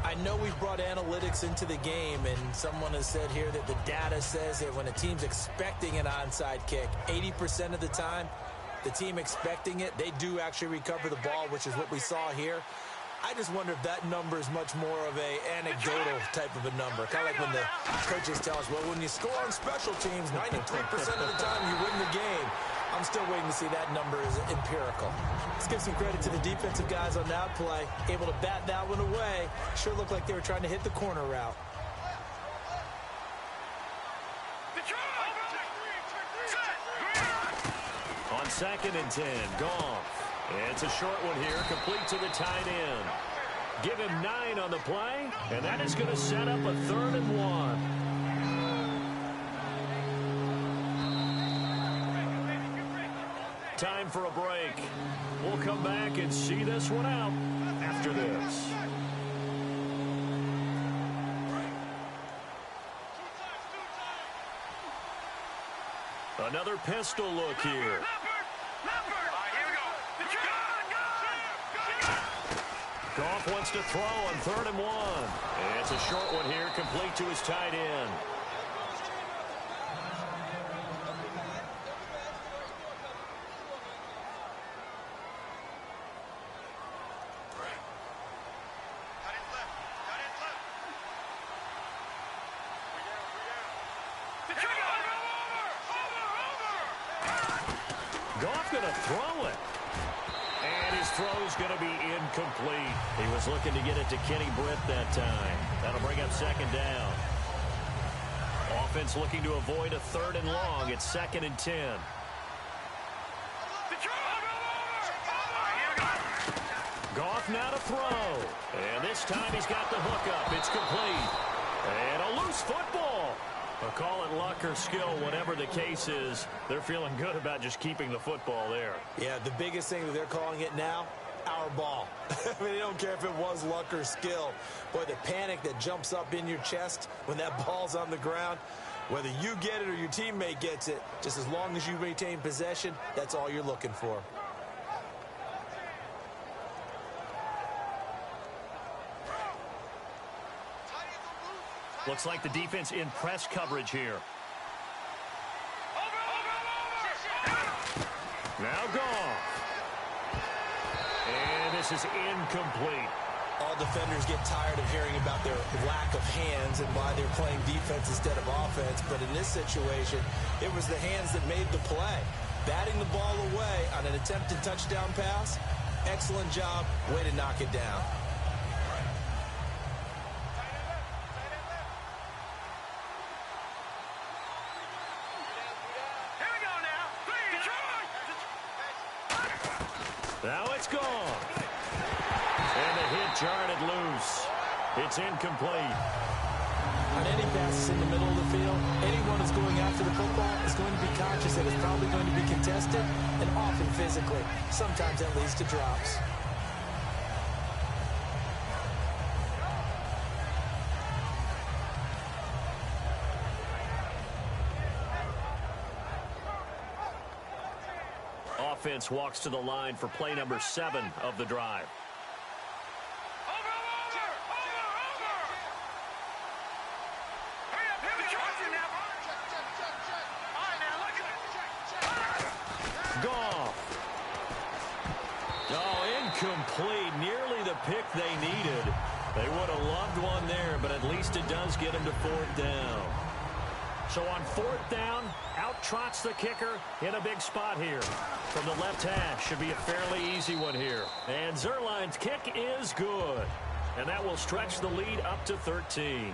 I know we've brought analytics into the game, and someone has said here that the data says that when a team's expecting an onside kick, 80% of the time, the team expecting it, they do actually recover the ball, which is what we saw here. I just wonder if that number is much more of a anecdotal type of a number. Kind of like when the coaches tell us, well, when you score on special teams, 93% of the time you win the game. I'm still waiting to see that number is empirical. Let's give some credit to the defensive guys on that play. Able to bat that one away. Sure looked like they were trying to hit the corner route. On 2nd and 10, Goff. It's a short one here, complete to the tight end. Give him 9 on the play, and that is going to set up a 3rd and 1. Time for a break. We'll come back and see this one out after this. Another pistol look here. Goff wants to throw on 3rd and 1. And it's a short one here, complete to his tight end. Goff going to throw it. And his throw's going to be incomplete. He was looking to get it to Kenny Britt that time. That'll bring up 2nd down. Offense looking to avoid a 3rd and long. It's 2nd and 10. Goff now to throw. And this time he's got the hook up. It's complete. And a loose football. I'll call it luck or skill, whatever the case is. They're feeling good about just keeping the football there. Yeah, the biggest thing that they're calling it now, our ball. I mean, they don't care if it was luck or skill. Boy, the panic that jumps up in your chest when that ball's on the ground, whether you get it or your teammate gets it, just as long as you maintain possession, that's all you're looking for. Looks like the defense in press coverage here. Now Goff. And this is incomplete. All defenders get tired of hearing about their lack of hands and why they're playing defense instead of offense. But in this situation, it was the hands that made the play. Batting the ball away on an attempted touchdown pass. Excellent job. Way to knock it down. Now it's gone. And the hit jarred it loose. It's incomplete. On any passes in the middle of the field, anyone who's going after the football is going to be conscious that it's probably going to be contested, and often physically. Sometimes that leads to drops. Offense walks to the line for play number 7 of the drive. Goff. Oh, incomplete. Nearly the pick they needed. They would have loved one there, but at least it does get them to 4th down. So on 4th down, out trots the kicker in a big spot here. From the left hash, should be a fairly easy one here. And Zuerlein's kick is good. And that will stretch the lead up to 13.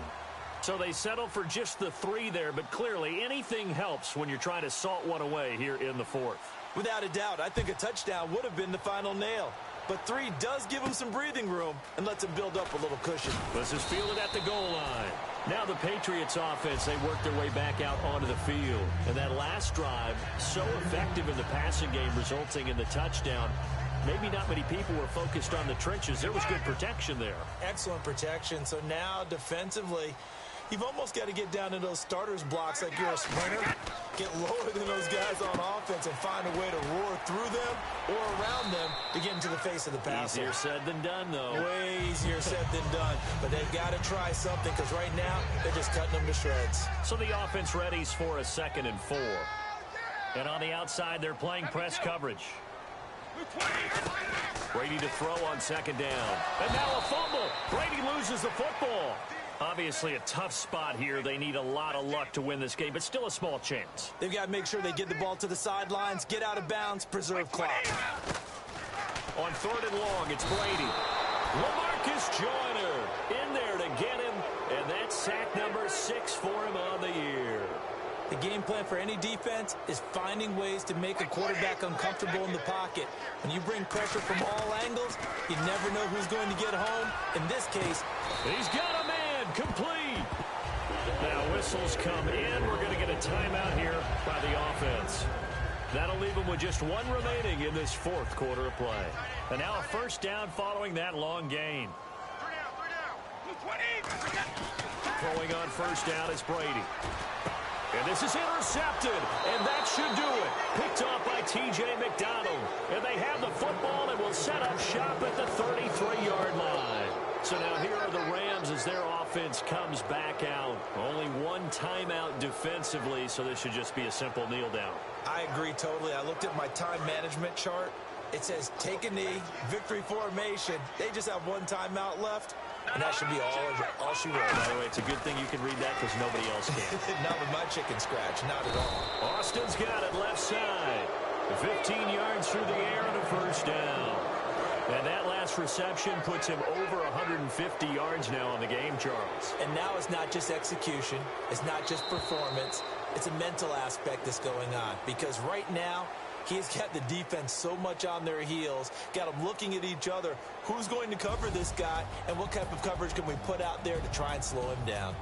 So they settle for just the 3 there, but clearly anything helps when you're trying to salt one away here in the 4th. Without a doubt, I think a touchdown would have been the final nail. But 3 does give them some breathing room and lets them build up a little cushion. This is fielded at the goal line. Now the Patriots offense, they work their way back out onto the field. And that last drive, so effective in the passing game, resulting in the touchdown. Maybe not many people were focused on the trenches. There was good protection there. Excellent protection. So now defensively, you've almost got to get down to those starters blocks like you're a sprinter. Get lower than those guys on offense and find a way to roar through them or around them to get into the face of the passer. Easier said than done, though. Way easier said than done. But they've got to try something because right now they're just cutting them to shreds. So the offense readies for a 2nd and 4. And on the outside, they're playing press coverage. Brady to throw on 2nd down. And now a fumble. Brady loses the football. Obviously a tough spot here. They need a lot of luck to win this game, but still a small chance. They've got to make sure they get the ball to the sidelines, get out of bounds, preserve clock. On 3rd and long, it's Brady. LaMarcus Joyner in there to get him, and that's sack number 6 for him on the year. The game plan for any defense is finding ways to make a quarterback uncomfortable in the pocket. When you bring pressure from all angles, you never know who's going to get home. In this case, he's got a man. Complete. Now whistles come in. We're going to get a timeout here by the offense. That'll leave them with just one remaining in this fourth quarter of play. And now a first down following that long gain. Throwing on first down is Brady. And this is intercepted, and that should do it. Picked off by T.J. McDonald. And they have the football and will set up shop at the 33-yard line. So now here are the Rams as their offense comes back out. Only one timeout defensively, so this should just be a simple kneel down. I agree totally. I looked at my time management chart. It says take a knee, victory formation. They just have one timeout left. And that should be all she wrote. By the way, it's a good thing you can read that because nobody else can. Not with my chicken scratch. Not at all. Austin's got it left side. 15 yards through the air and a first down. And that last reception puts him over 150 yards now on the game, Charles. And now it's not just execution. It's not just performance. It's a mental aspect that's going on. Because right now, he's got the defense so much on their heels, got them looking at each other. Who's going to cover this guy, and what type of coverage can we put out there to try and slow him down?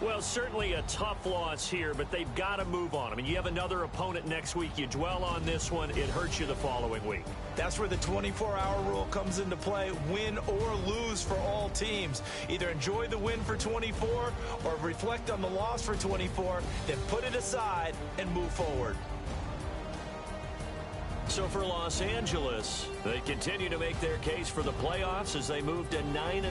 Well, certainly a tough loss here, but they've got to move on. I mean, you have another opponent next week. You dwell on this one, it hurts you the following week. That's where the 24-hour rule comes into play, win or lose for all teams. Either enjoy the win for 24 or reflect on the loss for 24, then put it aside and move forward. So for Los Angeles, they continue to make their case for the playoffs as they move to 9-3.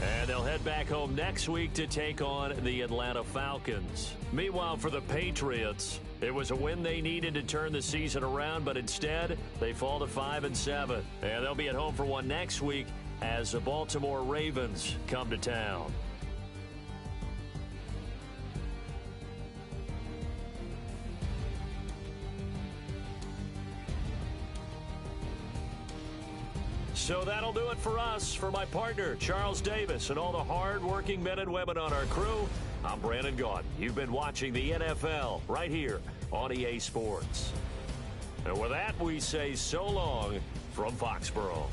And they'll head back home next week to take on the Atlanta Falcons. Meanwhile, for the Patriots, it was a win they needed to turn the season around, but instead, they fall to 5-7. And they'll be at home for one next week as the Baltimore Ravens come to town. So that'll do it for us. For my partner, Charles Davis, and all the hard-working men and women on our crew, I'm Brandon Gaudin. You've been watching the NFL right here on EA Sports. And with that, we say so long from Foxborough.